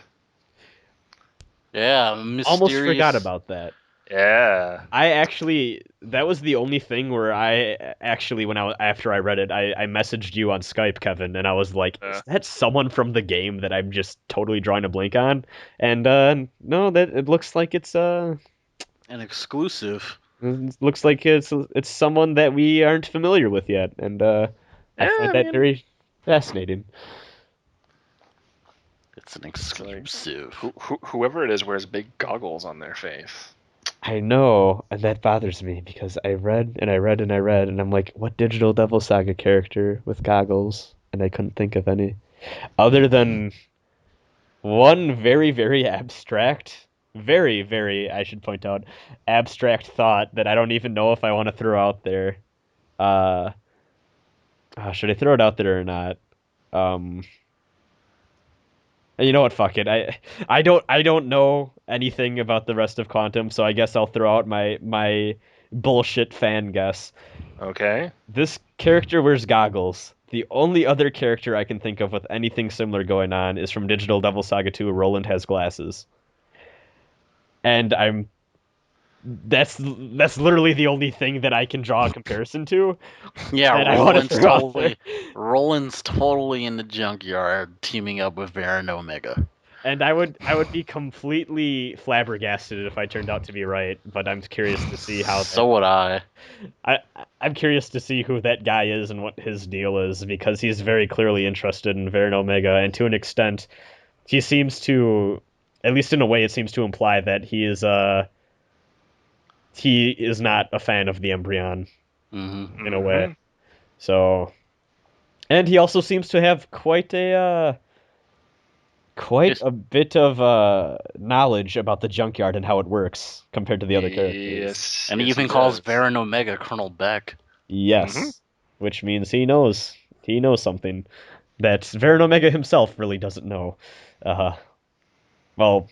Yeah. Mysterious. Almost forgot about that. Yeah. That was the only thing where I actually, after I read it, I messaged you on Skype, Kevin, and I was like, Yeah. is that someone from the game that I'm just totally drawing a blank on? And no, that it looks like it's An exclusive. it looks like it's someone that we aren't familiar with yet, and I Yeah, find I that mean- very fascinating. It's an exclusive. Whoever it is wears big goggles on their face. I know, and that bothers me because I read and I read and I read, and I'm like, what Digital Devil Saga character with goggles? And I couldn't think of any. Other than one very, very abstract very, very, I should point out, abstract thought that I don't even know if I want to throw out there. Uh, should I throw it out there or not? Um, you know what? Fuck it. I don't know anything about the rest of Quantum, so I guess I'll throw out my bullshit fan guess. Okay. This character wears goggles. The only other character I can think of with anything similar going on is from Digital Devil Saga 2. Roland has glasses, and that's literally the only thing that I can draw a comparison to. Yeah, And I want to throw out there. Roland's totally in the junkyard teaming up with Baron Omega. And I would be completely flabbergasted if I turned out to be right, but I'm curious to see how. So would I. I'm curious to see who that guy is and what his deal is, because he's very clearly interested in Baron Omega, and to an extent, he seems to, at least in a way, it seems to imply that he is not a fan of the Embryon in a way. So, and he also seems to have quite a bit of knowledge about the Junkyard and how it works compared to the other characters. Yes. And he yes, even he calls does. Baron Omega Colonel Beck. Yes, which means he knows something that Baron Omega himself really doesn't know. Well,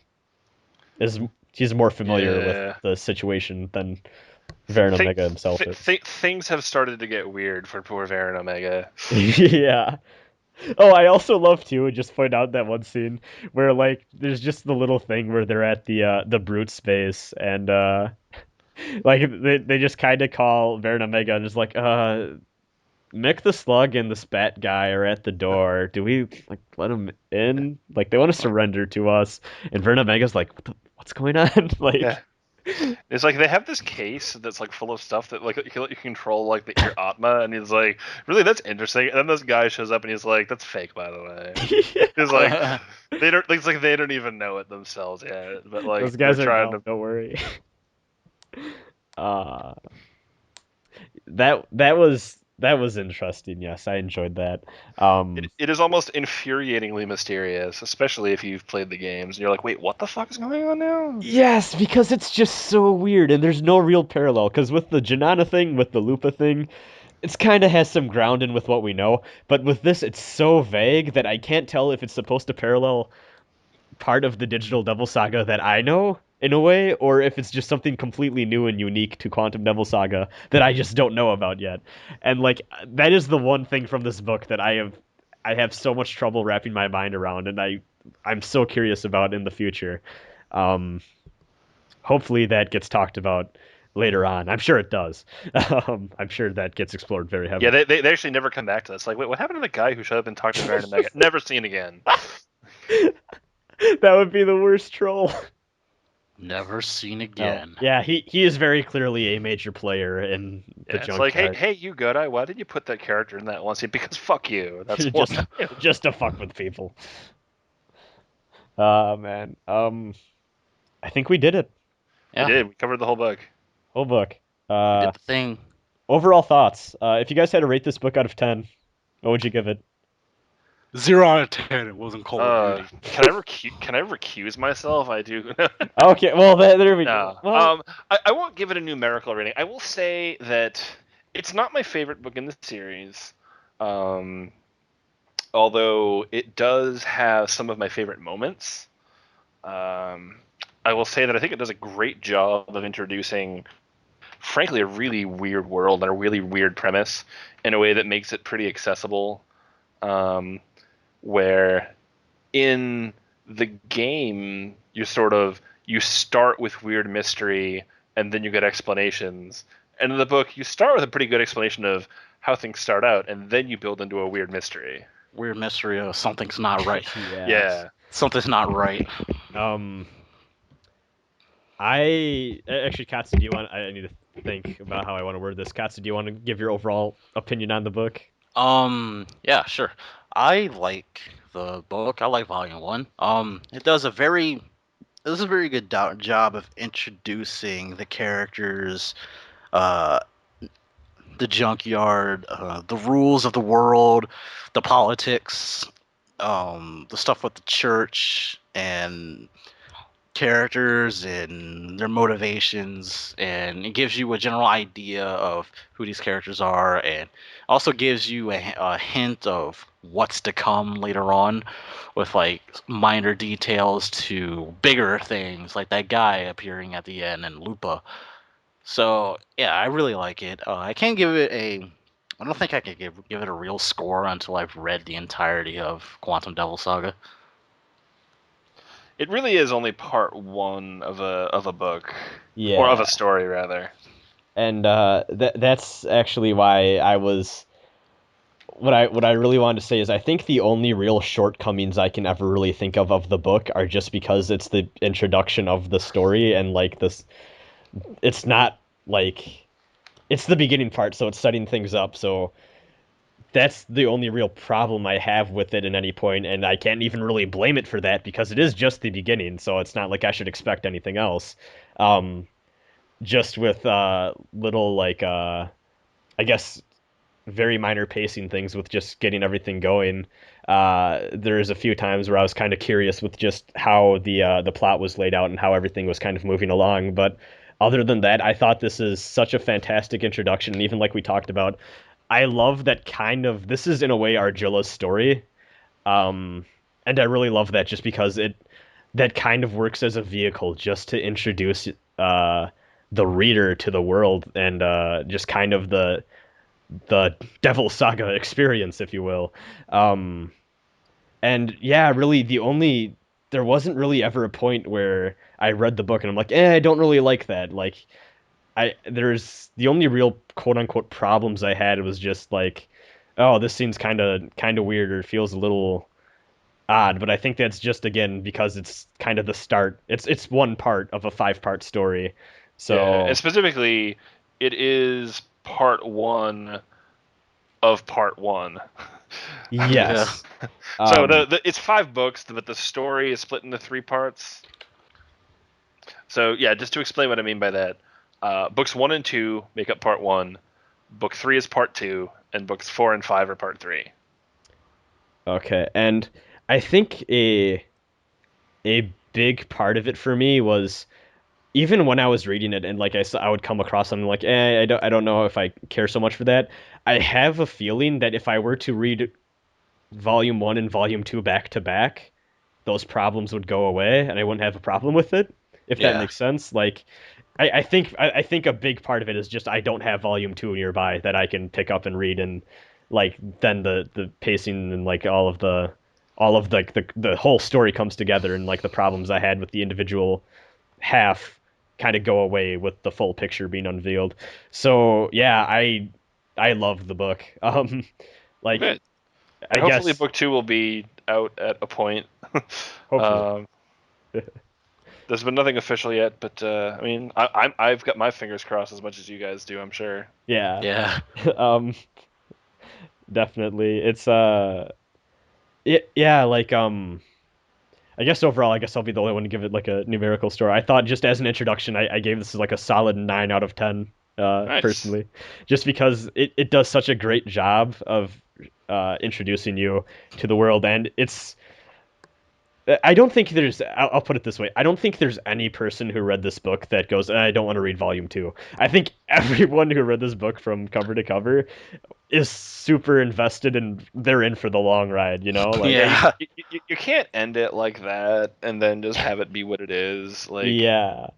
he's more familiar with the situation than Baron Omega himself is. Things have started to get weird for poor Baron Omega. Yeah. Oh, I also love to just point out that one scene where like there's just the little thing where they're at the brute space, and like they just kind of call Baron Omega and just like Mick the Slug and the Spat guy are at the door. Do we like let them in? Like they want to surrender to us, and Baron Omega's like, what's going on? Like. Yeah. It's like they have this case that's like full of stuff that like you can control like your Atma, and he's like, really, that's interesting. And then this guy shows up and he's like, that's fake, by the way. He's like, they don't even know it themselves yet. But like Those guys they're are trying dumb, to. don't worry. That was interesting. Yes, I enjoyed that. It is almost infuriatingly mysterious, especially if you've played the games and you're like, wait, what the fuck is going on now? Yes, because it's just so weird, and there's no real parallel. Because with the Janana thing, with the Lupa thing, it's kind of has some ground in with what we know. But with this, it's so vague that I can't tell if it's supposed to parallel part of the Digital Devil Saga that I know in a way, or if it's just something completely new and unique to Quantum Devil Saga that I just don't know about yet. And like that is the one thing from this book that I have so much trouble wrapping my mind around, and I'm so curious about in the future. Hopefully that gets talked about later on. I'm sure it does. I'm sure that gets explored very heavily. Yeah, they actually never come back to that. It's like, wait, what happened to the guy who showed up and talked to Baron Omega? Never seen again. That would be the worst troll. Never seen again. Yeah, he is very clearly a major player in the It's like, Junkyard. hey, you Godai, why did you put that character in that one scene? Because fuck you. That's just to fuck with people. Man. I think we did it. Yeah. We did. We covered the whole book. Whole book. Did the thing. Overall thoughts. If you guys had to rate this book out of 10, what would you give it? 0 out of 10. It wasn't Call of Duty. Can I recuse myself? I do. Okay, well there we go. Well, I won't give it a numerical rating. I will say that it's not my favorite book in the series. Although it does have some of my favorite moments. I will say that I think it does a great job of introducing, frankly, a really weird world and a really weird premise in a way that makes it pretty accessible. Where in the game you start with weird mystery and then you get explanations, and in the book you start with a pretty good explanation of how things start out and then you build into a weird mystery. Weird mystery of something's not right. Yeah. Something's not right. Actually, Katsu, I need to think about how I want to word this. Katsu, do you want to give your overall opinion on the book? Yeah, sure. I like the book. I like Volume 1. It does a very good job of introducing the characters, the Junkyard, the rules of the world, the politics, the stuff with the church, and characters and their motivations, and it gives you a general idea of who these characters are, and also gives you a hint of what's to come later on, with like minor details to bigger things, like that guy appearing at the end and Lupa. So yeah, I really like it. I can't give it a. I don't think I could give it a real score until I've read the entirety of Quantum Devil Saga. It really is only part one of a book, or of Yeah, a story rather. and that's actually why I was. What I really wanted to say is I think the only real shortcomings I can ever really think of the book are just because it's the introduction of the story, and like this, it's not like it's the beginning part, so it's setting things up. So that's the only real problem I have with it at any point, and I can't even really blame it for that because it is just the beginning, so it's not like I should expect anything else. Um, just with little like I guess very minor pacing things with just getting everything going. There's a few times where I was kind of curious with just how the plot was laid out and how everything was kind of moving along, but other than that, I thought this is such a fantastic introduction, and even like we talked about, I love that kind of this is in a way Argilla's story. Um, and I really love that just because it that kind of works as a vehicle just to introduce uh the reader to the world and just kind of the Devil Saga experience, if you will. Um, and yeah, really, there wasn't really ever a point where I read the book and I'm like, I don't really like that. Like, there's the only real quote unquote problems I had was just like, oh, this seems kind of weird or feels a little odd. But I think that's just again because it's kind of the start. It's one part of a 5-part story. Yeah, and So specifically, it is part one of part one. Yeah. yes. So Um, it's 5 books, but the story is split into 3 parts. So yeah, just to explain what I mean by that, books 1 and 2 make up part one. Book 3 is part two, and books 4 and 5 are part three. okay, and I think a big part of it for me was even when I was reading it and like I would come across something like, I don't know if I care so much for that. I have a feeling that if I were to read volume 1 and volume 2 back to back, those problems would go away and I wouldn't have a problem with it, if that Yeah. makes sense. Like I think a big part of it is just I don't have volume 2 nearby that I can pick up and read, and like then the pacing and like all of the whole story comes together, and like the problems I had with the individual half kind of go away with the full picture being unveiled. So yeah, I loved the book. Like Okay. And I hopefully guess book 2 will be out at a point. hopefully. um, there's been nothing official yet, but I mean, I've got my fingers crossed as much as you guys do, I'm sure. Yeah. Yeah. um Definitely. It's yeah, like I guess overall, I guess I'll be the only one to give it like a numerical score. I thought just as an introduction, I gave this like a solid 9 out of 10, Nice. personally, just because it does such a great job of introducing you to the world, and I don't think I'll put it this way. I don't think there's any person who read this book that goes, I don't want to read volume 2. I think everyone who read this book from cover to cover is super invested and they're in for the long ride, you know? Like, Yeah, Yeah. you can't end it like that and then just have it be what it is. Like, yeah,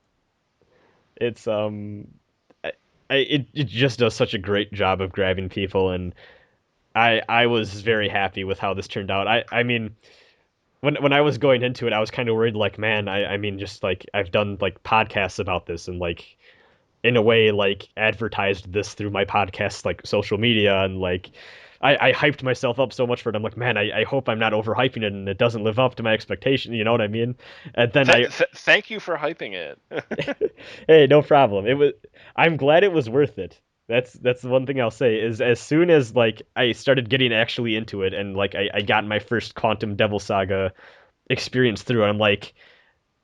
it's, I, it just does such a great job of grabbing people, and I was very happy with how this turned out. I mean, when I was going into it, I was kind of worried, like, man, I mean, just like I've done like podcasts about this and like in a way like advertised this through my podcast like social media, and like I hyped myself up so much for it. I'm like, man, I hope I'm not overhyping it and it doesn't live up to my expectation. You know what I mean? And then thank you for hyping it. hey, no problem. I'm glad it was worth it. That's the one thing I'll say is as soon as like I started getting actually into it and like I got my first Quantum Devil Saga experience through, I'm like,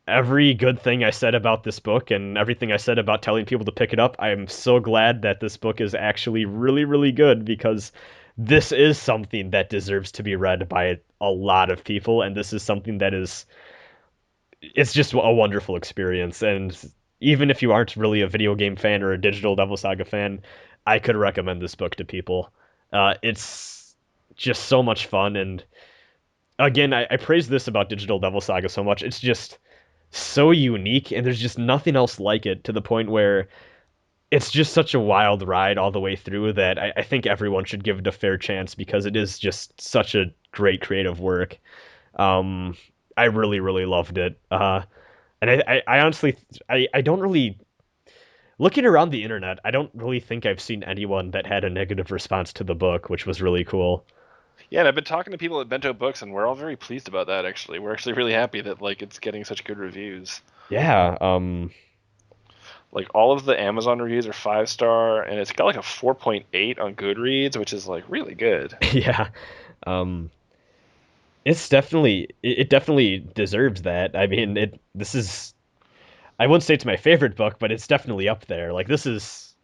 every good thing I said about this book and everything I said about telling people to pick it up, I am so glad that this book is actually really, really good, because this is something that deserves to be read by a lot of people, and this is something that is it's just a wonderful experience. And even if you aren't really a video game fan or a Digital Devil Saga fan, I could recommend this book to people. It's just so much fun. And again, I praise this about Digital Devil Saga so much. It's just so unique, and there's just nothing else like it, to the point where it's just such a wild ride all the way through that I think everyone should give it a fair chance, because it is just such a great creative work. Um, I really, really loved it. And I honestly, I don't really, looking around the internet, I don't really think I've seen anyone that had a negative response to the book, which was really cool. Yeah, and I've been talking to people at Bento Books, and we're all very pleased about that. Actually, we're actually really happy that like it's getting such good reviews. Yeah, Like all of the Amazon reviews are 5-star, and it's got like a 4.8 on Goodreads, which is like really good. yeah. Um, it definitely deserves that. I mean, this is, I wouldn't say it's my favorite book, but it's definitely up there. Like this is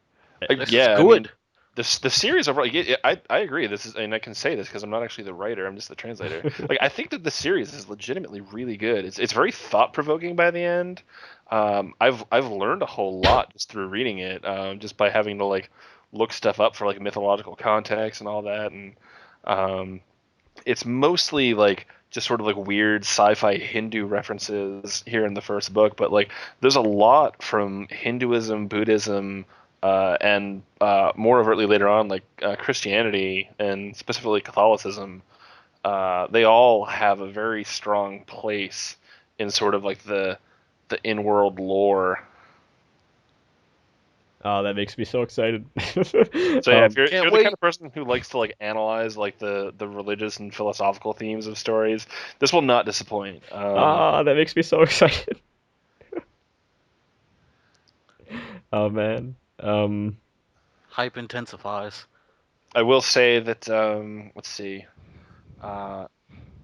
This is Yeah, I good. mean, the series overall, I agree. This is, and I can say this because I'm not actually the writer. I'm just the translator. Like, I think that the series is legitimately really good. It's very thought provoking by the end. I've learned a whole lot just through reading it, just by having to like look stuff up for like mythological context and all that. And um, it's mostly like just sort of like weird sci-fi Hindu references here in the first book, but like there's a lot from Hinduism, Buddhism, and more overtly later on, like Christianity and specifically Catholicism. They all have a very strong place in sort of like the in-world lore. oh, that makes me so excited. So yeah, if Um, you're, Can't the wait. kind of person who likes to like analyze like the religious and philosophical themes of stories, this will not disappoint. that makes me so excited. Oh man. Hype intensifies. I will say that let's see, uh,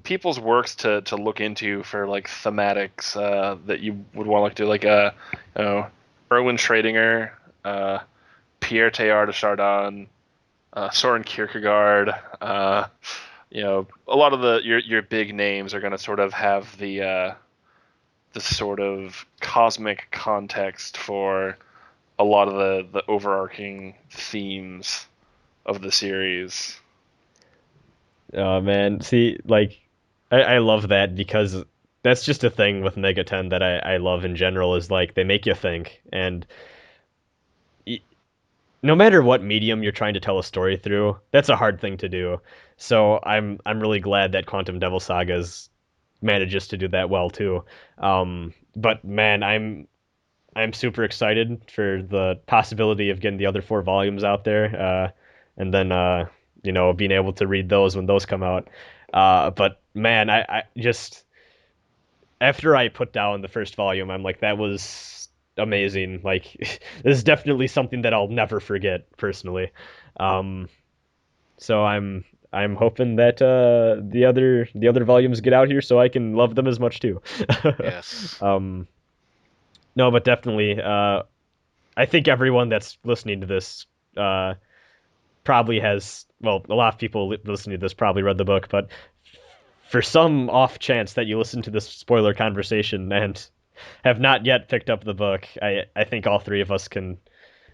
people's works to look into for like thematics that you would want to look to, like you know, Erwin Schrödinger, uh, Pierre Teilhard de Chardin, Soren Kierkegaard. You know, a lot of your big names are going to sort of have the sort of cosmic context for a lot of the overarching themes of the series. Oh man. See, like, I love that, because that's just a thing with Mega 10 that I love in general, is like they make you think. And y- no matter what medium you're trying to tell a story through, that's a hard thing to do. So I'm really glad that Quantum Devil Sagas manages to do that well too. But man, I'm super excited for the possibility of getting the other 4 volumes out there, and then being able to read those when those come out. But man, I just, after I put down the first volume, I'm like, that was amazing. Like this is definitely something that I'll never forget personally. Um, so I'm hoping that the other volumes get out here so I can love them as much too. Yes. um, no, but definitely, I think everyone that's listening to this uh, probably has, well, a lot of people listening to this probably read the book, but for some off chance that you listen to this spoiler conversation and have not yet picked up the book, I think all three of us can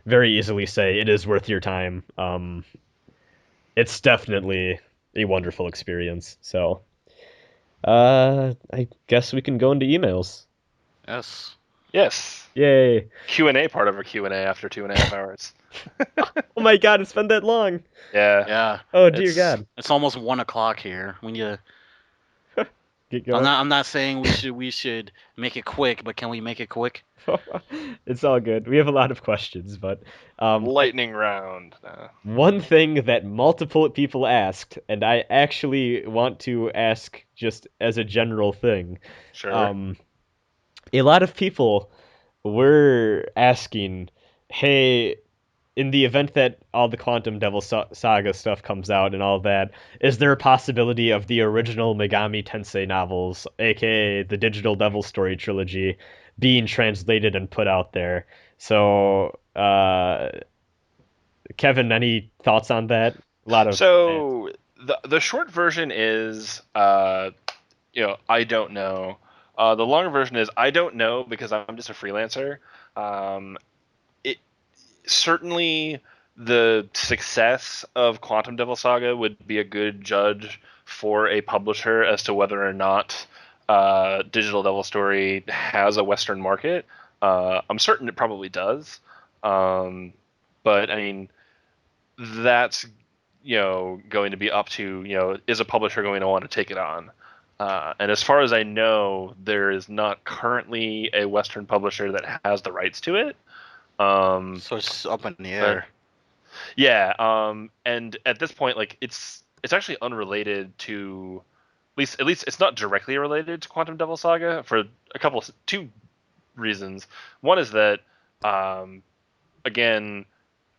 very easily say it is worth your time. It's definitely a wonderful experience. So, I guess we can go into emails. Yes. Yes, Yay! Q&A part of our Q&A after 2.5 hours. Oh my God, it's been that long. Yeah. Yeah. Oh dear It's God, it's almost 1 o'clock here. We need to. get I'm going. not. I'm not saying we should make it quick, but can we make it quick? It's all good. We have a lot of questions, but Lightning round. one thing that multiple people asked, and I actually want to ask just as a general thing, Sure. um, a lot of people were asking, hey, in the event that all the Quantum Devil Saga stuff comes out and all that, is there a possibility of the original Megami Tensei novels, aka the Digital Devil Story trilogy, being translated and put out there? So, Kevin, any thoughts on that? A lot of fans. So the short version is, I don't know. The longer version is I don't know because I'm just a freelancer. It certainly the success of Quantum Devil Saga would be a good judge for a publisher as to whether or not Digital Devil Story has a Western market. I'm certain it probably does, but I mean that's going to be up to is a publisher going to want to take it on? And as far as I know, there is not currently a Western publisher that has the rights to it. So it's up in the air. Yeah, and at this point, like it's actually unrelated to, at least it's not directly related to Quantum Devil Saga for two reasons. One is that, again,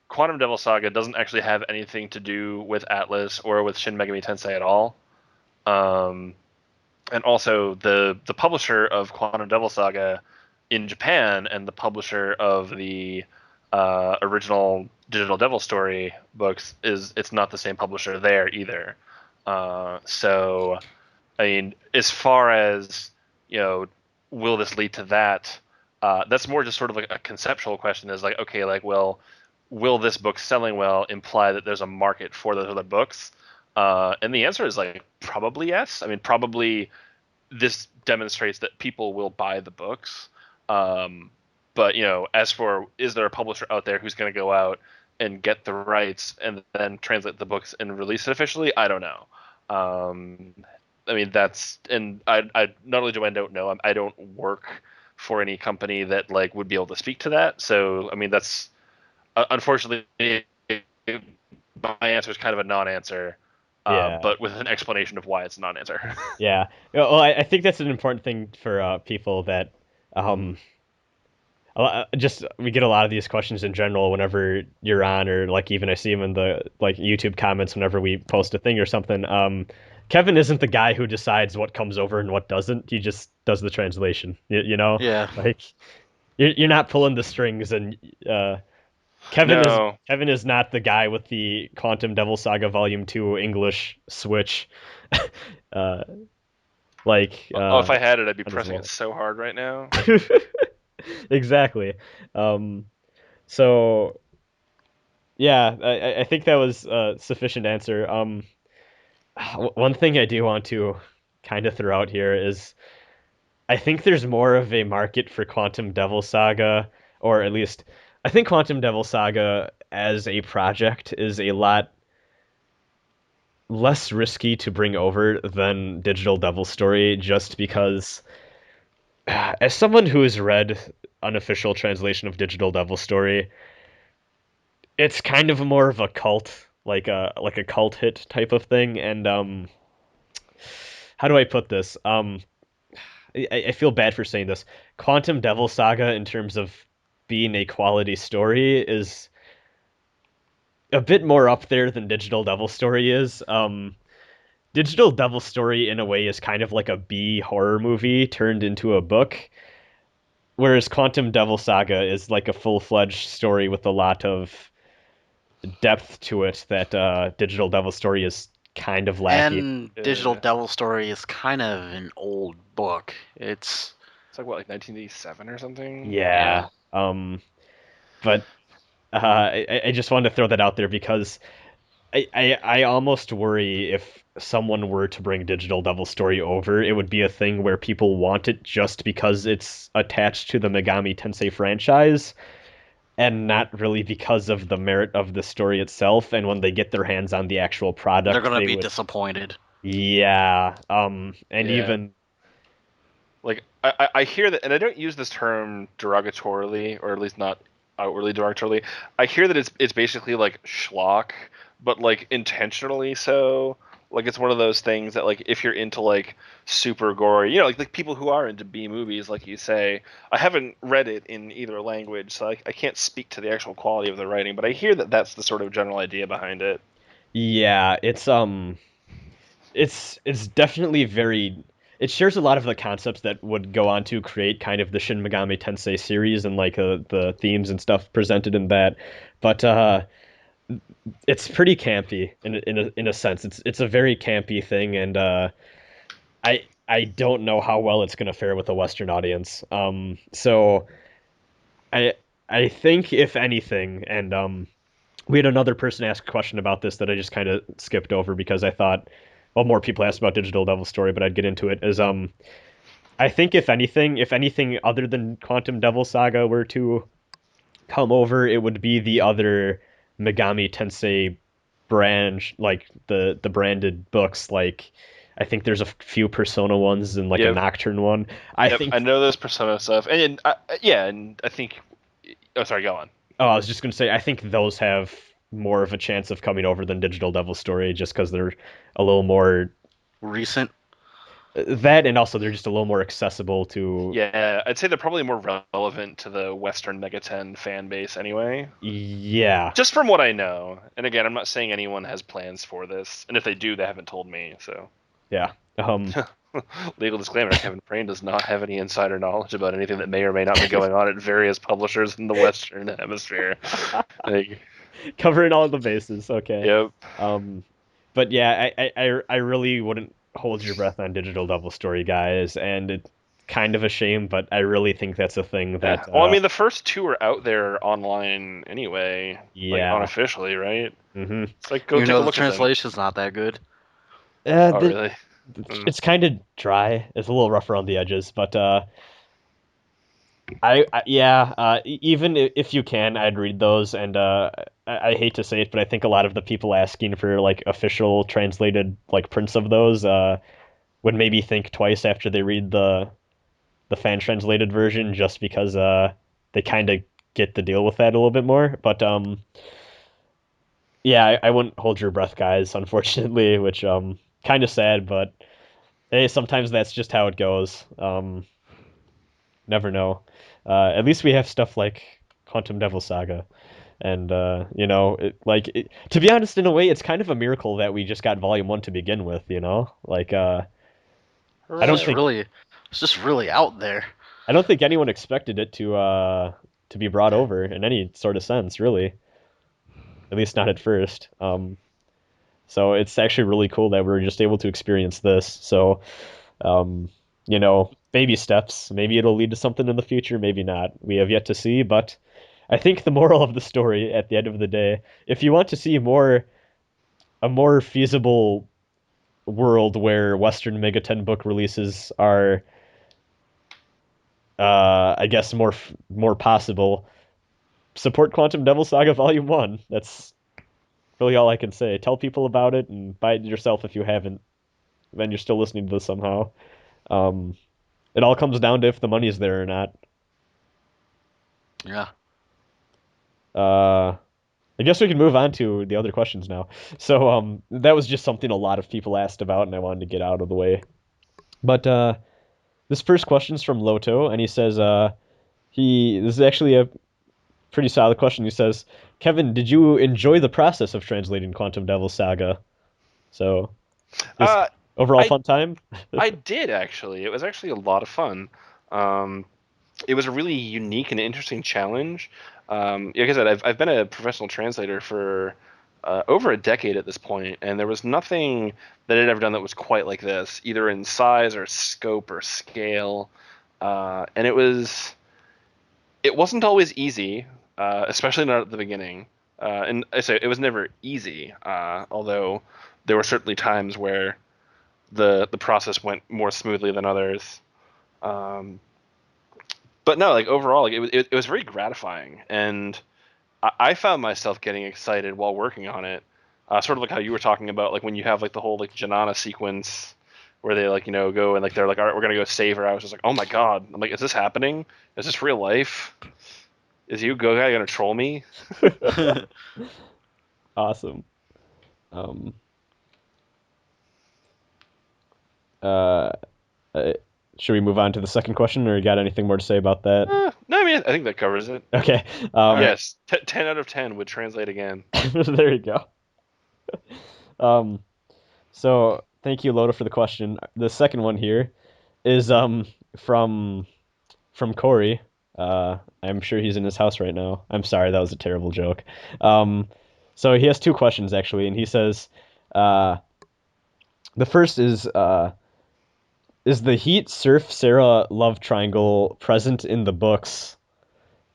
Quantum Devil Saga doesn't actually have anything to do with Atlus or with Shin Megami Tensei at all. And also the publisher of Quantum Devil Saga in Japan and the publisher of the original Digital Devil Story books it's not the same publisher there either. So I mean, as far as will this lead to that? That's more just sort of like a conceptual question. Is like, okay, like, well, will this book selling well imply that there's a market for those other books? And the answer is like probably yes. I mean, probably this demonstrates that people will buy the books. But as for is there a publisher out there who's going to go out and get the rights and then translate the books and release it officially? I don't know. I mean, I not only do I don't know, I don't work for any company that like would be able to speak to that. So I mean, that's unfortunately my answer is kind of a non-answer. Yeah. But with an explanation of why it's a non-answer. Yeah. Well, I think that's an important thing for people that we get a lot of these questions in general whenever you're on, or like even I see them in the like YouTube comments whenever we post a thing or something. Kevin isn't the guy who decides what comes over and what doesn't. He just does the translation. Yeah. Like you're not pulling the strings, and Kevin is not the guy with the Quantum Devil Saga Volume 2 English Switch. If I had it, I'd be pressing it so hard right now. Exactly. So yeah, I think that was a sufficient answer. One thing I do want to kind of throw out here is I think there's more of a market for Quantum Devil Saga, or at least I think Quantum Devil Saga as a project is a lot less risky to bring over than Digital Devil Story, just because as someone who has read unofficial translation of Digital Devil Story, it's kind of more of a cult, like a cult hit type of thing. And how do I put this? I feel bad for saying this. Quantum Devil Saga, in terms of being a quality story, is a bit more up there than Digital Devil Story is. Digital Devil Story, in a way, is kind of like a B horror movie turned into a book, whereas Quantum Devil Saga is like a full-fledged story with a lot of depth to it that Digital Devil Story is kind of lacking. And Digital Devil Story is kind of an old book. It's like what, like 1987 or something? Yeah. But I just wanted to throw that out there because I almost worry if someone were to bring Digital Devil Story over, it would be a thing where people want it just because it's attached to the Megami Tensei franchise, and not really because of the merit of the story itself. And when they get their hands on the actual product, they're gonna be disappointed. Yeah. Even like I hear that, and I don't use this term derogatorily, or at least not outwardly derogatorily. I hear that it's basically like schlock, but like intentionally so. Like it's one of those things that like if you're into like super gory, like people who are into B movies, like you say. I haven't read it in either language, so I can't speak to the actual quality of the writing, but I hear that that's the sort of general idea behind it. Yeah, it's definitely very. It shares a lot of the concepts that would go on to create kind of the Shin Megami Tensei series and like the themes and stuff presented in that, but it's pretty campy in a sense. It's a very campy thing, and I I don't know how well it's gonna fare with a Western audience. So I I think if anything, and we had another person ask a question about this that I just kind of skipped over because I thought, well, more people asked about Digital Devil Story, but I'd get into it. Is I think if anything other than Quantum Devil Saga were to come over, it would be the other Megami Tensei branch, like the branded books. Like I think there's a few Persona ones and like a Yep. Nocturne one. I Yep, think. I know those Persona stuff, and yeah, and I think. Oh, sorry, go on. Oh, I was just gonna say I think those have more of a chance of coming over than Digital Devil Story, just because they're a little more Recent. that, and also they're just a little more accessible to. Yeah, I'd say they're probably more relevant to the Western Megaten fan base anyway. Yeah. Just from what I know. And again, I'm not saying anyone has plans for this, and if they do, they haven't told me. So, Yeah. legal disclaimer: Kevin Frane does not have any insider knowledge about anything that may or may not be going on at various publishers in the Western Hemisphere. Like, Covering all the bases. Okay. yep. But yeah, I really wouldn't hold your breath on Digital Devil Story, guys, and it's kind of a shame, but I really think that's a thing Yeah. that. Well, I mean, the first two are out there online anyway, like Yeah. unofficially, right? Mm-hmm. It's like go You take a know the look at them. translation's not that good. Oh, really? It's kind of dry. It's a little rough around the edges, but even if you can, I'd read those. And I hate to say it, but I think a lot of the people asking for like official translated like prints of those would maybe think twice after they read the fan translated version, just because they kind of get the deal with that a little bit more. But yeah, I wouldn't hold your breath, guys. Unfortunately, which kind of sad, but hey, sometimes that's just how it goes. Never know. At least we have stuff like Quantum Devil Saga, and to be honest, in a way, it's kind of a miracle that we just got Volume 1 to begin with. Like I don't think It's just really out there. I don't think anyone expected it to be brought over in any sort of sense, really. At least not at first. So it's actually really cool that we're just able to experience this. So, baby steps. Maybe it'll lead to something in the future, maybe not. We have yet to see, but I think the moral of the story at the end of the day, if you want to see a more feasible world where Western Megaten book releases are, I guess, more possible, support Quantum Devil Saga Volume 1. That's really all I can say. Tell people about it and buy it yourself if you haven't. Then you're still listening to this somehow. It all comes down to if the money's there or not. Yeah. I guess we can move on to the other questions now. So that was just something a lot of people asked about, and I wanted to get out of the way. But this first question's from Loto, and he says this is actually a pretty solid question. He says, Kevin, did you enjoy the process of translating Quantum Devil Saga? So, just overall fun time? I did, actually. It was actually a lot of fun. It was a really unique and interesting challenge. Like I said, I've been a professional translator for over a decade at this point, and there was nothing that I'd ever done that was quite like this, either in size or scope or scale. And it wasn't always easy, especially not at the beginning. And I say it was never easy, although there were certainly times where the process went more smoothly than others. But no, like overall, like it was very gratifying, and I found myself getting excited while working on it. Sort of like how you were talking about, like when you have like the whole like Janana sequence where they like go and like they're like, all right, we're gonna go save her. I was just like, oh my god, I'm like, is this happening? Is this real life? Is you go guy gonna troll me? Awesome. Uh, should we move on to the second question, or you got anything more to say about that? No, I mean, I think that covers it. Okay. Yes, 10 out of 10 would translate again. There you go. So thank you, Loda, for the question. The second one here is from Corey. I'm sure he's in his house right now. I'm sorry, that was a terrible joke. So he has two questions actually, and he says, the first is is the Heat Surf Sarah love triangle present in the books,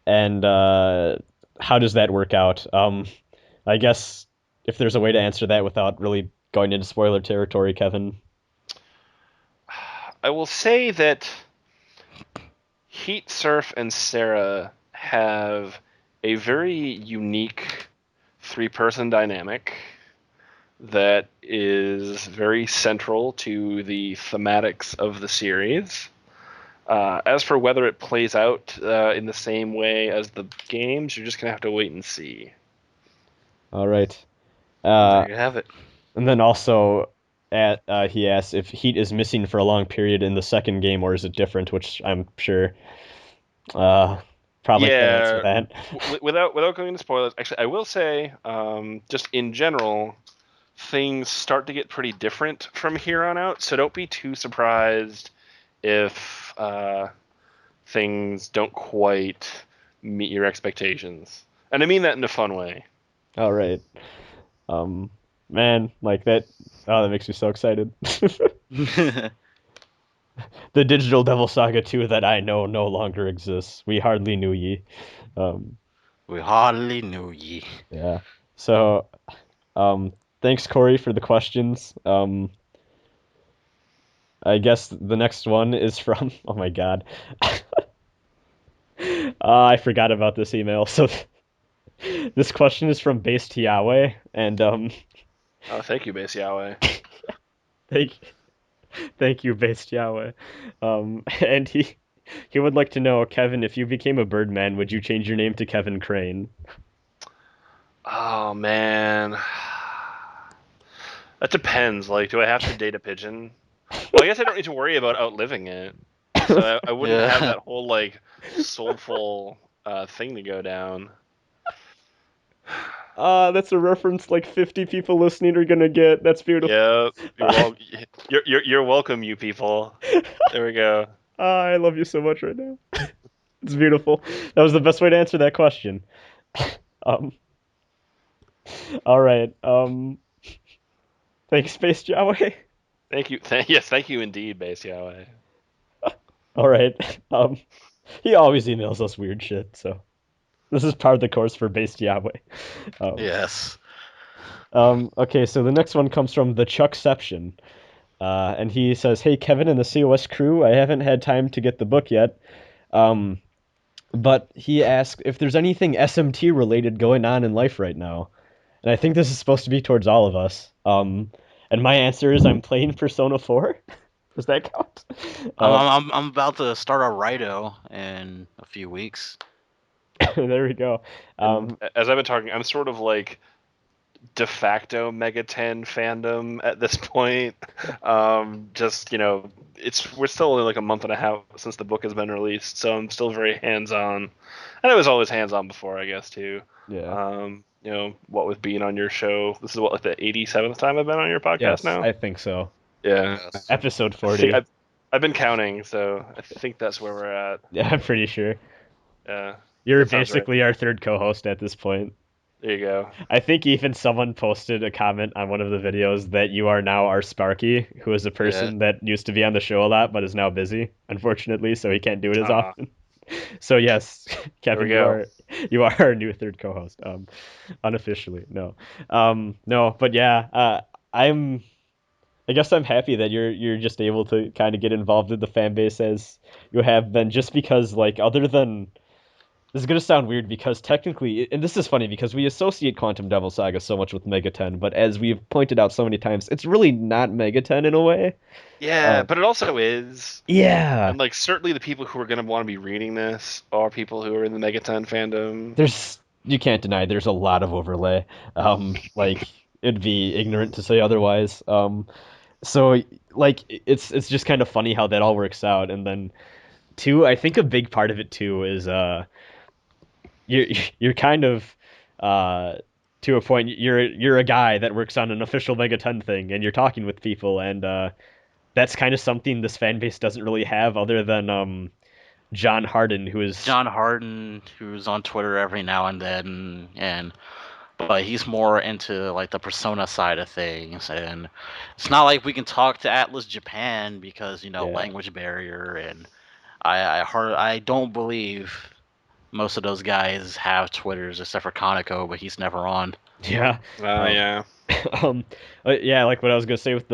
and how does that work out? I guess if there's a way to answer that without really going into spoiler territory, Kevin. I will say that Heat, Surf, and Sarah have a very unique three-person dynamic that is very central to the thematics of the series. As for whether it plays out in the same way as the games, you're just going to have to wait and see. All right. There you have it. And then also, he asks if Heat is missing for a long period in the second game, or is it different? Which I'm sure probably can't answer that. Without going into spoilers, actually, I will say, just in general, things start to get pretty different from here on out. So don't be too surprised if things don't quite meet your expectations. And I mean that in a fun way. All right. Man, like that. Oh, that makes me so excited. The Digital Devil Saga 2 that I know no longer exists. We hardly knew ye. We hardly knew ye. Yeah. So, thanks, Corey, for the questions. I guess the next one is from... Oh my god. I forgot about this email. So, this question is from Based Yahweh, and Oh, thank you, Base Yahweh. Thank you, Based Yahweh. And he would like to know, Kevin, if you became a Birdman, would you change your name to Kevin Crane? Oh, man. That depends. Like, do I have to date a pigeon? Well, I guess I don't need to worry about outliving it. So I wouldn't have that whole, like, soulful thing to go down. That's a reference like 50 people listening are gonna get. That's beautiful. Yeah, you're welcome, you people. There we go. I love you so much right now. It's beautiful. That was the best way to answer that question. All right. Thanks, Space Yahweh. Thank you. Thank you indeed, Base Yahweh. All right. He always emails us weird shit, so this is part of the course for Based Yahweh. Yes. Okay, so the next one comes from the Chuckception. And he says, "Hey, Kevin and the COS crew, I haven't had time to get the book yet. But he asked if there's anything SMT related going on in life right now. And I think this is supposed to be towards all of us. And my answer is I'm playing Persona 4. Does that count? I'm about to start a Rido in a few weeks. There we go. As I've been talking, I'm sort of like de facto Mega 10 fandom at this point. Just, we're still only like a month and a half since the book has been released, so I'm still very hands-on. And I was always hands-on before, I guess, too. Yeah. What with being on your show, this is like the 87th time I've been on your podcast now? I think so. Yeah. Yes. Episode 40. I've been counting, so I think that's where we're at. Yeah, I'm pretty sure. Yeah. You're basically our third co-host at this point. There you go. I think even someone posted a comment on one of the videos that you are now our Sparky, who is a person that used to be on the show a lot but is now busy, unfortunately, so he can't do it as often. So yes, Kevin, you are our new third co-host, unofficially. No, but yeah, I guess I'm happy that you're just able to kind of get involved in the fan base as you have been, just because, like, other than... This is going to sound weird because technically, and this is funny because we associate Quantum Devil Saga so much with Mega 10, but as we've pointed out so many times, it's really not Mega 10 in a way. Yeah, but it also is. Yeah. And, like, certainly the people who are going to want to be reading this are people who are in the Mega 10 fandom. You can't deny there's a lot of overlay. Like, it'd be ignorant to say otherwise. So, like, it's just kind of funny how that all works out. And then, two, I think a big part of it, too, is... You're kind of to a point. You're a guy that works on an official Mega 10 thing, and you're talking with people, and that's kind of something this fan base doesn't really have, other than John Harden, who's on Twitter every now and then, but but he's more into like the Persona side of things, and it's not like we can talk to Atlus Japan because Yeah. language barrier, and I don't believe most of those guys have Twitters except for Kaneko, but he's never on. Yeah. Yeah. Yeah, like what I was gonna say with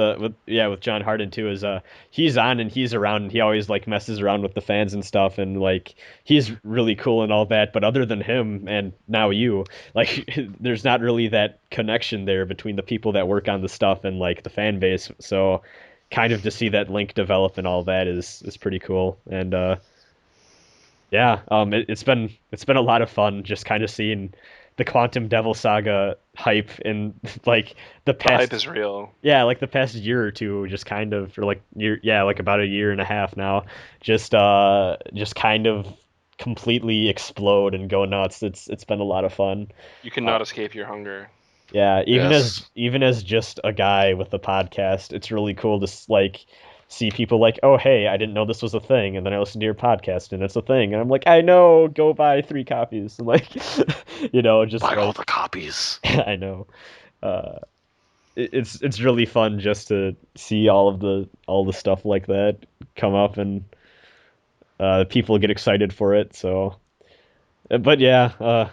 John Harden too is he's on and he's around and he always like messes around with the fans and stuff and like he's really cool and all that, but other than him and now you, like there's not really that connection there between the people that work on the stuff and like the fan base. So kind of to see that link develop and all that is pretty cool. And yeah, it's been a lot of fun just kind of seeing the Quantum Devil Saga hype in like the The past hype is real. yeah, like the past year or two, just kind of or like like about a year and a half now, just kind of completely explode and go nuts. It's been a lot of fun. You cannot escape your hunger. Yeah, Yes. even as just a guy with a podcast, it's really cool to like see people like, oh hey, I didn't know this was a thing, and then I listened to your podcast and it's a thing, and I'm like, I know, go buy 3 copies, and like, just Buy all like the copies. I know, uh, it's really fun just to see all the stuff like that come up and people get excited for it. So, but yeah,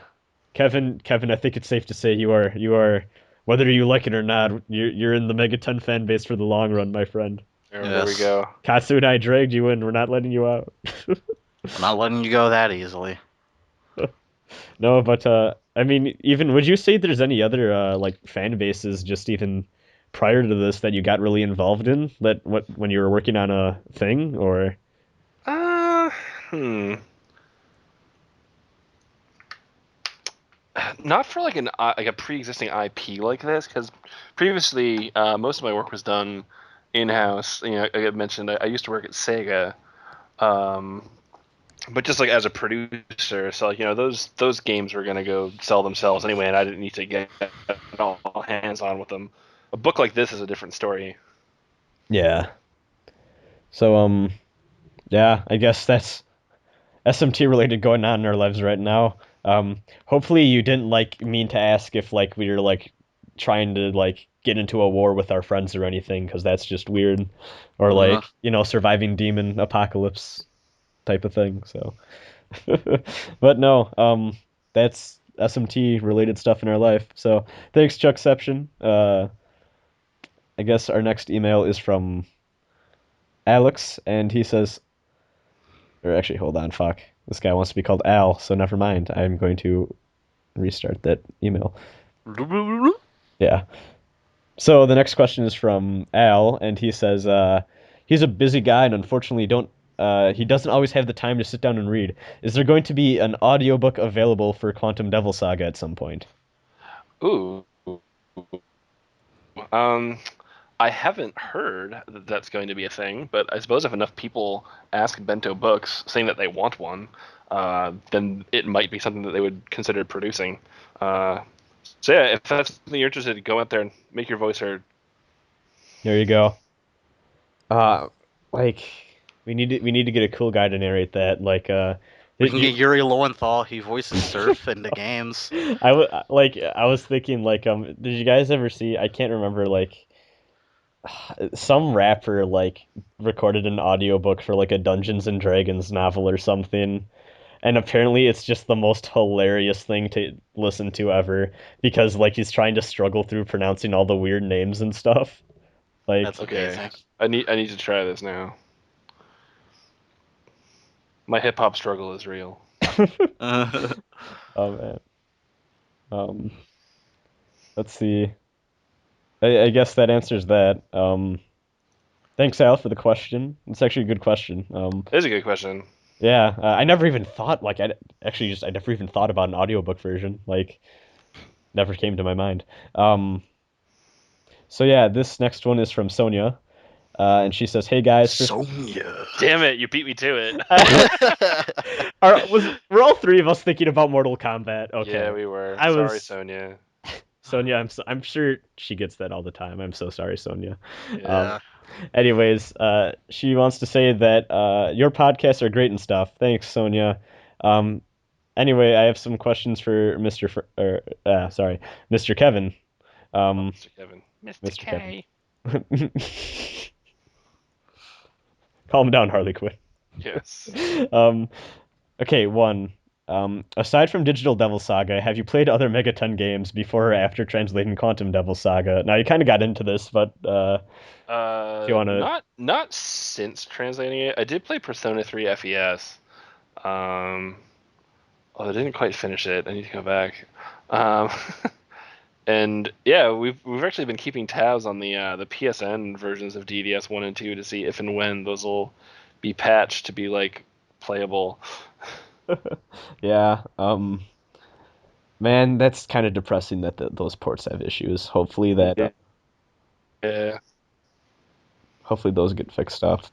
Kevin, I think it's safe to say you are, whether you like it or not, you're in the Megaton fan base for the long run, my friend. There we Yes. go. Katsu and I dragged you in. We're not letting you out. I'm not letting you go that easily. No, but I mean, even would you say there's any other like fan bases just even prior to this that you got really involved in that when you were working on a thing or Uh, hmm. Not for like a pre-existing IP like this, because previously most of my work was done in-house. Like I mentioned, I used to work at Sega, um, but just like as a producer. So like those games were gonna go sell themselves anyway, and I didn't need to get all hands on with them. A book like this is a different story. yeah. So yeah, I guess that's SMT related going on in our lives right now. Hopefully you didn't like mean to ask if like we were like trying to like get into a war with our friends or anything, because that's just weird, or Uh, like surviving demon apocalypse type of thing. So, but no, that's SMT related stuff in our life. So thanks, Chuckception. I guess our next email is from Alex, and he says, or actually, hold on, fuck. This guy wants to be called Al, so never mind. I'm going to restart that email. Yeah. So the next question is from Al, and he says he's a busy guy and unfortunately don't he doesn't always have the time to sit down and read. Is there going to be an audiobook available for Quantum Devil Saga at some point? Ooh. Um, I haven't heard that that's going to be a thing, but I suppose if enough people ask Bento Books saying that they want one, then it might be something that they would consider producing. So yeah, if that's something you're interested in, go out there and make your voice heard. There you go. Uh, like we need to get a cool guy to narrate that. Like we can get Yuri Lowenthal. He voices Surf in the games. I was thinking like did you guys ever see? I can't remember like some rapper like recorded an audiobook for like a Dungeons and Dragons novel or something. And apparently it's just the most hilarious thing to listen to ever because like he's trying to struggle through pronouncing all the weird names and stuff. Like That's Okay, amazing. I need to try this now. My hip hop struggle is real. Uh, oh man. Um let's see. I guess that answers that. Thanks Al for the question. It's actually a good question. It is a good question. Yeah, I never even thought like I never even thought about an audiobook version. Like never came to my mind. So yeah, this next one is from Sonia, and she says, "Hey guys, Sonya. Damn it, you beat me to it. were all three of us thinking about Mortal Kombat? Okay, Yeah, we were. I Sorry, was Sonia. Sonia. I'm sure she gets that all the time. I'm so sorry, Sonia. Yeah. Anyways, she wants to say that your podcasts are great and stuff. Thanks, Sonia. Um, Anyway, I have some questions for Mr. Kevin. Mr. Kevin. Mr. Kevin. Calm down, Harley Quinn. Yes. Um, okay, one. Aside from Digital Devil Saga, have you played other Megaton games before or after translating Quantum Devil Saga? Now, you kind of got into this, but if you want to... Not since translating it. I did play Persona 3 FES. I didn't quite finish it. I need to go back. And yeah, we've actually been keeping tabs on the PSN versions of DDS 1 and 2 to see if and when those will be patched to be like playable. Yeah, man, that's kind of depressing that those ports have issues. Hopefully Yeah. hopefully those get fixed up.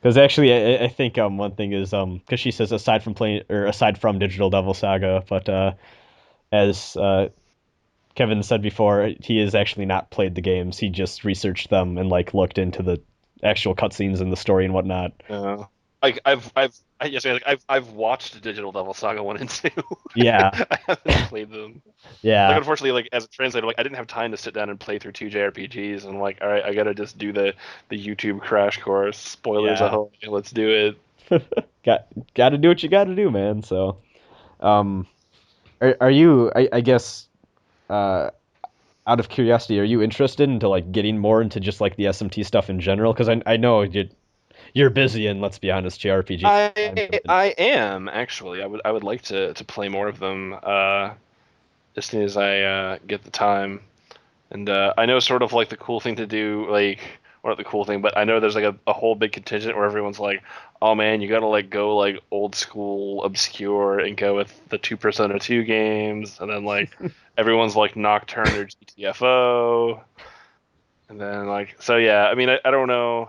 Because actually, I think one thing is because she says aside from Digital Devil Saga, but as Kevin said before, he has actually not played the games. He just researched them and like looked into the actual cutscenes and the story and whatnot. Like I've watched Digital Devil Saga 1 and 2. Yeah. I haven't played them. Yeah. Like unfortunately, like as a translator, like I didn't have time to sit down and play through 2 JRPGs. And I'm like, all right, I gotta just do the YouTube crash course. Spoilers Yeah. ahead. Let's do it. Got to do what you got to do, man. So, are you? I guess, out of curiosity, are you interested into like getting more into just like the SMT stuff in general? Because I know you're busy, and let's be honest, JRPG. I am actually. I would like to play more of them as soon as I get the time. And I know sort of like the cool thing to do, like, or not the cool thing, but I know there's like a whole big contingent where everyone's like, oh man, you gotta like go like old school obscure and go with the 2 Persona 2 games, and then like everyone's like Nocturne or GTFO, and then like so yeah. I mean I don't know.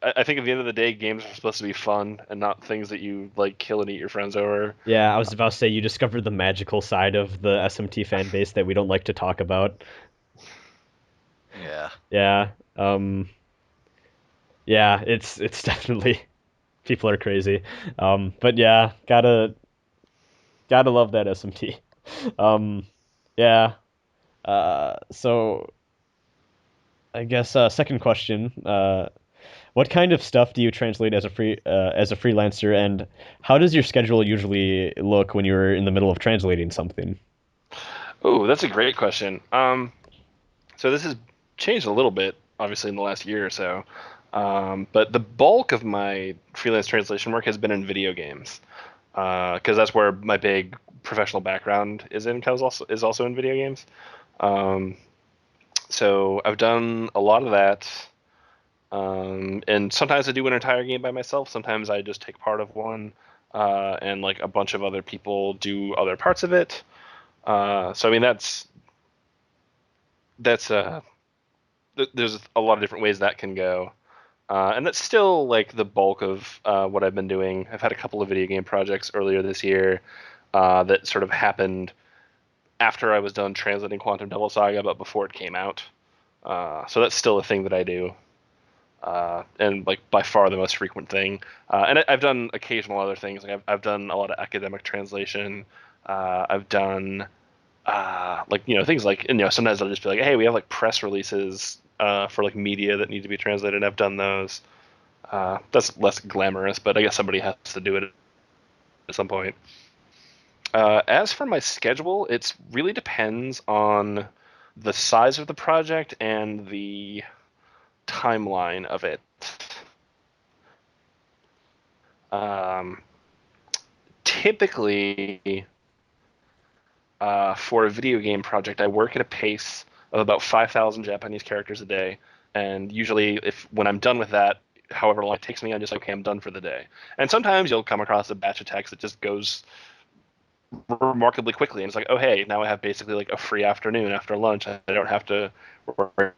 I think at the end of the day, games are supposed to be fun and not things that you like kill and eat your friends over. Yeah, I was about to say you discovered the magical side of the SMT fan base that we don't like to talk about. Yeah. Yeah. Yeah, it's definitely people are crazy. But yeah, gotta love that SMT. Yeah. So I guess second question. What kind of stuff do you translate as a freelancer, and how does your schedule usually look when you're in the middle of translating something? Oh, that's a great question. So this has changed a little bit, obviously, in the last year or so. But the bulk of my freelance translation work has been in video games, because that's where my big professional background is in. Cause is also in video games. So I've done a lot of that. And sometimes I do an entire game by myself. Sometimes I just take part of one, and like a bunch of other people do other parts of it. So I mean that's there's a lot of different ways that can go, and that's still like the bulk of what I've been doing. I've had a couple of video game projects earlier this year that sort of happened after I was done translating Quantum Devil Saga, but before it came out. So that's still a thing that I do. And like by far the most frequent thing. And I've done occasional other things. Like I've done a lot of academic translation. I've done like things like sometimes I'll just be like, hey, we have like press releases for like media that need to be translated. I've done those. That's less glamorous, but I guess somebody has to do it at some point. As for my schedule, it really depends on the size of the project and the timeline of it. Typically, for a video game project, I work at a pace of about 5,000 Japanese characters a day, and usually, when I'm done with that, however long it takes me, I'm just like, okay, I'm done for the day. And sometimes you'll come across a batch of text that just goes remarkably quickly, and it's like, oh hey, now I have basically like a free afternoon after lunch. I don't have to worry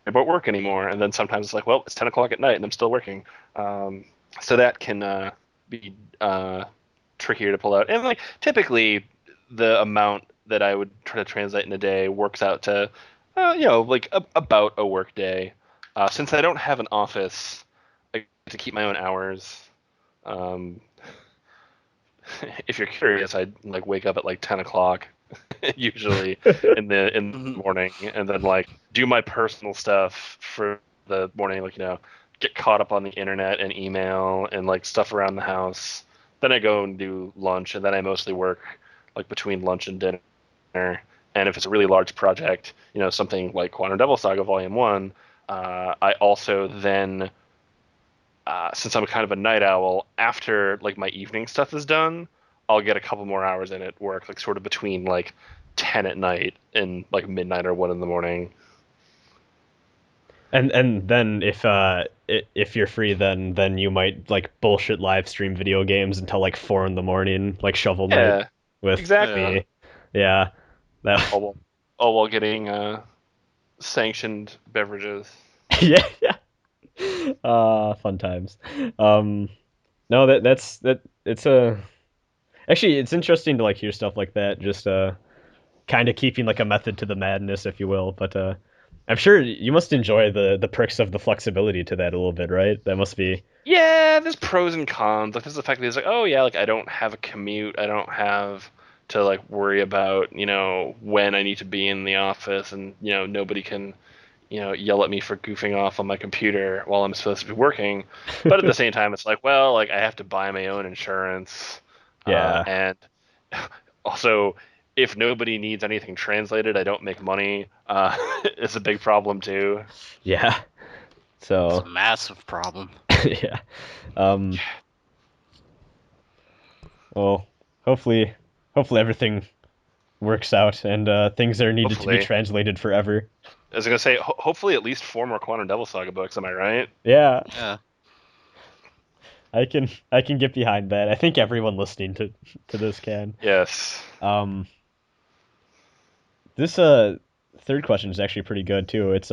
about work anymore. And then sometimes it's like, well, it's 10 o'clock at night and I'm still working. So that can be trickier to pull out. And like typically the amount that I would try to translate in a day works out to like about a work day. Since I don't have an office, I get to keep my own hours. if you're curious, I like wake up at like 10 o'clock usually in the morning, and then like do my personal stuff for the morning, like get caught up on the internet and email and like stuff around the house. Then I go and do lunch, and then I mostly work like between lunch and dinner. And if it's a really large project, something like Quantum Devil Saga Volume 1, I also then, since I'm kind of a night owl, after like my evening stuff is done, I'll get a couple more hours in at work, like sort of between like 10 at night and like midnight or 1 in the morning. And then if you're free, then you might like bullshit live stream video games until like 4 in the morning, like Shovel Knight with exactly. me. Yeah, that. All while getting sanctioned beverages. Yeah. Fun times. No, that's it's actually it's interesting to like hear stuff like that. Just kind of keeping like a method to the madness, if you will. But I'm sure you must enjoy the perks of the flexibility to that a little bit, right? That must be. Yeah, there's pros and cons. Like there's the fact that it's like, oh yeah, like I don't have a commute. I don't have to like worry about when I need to be in the office, and nobody can yell at me for goofing off on my computer while I'm supposed to be working. But at the same time, it's like, well, like I have to buy my own insurance. Yeah. And also, if nobody needs anything translated, I don't make money. It's a big problem too. Yeah. So. It's a massive problem. Yeah. Well, hopefully everything works out and things are needed to be translated forever. I was gonna say, hopefully at least 4 more Quantum Devil Saga books. Am I right? Yeah. Yeah. I can get behind that. I think everyone listening to this can. Yes. This third question is actually pretty good too. It's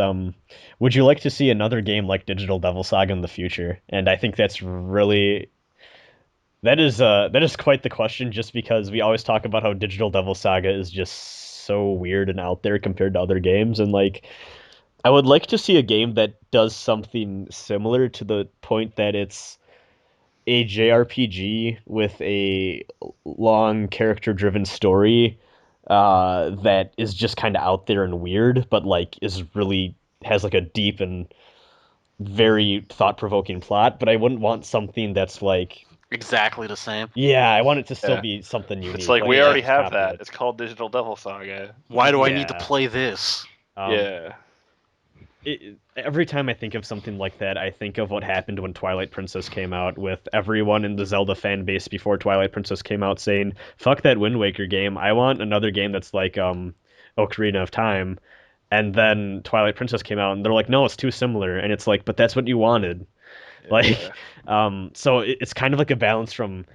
would you like to see another game like Digital Devil Saga in the future? And I think that is quite the question, just because we always talk about how Digital Devil Saga is just so weird and out there compared to other games, and like I would like to see a game that does something similar, to the point that it's a JRPG with a long character-driven story that is just kind of out there and weird, but like has like a deep and very thought-provoking plot. But I wouldn't want something that's like exactly the same. Yeah, I want it to still be something unique. It's like we already have that. It's called Digital Devil Saga. Why do I need to play this? Every time I think of something like that, I think of what happened when Twilight Princess came out, with everyone in the Zelda fan base before Twilight Princess came out saying, fuck that Wind Waker game, I want another game that's like Ocarina of Time. And then Twilight Princess came out and they're like, no, it's too similar. And it's like, but that's what you wanted. Like, so it's kind of like a balance from,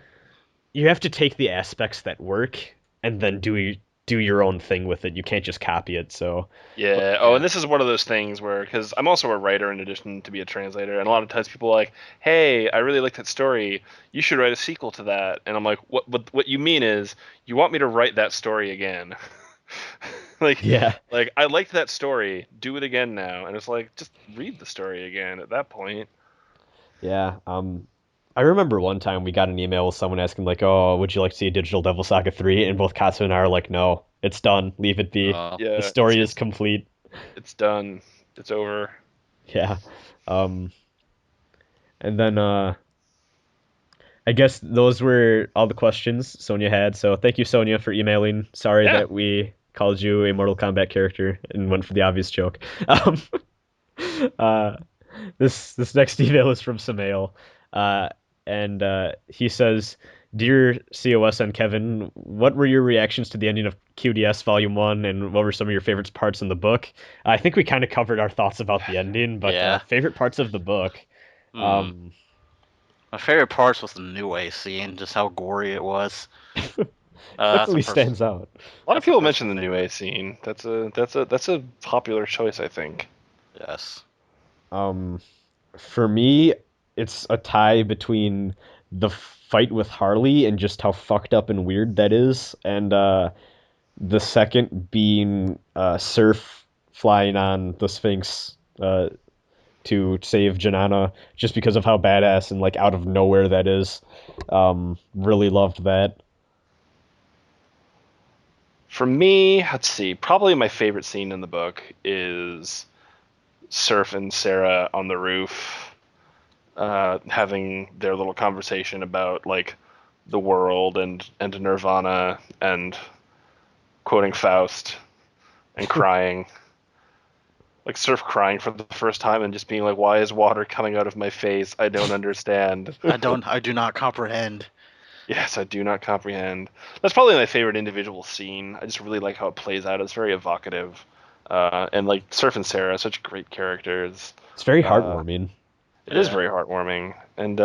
you have to take the aspects that work and then do your own thing with it. You can't just copy it. So and this is one of those things where, because I'm also a writer in addition to be a translator, and a lot of times people are like, hey, I really like that story, you should write a sequel to that. And I'm like, what you mean is you want me to write that story again? like I liked that story, do it again now. And it's like, just read the story again at that point. I remember one time we got an email with someone asking like, oh, would you like to see a Digital Devil Saga 3? And both Katsu and I are like, no, it's done. Leave it be. The story is complete. It's done. It's over. Yeah. And then I guess those were all the questions Sonia had. So thank you, Sonia, for emailing. Sorry that we called you a Mortal Kombat character and went for the obvious joke. This next email is from Samael. And he says, Dear COS and Kevin, what were your reactions to the ending of QDS Volume 1, and what were some of your favorite parts in the book? I think we kind of covered our thoughts about the ending, but favorite parts of the book. My favorite parts was the New Way scene, just how gory it was. Definitely stands out. A lot of people mention the New Way scene. That's a popular choice, I think. Yes. For me, it's a tie between the fight with Harley and just how fucked up and weird that is, and the second being Surf flying on the Sphinx to save Janana, just because of how badass and like out of nowhere that is. Really loved that. For me, let's see. Probably my favorite scene in the book is Surf and Sarah on the roof, having their little conversation about like the world and Nirvana and quoting Faust and crying. Like Surf crying for the first time and just being like, "Why is water coming out of my face? I don't understand." I do not comprehend. Yes, I do not comprehend. That's probably my favorite individual scene. I just really like how it plays out. It's very evocative. And like Surf and Sarah are such great characters. It's very heartwarming. It is very heartwarming. And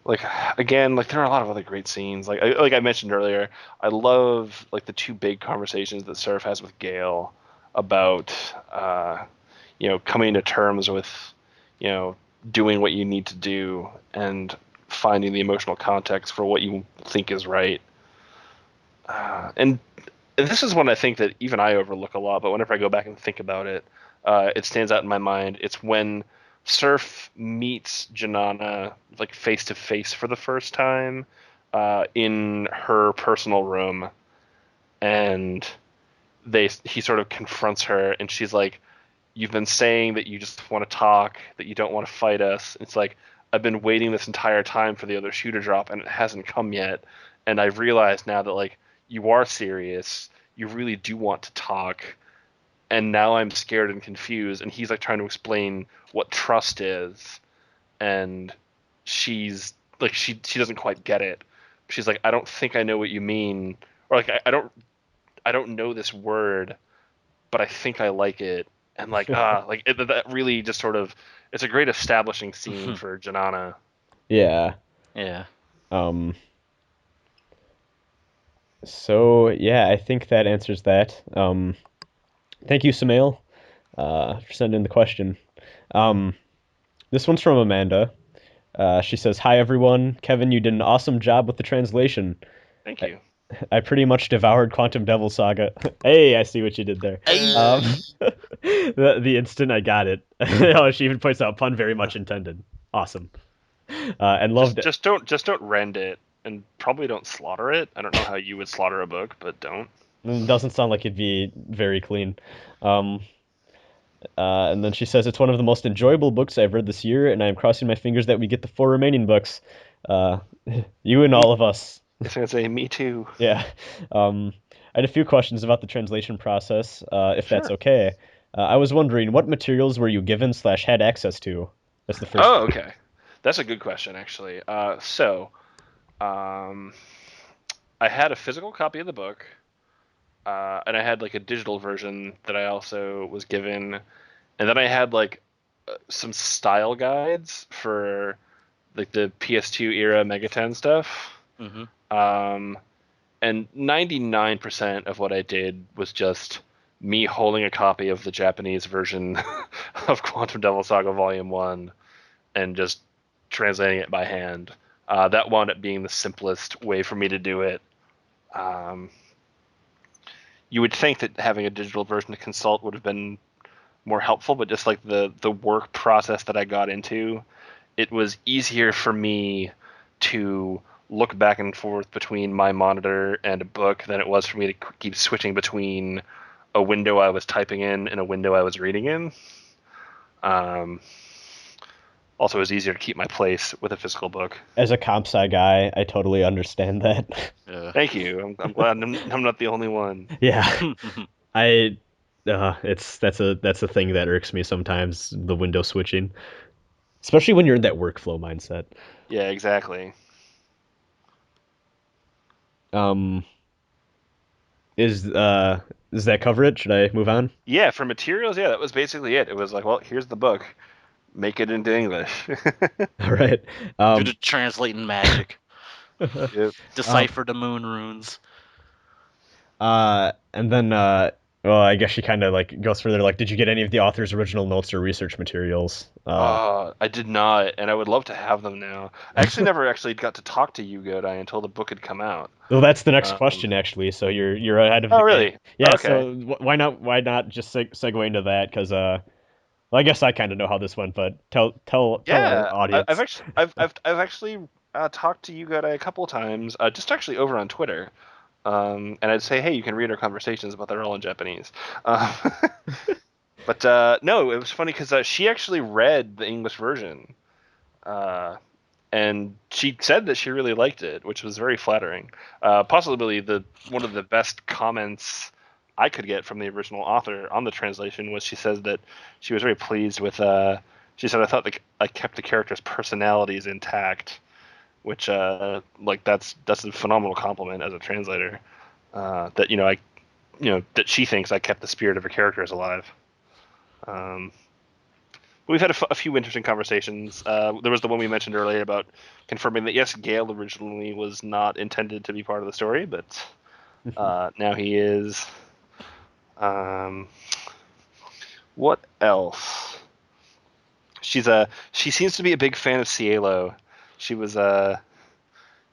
like again, like there are a lot of other great scenes. Like I mentioned earlier, I love like the two big conversations that Surf has with Gale about coming to terms with doing what you need to do and finding the emotional context for what you think is right. And this is one I think that even I overlook a lot, but whenever I go back and think about it, it stands out in my mind. It's when Surf meets Janana like face to face for the first time in her personal room, and he sort of confronts her, and she's like, "You've been saying that you just want to talk, that you don't want to fight us." It's like, I've been waiting this entire time for the other shoe to drop, and it hasn't come yet. And I've realized now that like you are serious, you really do want to talk, and now I'm scared and confused. And he's like trying to explain what trust is, and she's like she doesn't quite get it. She's like, "I don't think I know what you mean," or like I don't know this word, but I think I like it. And like that really just sort of, it's a great establishing scene for Janana. Yeah. Yeah. So yeah, I think that answers that. Thank you, Samail, for sending the question. This one's from Amanda. She says, "Hi everyone, Kevin, you did an awesome job with the translation. Thank you. I pretty much devoured Quantum Devil Saga." Hey, I see what you did there. The instant I got it. Oh, she even points out, "Pun very much intended." Awesome. And loved it. Just don't rend it, and probably don't slaughter it. I don't know how you would slaughter a book, but don't. It doesn't sound like it'd be very clean. And then she says, "It's one of the most enjoyable books I've read this year, and I'm crossing my fingers that we get the 4 remaining books. You and all of us." I was gonna say, me too. Yeah. I had a few questions about the translation process, if that's Sure. okay. I was wondering, what materials were you given / had access to? That's the first. Oh, okay. That's a good question, actually. I had a physical copy of the book, and I had like a digital version that I also was given, and then I had like some style guides for like the PS2 era Megaten stuff. Mm-hmm. And 99% of what I did was just me holding a copy of the Japanese version of Quantum Devil Saga Volume 1 and just translating it by hand. That wound up being the simplest way for me to do it. You would think that having a digital version to consult would have been more helpful, but just like the work process that I got into, it was easier for me to look back and forth between my monitor and a book than it was for me to keep switching between a window I was typing in and a window I was reading in. Also, it was easier to keep my place with a physical book. As a comp sci guy, I totally understand that. Yeah. Thank you. I'm glad I'm not the only one. Yeah. That's a thing that irks me sometimes, the window switching. Especially when you're in that workflow mindset. Yeah, exactly. Does that cover it? Should I move on? Yeah, for materials, yeah, that was basically it. It was like, well, here's the book. Make it into English. All right. Do the translating magic. Yep. Decipher the moon runes. And then well, I guess she kind of like goes further. Like, did you get any of the author's original notes or research materials? I did not, and I would love to have them now. I actually never actually got to talk to you, Godai, until the book had come out. Well, that's the next question, actually. So you're ahead of the Oh, really? game. Yeah. Okay. So why not just segue into that? Because well, I guess I kind of know how this went, but tell our audience. I've actually talked to you Godai a couple of times, just actually over on Twitter. and I'd say, hey, you can read our conversations, but they're all in Japanese. But no, it was funny because she actually read the English version, and she said that she really liked it, which was very flattering. Possibly one of the best comments I could get from the original author on the translation was she says that she was very pleased with. She said, I thought I kept the characters' personalities intact, which that's a phenomenal compliment as a translator. That that she thinks I kept the spirit of her characters alive. We've had a few interesting conversations. There was the one we mentioned earlier about confirming that yes, Gale originally was not intended to be part of the story, but now he is. What else? She seems to be a big fan of Cielo. She was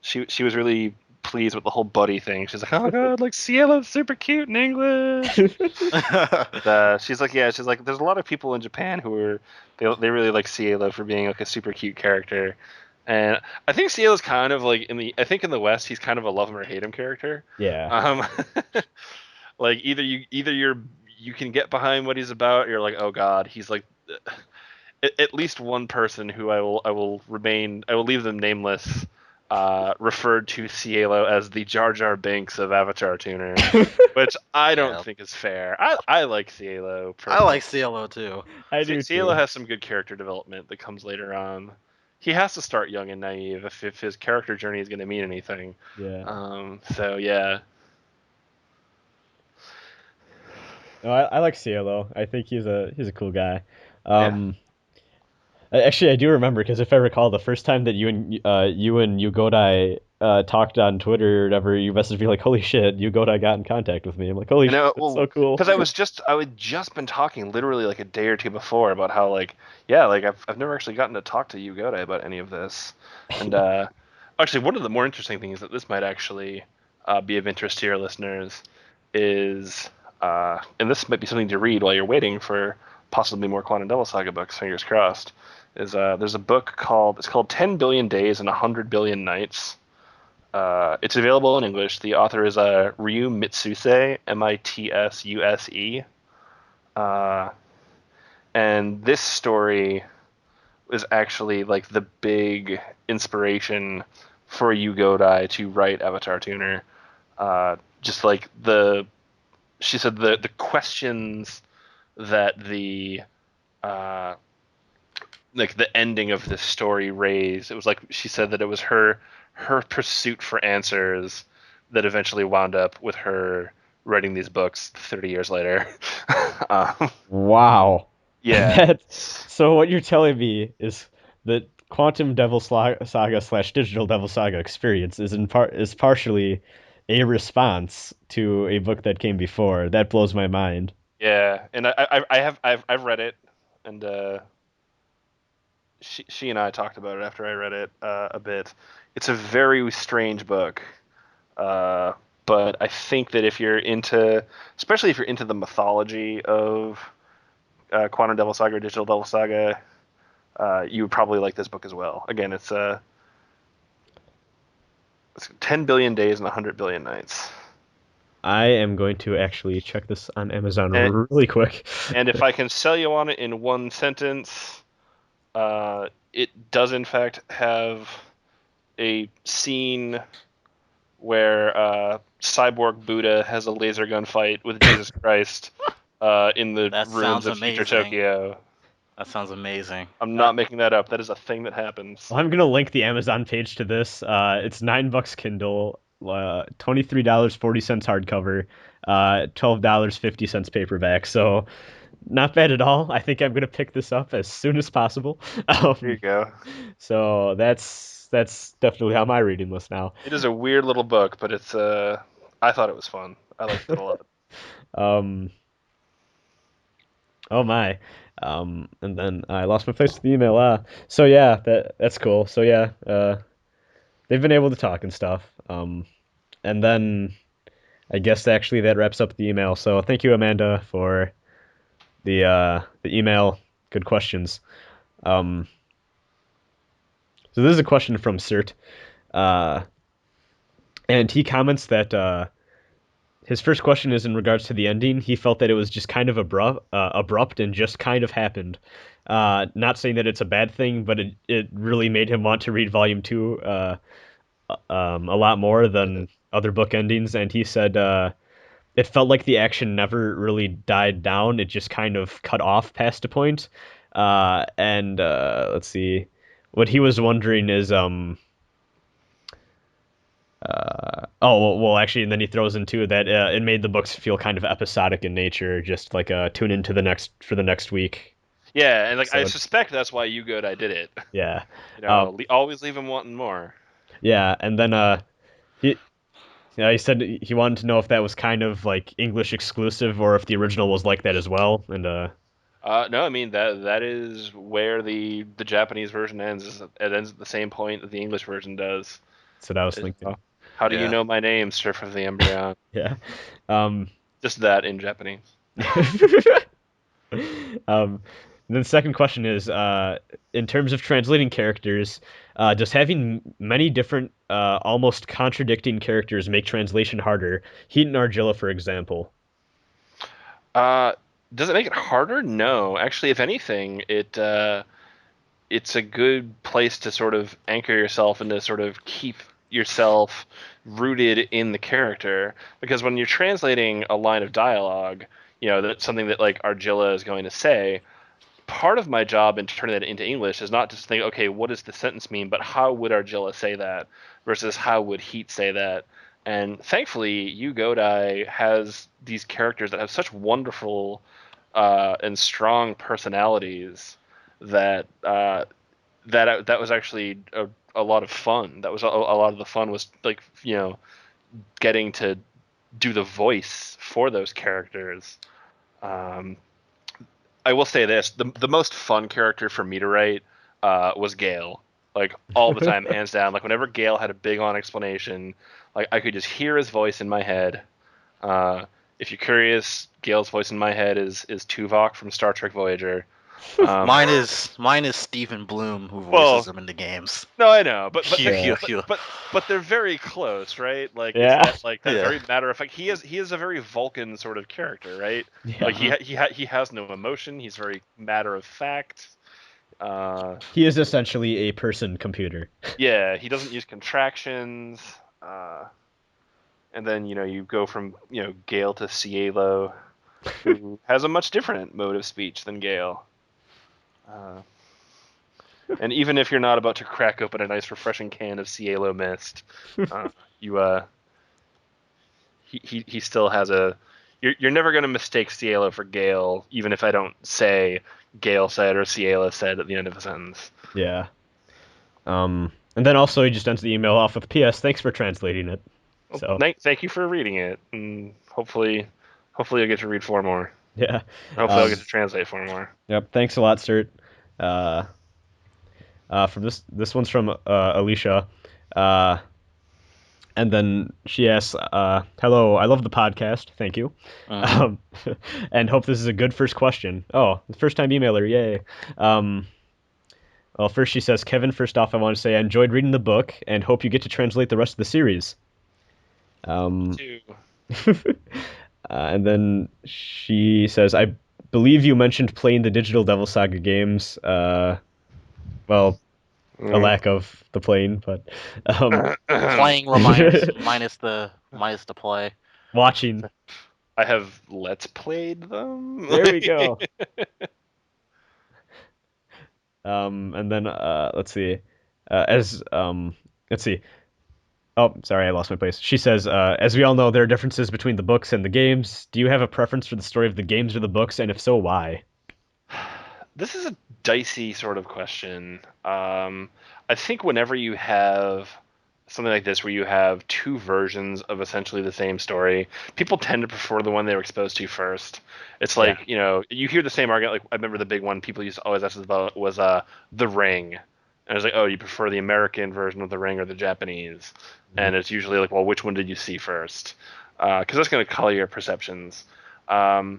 she was really pleased with the whole buddy thing. She's like, oh god, like Cielo's super cute in English. She's like, there's a lot of people in Japan who are they really like Cielo for being like a super cute character, and I think Cielo's kind of like in the West he's kind of a love him or hate him character. Yeah. Like either you can get behind what he's about, or you're like, oh god, he's like. At least one person who I will leave them nameless. Referred to Cielo as the Jar Jar Binks of Avatar Tuner, which I don't think is fair. I like Cielo. I like Cielo too. I do Cielo too. has some good character development that comes later on. He has to start young and naive if his character journey is going to mean anything. Yeah. So yeah. No, I like Cielo. I think he's a cool guy. Actually, I do remember because if I recall, the first time that you and Yugodai talked on Twitter or whatever, you messaged me like, "Holy shit, Yugodai got in contact with me." I'm like, "Holy shit, that's so cool." Because I had just been talking literally like a day or two before about how I've never actually gotten to talk to Yugodai about any of this, and actually one of the more interesting things that this might actually be of interest to your listeners is, and this might be something to read while you're waiting for possibly more Quantum Devil Saga books. Fingers crossed. There's a book called 10 Billion Days and 100 Billion Nights. It's available in English. The author is Ryu Mitsuse, Mitsuse. And this story is actually like the big inspiration for Yu Godai to write Avatar Tuner. Just like she said the questions that the ending of this story raised. It was like she said that it was her pursuit for answers that eventually wound up with her writing these books 30 years later. Wow. Yeah. So what you're telling me is that Quantum Devil Saga / Digital Devil Saga experience is partially a response to a book that came before. That blows my mind. Yeah, and I've read it, and she and I talked about it after I read it a bit. It's a very strange book, but I think that especially if you're into the mythology of Quantum Devil Saga or Digital Devil Saga, you would probably like this book as well. Again, it's 10 billion days and 100 billion nights. I am going to actually check this on Amazon really quick. And if I can sell you on it in one sentence, it does in fact have a scene where Cyborg Buddha has a laser gun fight with Jesus Christ in the ruins of future Tokyo. That sounds amazing. I'm not making that up. That is a thing that happens. Well, I'm gonna link the Amazon page to this. It's $9 Kindle, $23.40 hardcover, $12.50 paperback. So not bad at all. I think I'm gonna pick this up as soon as possible. There you go. So that's definitely on my reading list now. It is a weird little book, but it's I thought it was fun. I liked it a lot. Oh my. And then I lost my place with the email. So yeah, that's cool. So yeah, they've been able to talk and stuff. And then I guess actually that wraps up the email. So thank you, Amanda, for the email. Good questions. So this is a question from Cert. And he comments that his first question is in regards to the ending. He felt that it was just kind of abrupt and just kind of happened. Not saying that it's a bad thing, but it really made him want to read Volume 2 a lot more than other book endings. And he said it felt like the action never really died down. It just kind of cut off past a point. And let's see. What he was wondering is actually, and then he throws into that it made the books feel kind of episodic in nature, just like tune into the next week. Yeah, and like I suspect that's why you good I did it. Yeah. Always leave him wanting more. Yeah, and then he said he wanted to know if that was kind of like English exclusive or if the original was like that as well. And no, I mean that is where the Japanese version ends. It ends at the same point that the English version does. That's what I was thinking. How do you know my name, Surf of the Embryon? Yeah. Just that in Japanese. Then the second question is, in terms of translating characters, does having many different, almost contradicting characters make translation harder? Heat and Argilla, for example. Does it make it harder? No. Actually, if anything, it's a good place to sort of anchor yourself and to sort of keep yourself rooted in the character. Because when you're translating a line of dialogue, that's something that like Argilla is going to say, part of my job in turning that into English is not just think, okay, what does the sentence mean, but how would Argilla say that versus how would Heat say that? And thankfully, Yu Godai has these characters that have such wonderful and strong personalities that that was actually a lot of fun. That was a lot of the fun was like getting to do the voice for those characters. I will say this: the most fun character for me to write was Gale. Like all the time, hands down. Like whenever Gale had a big on explanation, like I could just hear his voice in my head. If you're curious, Gale's voice in my head is Tuvok from Star Trek Voyager. Mine is Stephen Bloom, who voices him in the games. No, I know, but they're very close, right? Like it's that very matter of fact. He is a very Vulcan sort of character, right? Yeah. Like he has no emotion. He's very matter of fact. He is essentially a person computer. Yeah, he doesn't use contractions. And then you go from Gale to Siero, who has a much different mode of speech than Gale. And even if you're not about to crack open a nice refreshing can of Cielo Mist, he still has a. You're never going to mistake Cielo for Gale, even if I don't say Gale said or Cielo said at the end of a sentence. Yeah. And then also he just ends the email off with P.S. Thanks for translating it. So thank you for reading it, and hopefully you'll get to read 4 more. Yeah. Hopefully I'll get to translate 4 more. Yep. Thanks a lot, Cert. From this one's from Alicia, and then she asks, "Hello, I love the podcast. Thank you, and hope this is a good first question. Oh, the first time emailer, yay. Well, first she says, Kevin, first off, I want to say I enjoyed reading the book and hope you get to translate the rest of the series. And then she says, I believe you mentioned playing the Digital Devil Saga games. Well, a lack of the playing, but playing minus the play. Watching. I have let's played them. There we go. And then let's see. Let's see. Oh, sorry, I lost my place. She says, as we all know, there are differences between the books and the games. Do you have a preference for the story of the games or the books, and if so, why? This is a dicey sort of question. I think whenever you have something like this where you have 2 versions of essentially the same story, people tend to prefer the one they were exposed to first. It's like, you hear the same argument. Like I remember the big one people used to always ask us about was The Ring. And it's like, oh, you prefer the American version of The Ring or the Japanese? Mm-hmm. And it's usually like, well, which one did you see first? Because that's going to color your perceptions. I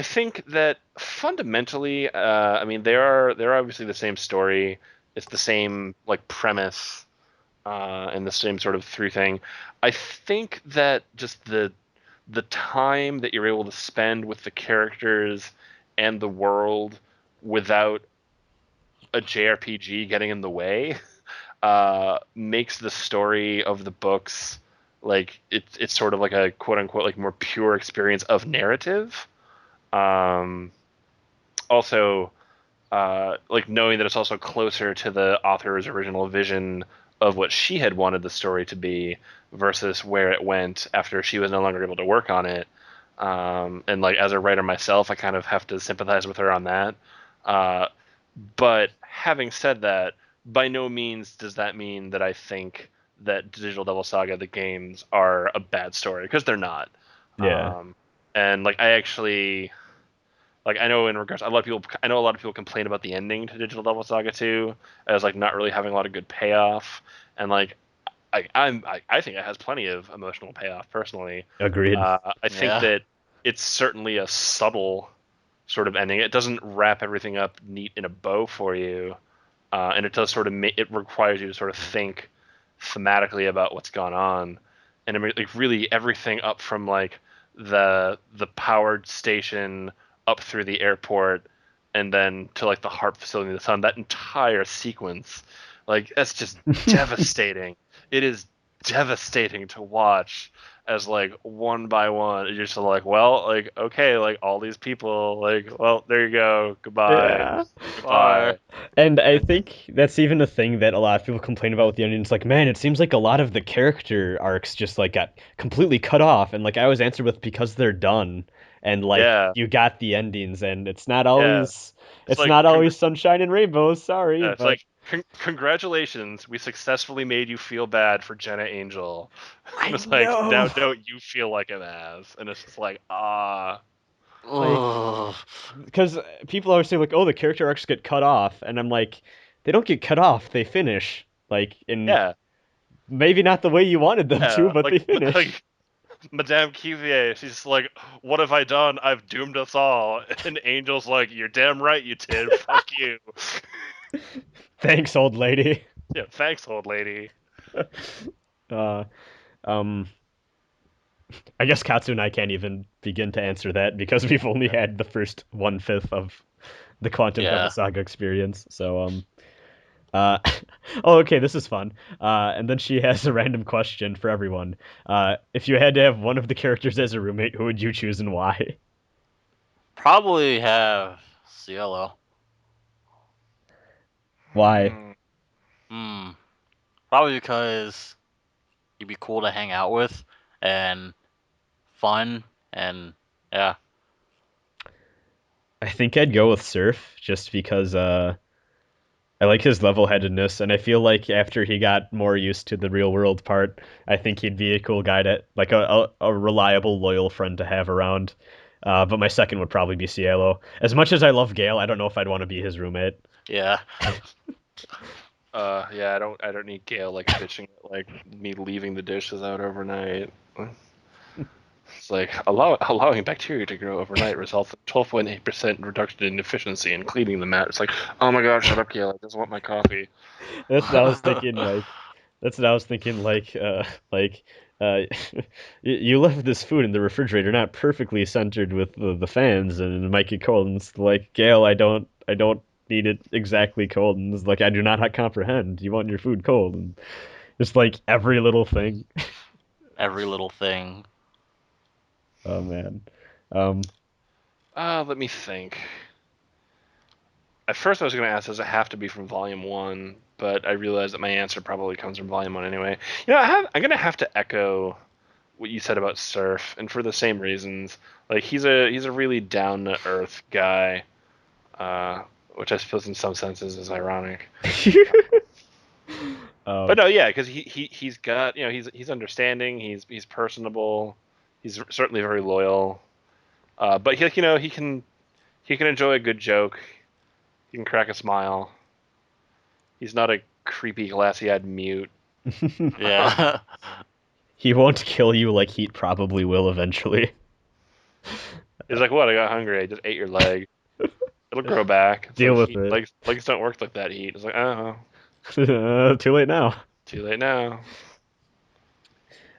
think that fundamentally, I mean, they're obviously the same story. It's the same like premise. and the same sort of through thing. I think that just the time that you're able to spend with the characters and the world without a JRPG getting in the way makes the story of the books like it's sort of like a quote unquote like more pure experience of narrative. Also, like knowing that it's also closer to the author's original vision of what she had wanted the story to be versus where it went after she was no longer able to work on it. And like as a writer myself, I kind of have to sympathize with her on that. But having said that, by no means does that mean that I think that Digital Devil Saga, the games, are a bad story, because they're not. Yeah. And like I actually, like I know in regards, I know a lot of people complain about the ending to Digital Devil Saga 2 as like not really having a lot of good payoff, and like I think it has plenty of emotional payoff personally. Agreed. I think that it's certainly a subtle sort of ending. It doesn't wrap everything up neat in a bow for you, and it does sort of it requires you to sort of think thematically about what's gone on, and I mean, like really everything up from like the powered station up through the airport and then to like the harp facility in the sun. That entire sequence, like that's just devastating. It is devastating to watch as like one by one you're just like, well, like okay, like all these people, like, well, there you go, goodbye. Yeah. Goodbye. And I think that's even a thing that a lot of people complain about with the ending. It's like, man, it seems like a lot of the character arcs just like got completely cut off. And like I always answer with, because they're done. And like Yeah. you got the endings, and it's not Yeah. always It's it's like not always sunshine and rainbows, sorry, it's but like congratulations, we successfully made you feel bad for Jenna Angel. I It's like, now know. don't you feel like an ass? And it's just like, Like, Ugh. because people always say like, oh, the character arcs get cut off, and I'm like, they don't get cut off, they finish. Like in yeah, maybe not the way you wanted them to, but they finish. like Madame Cuvier, she's just like, what have I done? I've doomed us all. And Angel's like, you're damn right you did. Fuck you. Thanks, old lady. Yeah, thanks, old lady. Uh, um, I guess Katsu and I can't even begin to answer that because we've only had the first 1/5 of the Quantum Devil Saga experience. So, uh, oh, okay, this is fun. And then she has a random question for everyone. If you had to have one of the characters as a roommate, who would you choose and why? Probably have Siero. Why? Hmm. Probably because he'd be cool to hang out with and fun, and yeah. I think I'd go with Surf just because I like his level-headedness, and I feel like after he got more used to the real world part, I think he'd be a cool guy to like a reliable, loyal friend to have around. But my second would probably be Cielo. As much as I love Gale, I don't know if I'd want to be his roommate. Yeah. Yeah, I don't need Gale like bitching at like me leaving the dishes out overnight. It's like allowing bacteria to grow overnight results in 12.8% reduction in efficiency in cleaning the mat. It's like, oh my god, shut up, Gale! I just want my coffee. That's what I was thinking. That's what I was thinking. You left this food in the refrigerator, not perfectly centered with the fans, and it might get cold. And it's like, Gale, I don't need it exactly cold. And it's like, I do not comprehend. You want your food cold, and just like every little thing. Every little thing. Oh man. Let me think. At first, I was going to ask, does it have to be from Volume 1? But I realized that my answer probably comes from Volume 1 anyway. You know, I'm going to have to echo what you said about Surf, and for the same reasons. Like, he's a really down-to-earth guy, which I suppose in some senses is ironic. But no, yeah, because he's got, you know, he's understanding, he's personable, he's certainly very loyal. But he can enjoy a good joke. He can crack a smile. He's not a creepy, glassy-eyed mute. Yeah. He won't kill you like Heat probably will eventually. He's like, what? I got hungry. I just ate your leg. It'll grow back. It's Deal like, with it. Legs don't work like that, Heat. It's like, oh. Too late now. Too late now.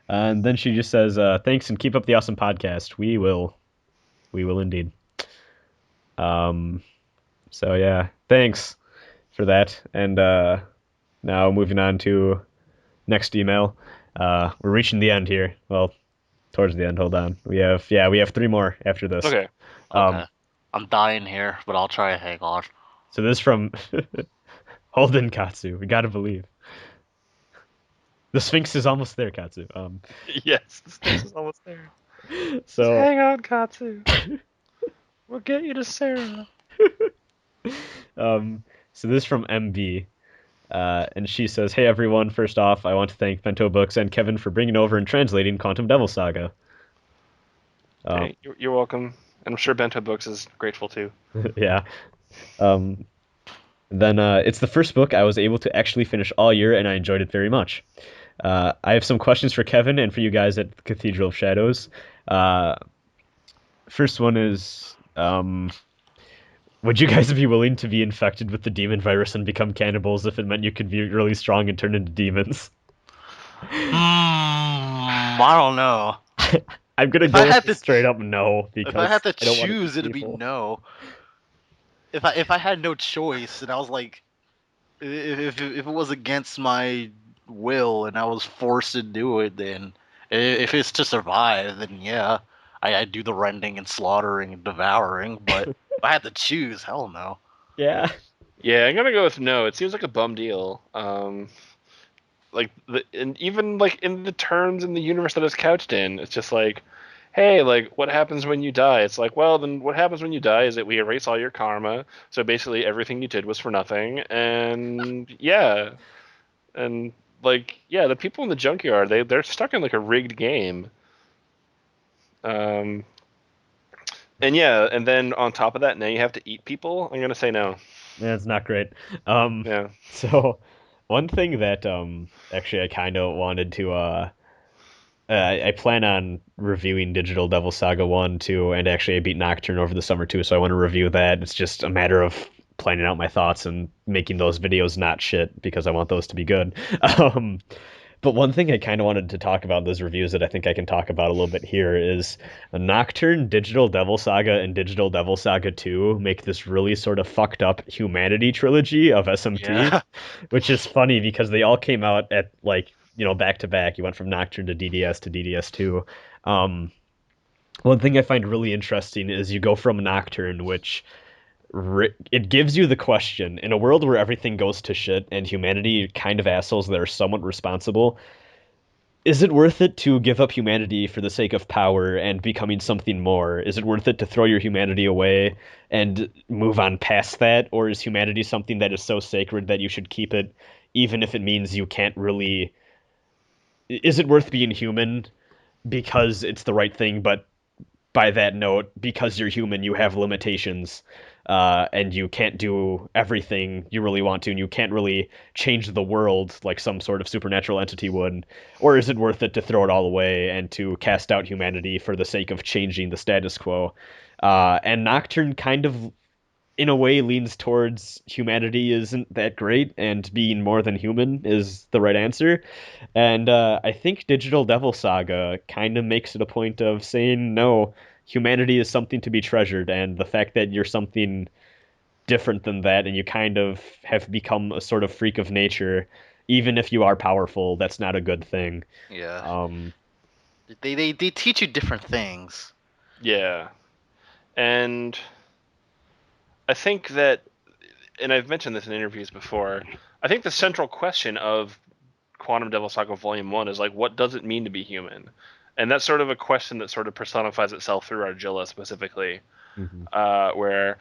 And then she just says, "Thanks and keep up the awesome podcast. We will indeed." Um, so yeah, thanks for that. And now moving on to next email. We're reaching the end here. Well, towards the end. Hold on. We have 3 more after this. Okay. Okay. I'm dying here, but I'll try to hang on. So this is from Holden Katsu. We gotta believe. The Sphinx is almost there, Katsu. Yes, the Sphinx is almost there. So Just hang on, Katsu. We'll get you to Sarah. So this is from MB. And she says, "Hey everyone, first off, I want to thank Bento Books and Kevin for bringing over and translating Quantum Devil Saga." Hey, you're welcome. And I'm sure Bento Books is grateful too. Yeah. Then it's the first book I was able to actually finish all year, and I enjoyed it very much. I have some questions for Kevin and for you guys at Cathedral of Shadows. First one is, would you guys be willing to be infected with the demon virus and become cannibals if it meant you could be really strong and turn into demons? I don't know. I'm gonna go with straight up no, because If I had to I don't wanna choose, eat it'd be people. no. If I had no choice and I was like, if it was against my will and I was forced to do it, then if it's to survive, then yeah, I do the rending and slaughtering and devouring. But if I had to choose, hell no. Yeah. Yeah, I'm gonna go with no. It seems like a bum deal. And even like in the terms in the universe that it's couched in, it's just like, hey, like what happens when you die? It's like, well, then what happens when you die is that we erase all your karma. So basically, everything you did was for nothing. And yeah, and like yeah, the people in the junkyard, they're stuck in like a rigged game. And yeah, and then on top of that, now you have to eat people. I'm gonna say no. Yeah, it's not great. Yeah. So one thing that actually I kind of wanted to I plan on reviewing Digital Devil Saga 1, 2, and actually I beat Nocturne over the summer too, so I want to review that. It's just a matter of planning out my thoughts and making those videos not shit because I want those to be good. Um, but one thing I kind of wanted to talk about in those reviews that I think I can talk about a little bit here is Nocturne, Digital Devil Saga, and Digital Devil Saga 2 make this really sort of fucked up humanity trilogy of SMT, Yeah. which is funny because they all came out at like, back to back. You went from Nocturne to DDS to DDS2. One thing I find really interesting is you go from Nocturne, which it gives you the question in a world where everything goes to shit and humanity kind of assholes that are somewhat responsible, is it worth it to give up humanity for the sake of power and becoming something more? Is it worth it to throw your humanity away and move on past that? Or is humanity something that is so sacred that you should keep it even if it means you can't really... Is it worth being human because it's the right thing, but by that note, because you're human, you have limitations, and you can't do everything you really want to, and you can't really change the world like some sort of supernatural entity would? Or is it worth it to throw it all away and to cast out humanity for the sake of changing the status quo? And Nocturne kind of, in a way, leans towards humanity isn't that great and being more than human is the right answer. And I think Digital Devil Saga kind of makes it a point of saying, no, humanity is something to be treasured, and the fact that you're something different than that and you kind of have become a sort of freak of nature, even if you are powerful, that's not a good thing. Yeah. Um, They teach you different things. Yeah. And I think that, and I've mentioned this in interviews before, I think the central question of Quantum Devil Saga Volume 1 is like, what does it mean to be human? And that's sort of a question that sort of personifies itself through Argilla specifically, where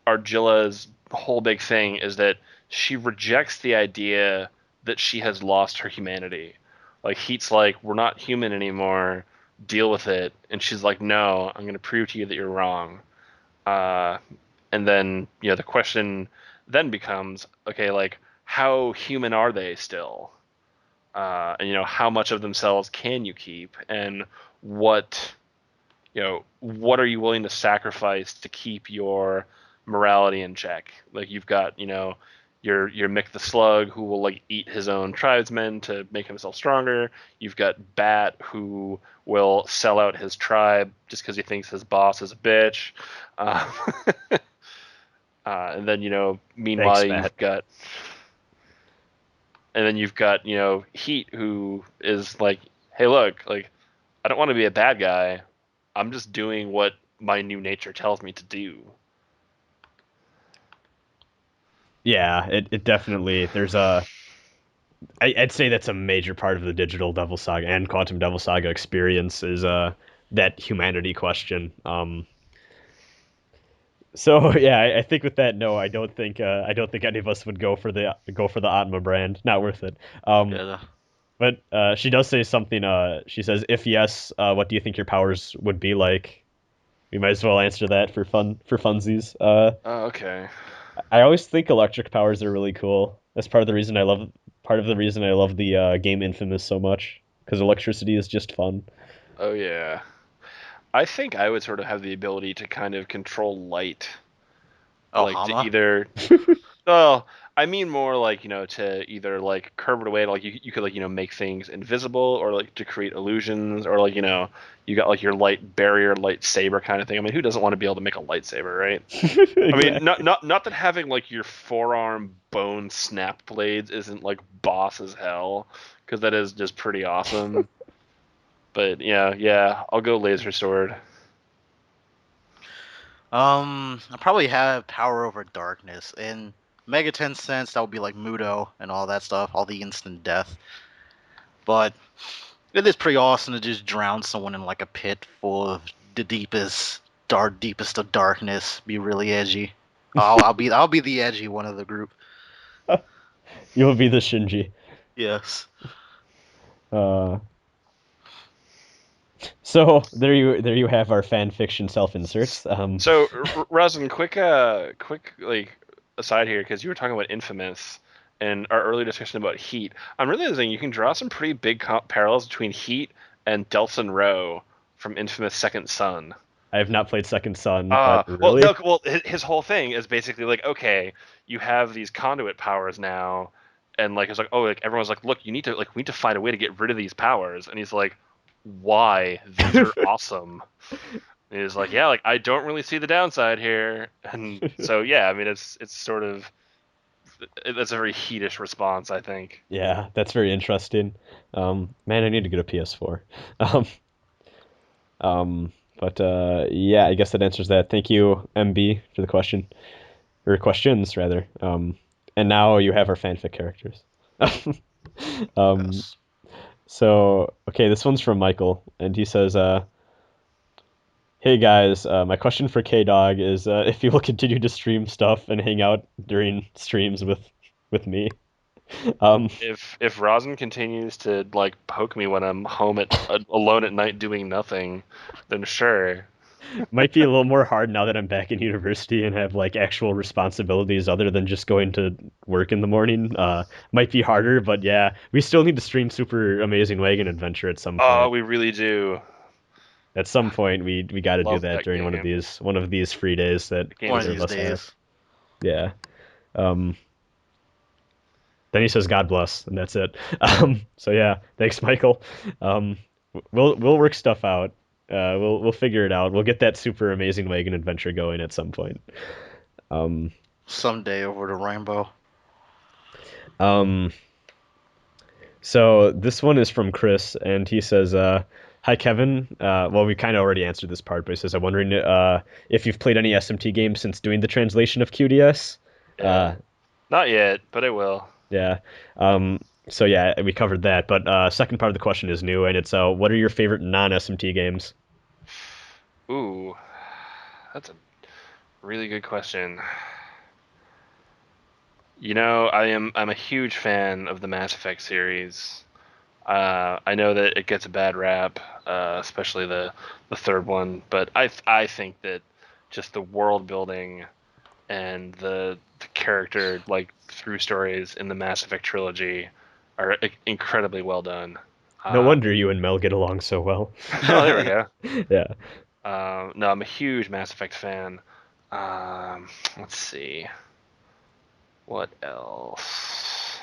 Argilla's whole big thing is that she rejects the idea that she has lost her humanity. Like, Heat's like, we're not human anymore, deal with it. And she's like, no, I'm going to prove to you that you're wrong. And then, the question then becomes, okay, like, how human are they still? And, how much of themselves can you keep? And what are you willing to sacrifice to keep your morality in check? Like, you've got, your Mick the Slug, who will like eat his own tribesmen to make himself stronger. You've got Bat, who will sell out his tribe just because he thinks his boss is a bitch. Uh, and then meanwhile Thanks, Matt. you've got Heat, who is like, hey, look, like I don't want to be a bad guy. I'm just doing what my new nature tells me to do. Yeah, it definitely there's a I'd say that's a major part of the Digital Devil Saga and Quantum Devil Saga experience is that humanity question. So yeah, I think with that, no, I don't think any of us would go for the Atma brand. Not worth it. Yeah. But she does say something. She says, if yes, what do you think your powers would be like? We might as well answer that for funsies. Oh, okay. I always think electric powers are really cool. That's part of the reason I love the game Infamous so much because electricity is just fun. Oh yeah. I think I would sort of have the ability to kind of control light, Oh, like to Hama? either. Well, I mean more like to either like curve it away, like you could like make things invisible, or like to create illusions, or like you got like your light barrier, lightsaber kind of thing. I mean, who doesn't want to be able to make a lightsaber, right? I mean, Exactly. not that having like your forearm bone snap blades isn't like boss as hell, because that is just pretty awesome. But yeah, I'll go laser sword. I probably have power over darkness. In Mega Sense, that would be like Mudo and all that stuff, all the instant death. But it is pretty awesome to just drown someone in like a pit full of the deepest of darkness. Be really edgy. I'll be the edgy one of the group. You'll be the Shinji. Yes. Uh, so there you have our fan fiction self inserts. So, Rasen, quick like aside here, because you were talking about Infamous and our earlier discussion about Heat. I'm realizing you can draw some pretty big parallels between Heat and Delson Rowe from Infamous Second Son. I have not played Second Son, but Well, really, no, well, his whole thing is basically like, okay, you have these conduit powers now, and like it's like, oh, like everyone's like, look, we need to find a way to get rid of these powers, and he's like, why? These are awesome. And he's like, yeah, like I don't really see the downside here, and so yeah, I mean, it's sort of that's a very heatish response, I think. yeah, that's very interesting. Man, I need to get a PS4. Um, but yeah, I guess that answers that. Thank you, MB, for the question or questions rather. And now you have our fanfic characters. um, Yes. so okay, this one's from Michael, and he says, "Hey guys, my question for K Dog is if you will continue to stream stuff and hang out during streams with me." Um, If Rosin continues to like poke me when I'm home alone at night doing nothing, then sure. might be a little more hard now that I'm back in university and have like actual responsibilities other than just going to work in the morning. Might be harder, but yeah, we still need to stream Super Amazing Wagon Adventure at some Oh, point. we really do. At some point, we got to do Love that that during game. one of these free days that The game One is of either of these us have. days. Yeah. Um, then he says, "God bless," and that's it. So yeah, thanks, Michael. Um, we'll work stuff out. We'll figure it out. We'll get that Super Amazing Wagon Adventure going at some point. Um, Someday over the rainbow. um, so this one is from Chris, and he says, "Hi Kevin. Well, we kind of already answered this part, but he says, I'm wondering if you've played any SMT games since doing the translation of QDS. Yeah. Not yet, but I will. Yeah. So yeah, we covered that, but second part of the question is new, and it's what are your favorite non-SMT games? Ooh, that's a really good question. I'm a huge fan of the Mass Effect series. I know that it gets a bad rap, especially the third one, but I think that just the world building and the character like through stories in the Mass Effect trilogy are incredibly well done. No Uh, wonder you and Mel get along so well. oh, there we go. Yeah. No, I'm a huge Mass Effect fan. Let's see. What else?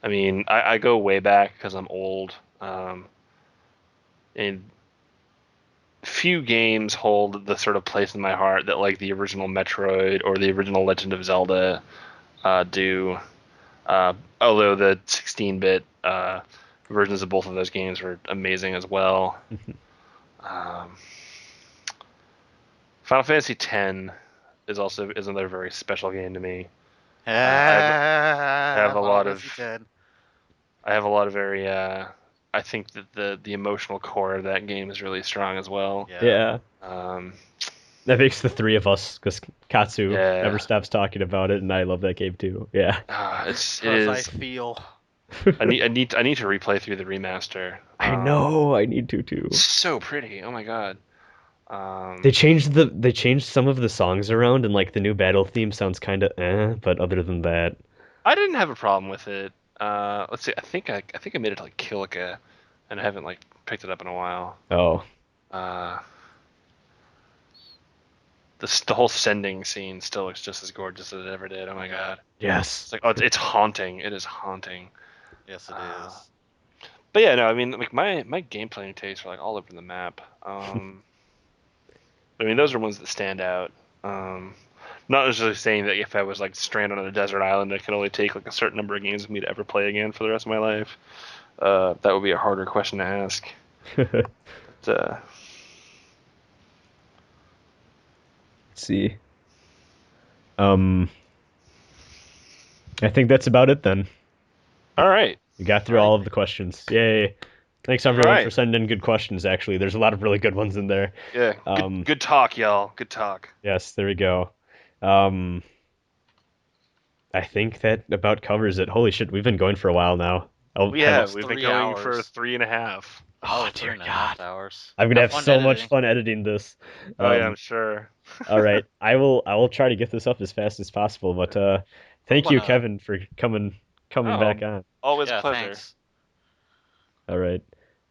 I mean, I go way back because I'm old. And few games hold the sort of place in my heart that like the original Metroid or the original Legend of Zelda do. Although the 16-bit versions of both of those games were amazing as well. um, Final Fantasy X is another very special game to me. I have a lot of I have a lot of very I think that the emotional core of that game is really strong as well. Yeah. Um, That makes the three of us, because Katsu Yeah. never stops talking about it, and I love that game too. Yeah. it Because is. I feel. I need to replay through the remaster. I know, I need to too. It's so pretty. Oh my god. They changed some of the songs around, and like the new battle theme sounds kind of but other than that, I didn't have a problem with it. Let's see. I think I made it to like Kilika, and I haven't like picked it up in a while. oh, The whole sending scene still looks just as gorgeous as it ever did. Oh my god. yes. It's like it's haunting. It is haunting. Yes, it is. But yeah, no, I mean like my gameplay tastes are like all over the map. I mean those are ones that stand out. Not necessarily saying that if I was like stranded on a desert island, I could only take like a certain number of games for me to ever play again for the rest of my life. That would be a harder question to ask. But, Let's see. I think that's about it then. all right. We got through all of the questions. Yay. Thanks everyone Alright. for sending in good questions, actually. There's a lot of really good ones in there. Yeah. Good talk, y'all. Good talk. Yes, there we go. I think that about covers it. Holy shit, we've been going for a while now. Yeah, almost we've been 3 going for hours. 3.5. Oh, dear 3.5 hours. I'm gonna have fun so much editing. fun editing this. Oh yeah, I'm sure. All right, I will try to get this up as fast as possible. But thank you, wanna- Kevin, for coming back on. Always Yeah, a pleasure. thanks. All right,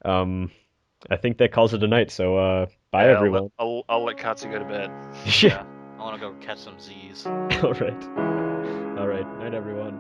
I think that calls it a night. So bye Yeah, everyone. I'll let Katsu go to bed. Yeah. I want to go catch some Z's. All right. Night everyone.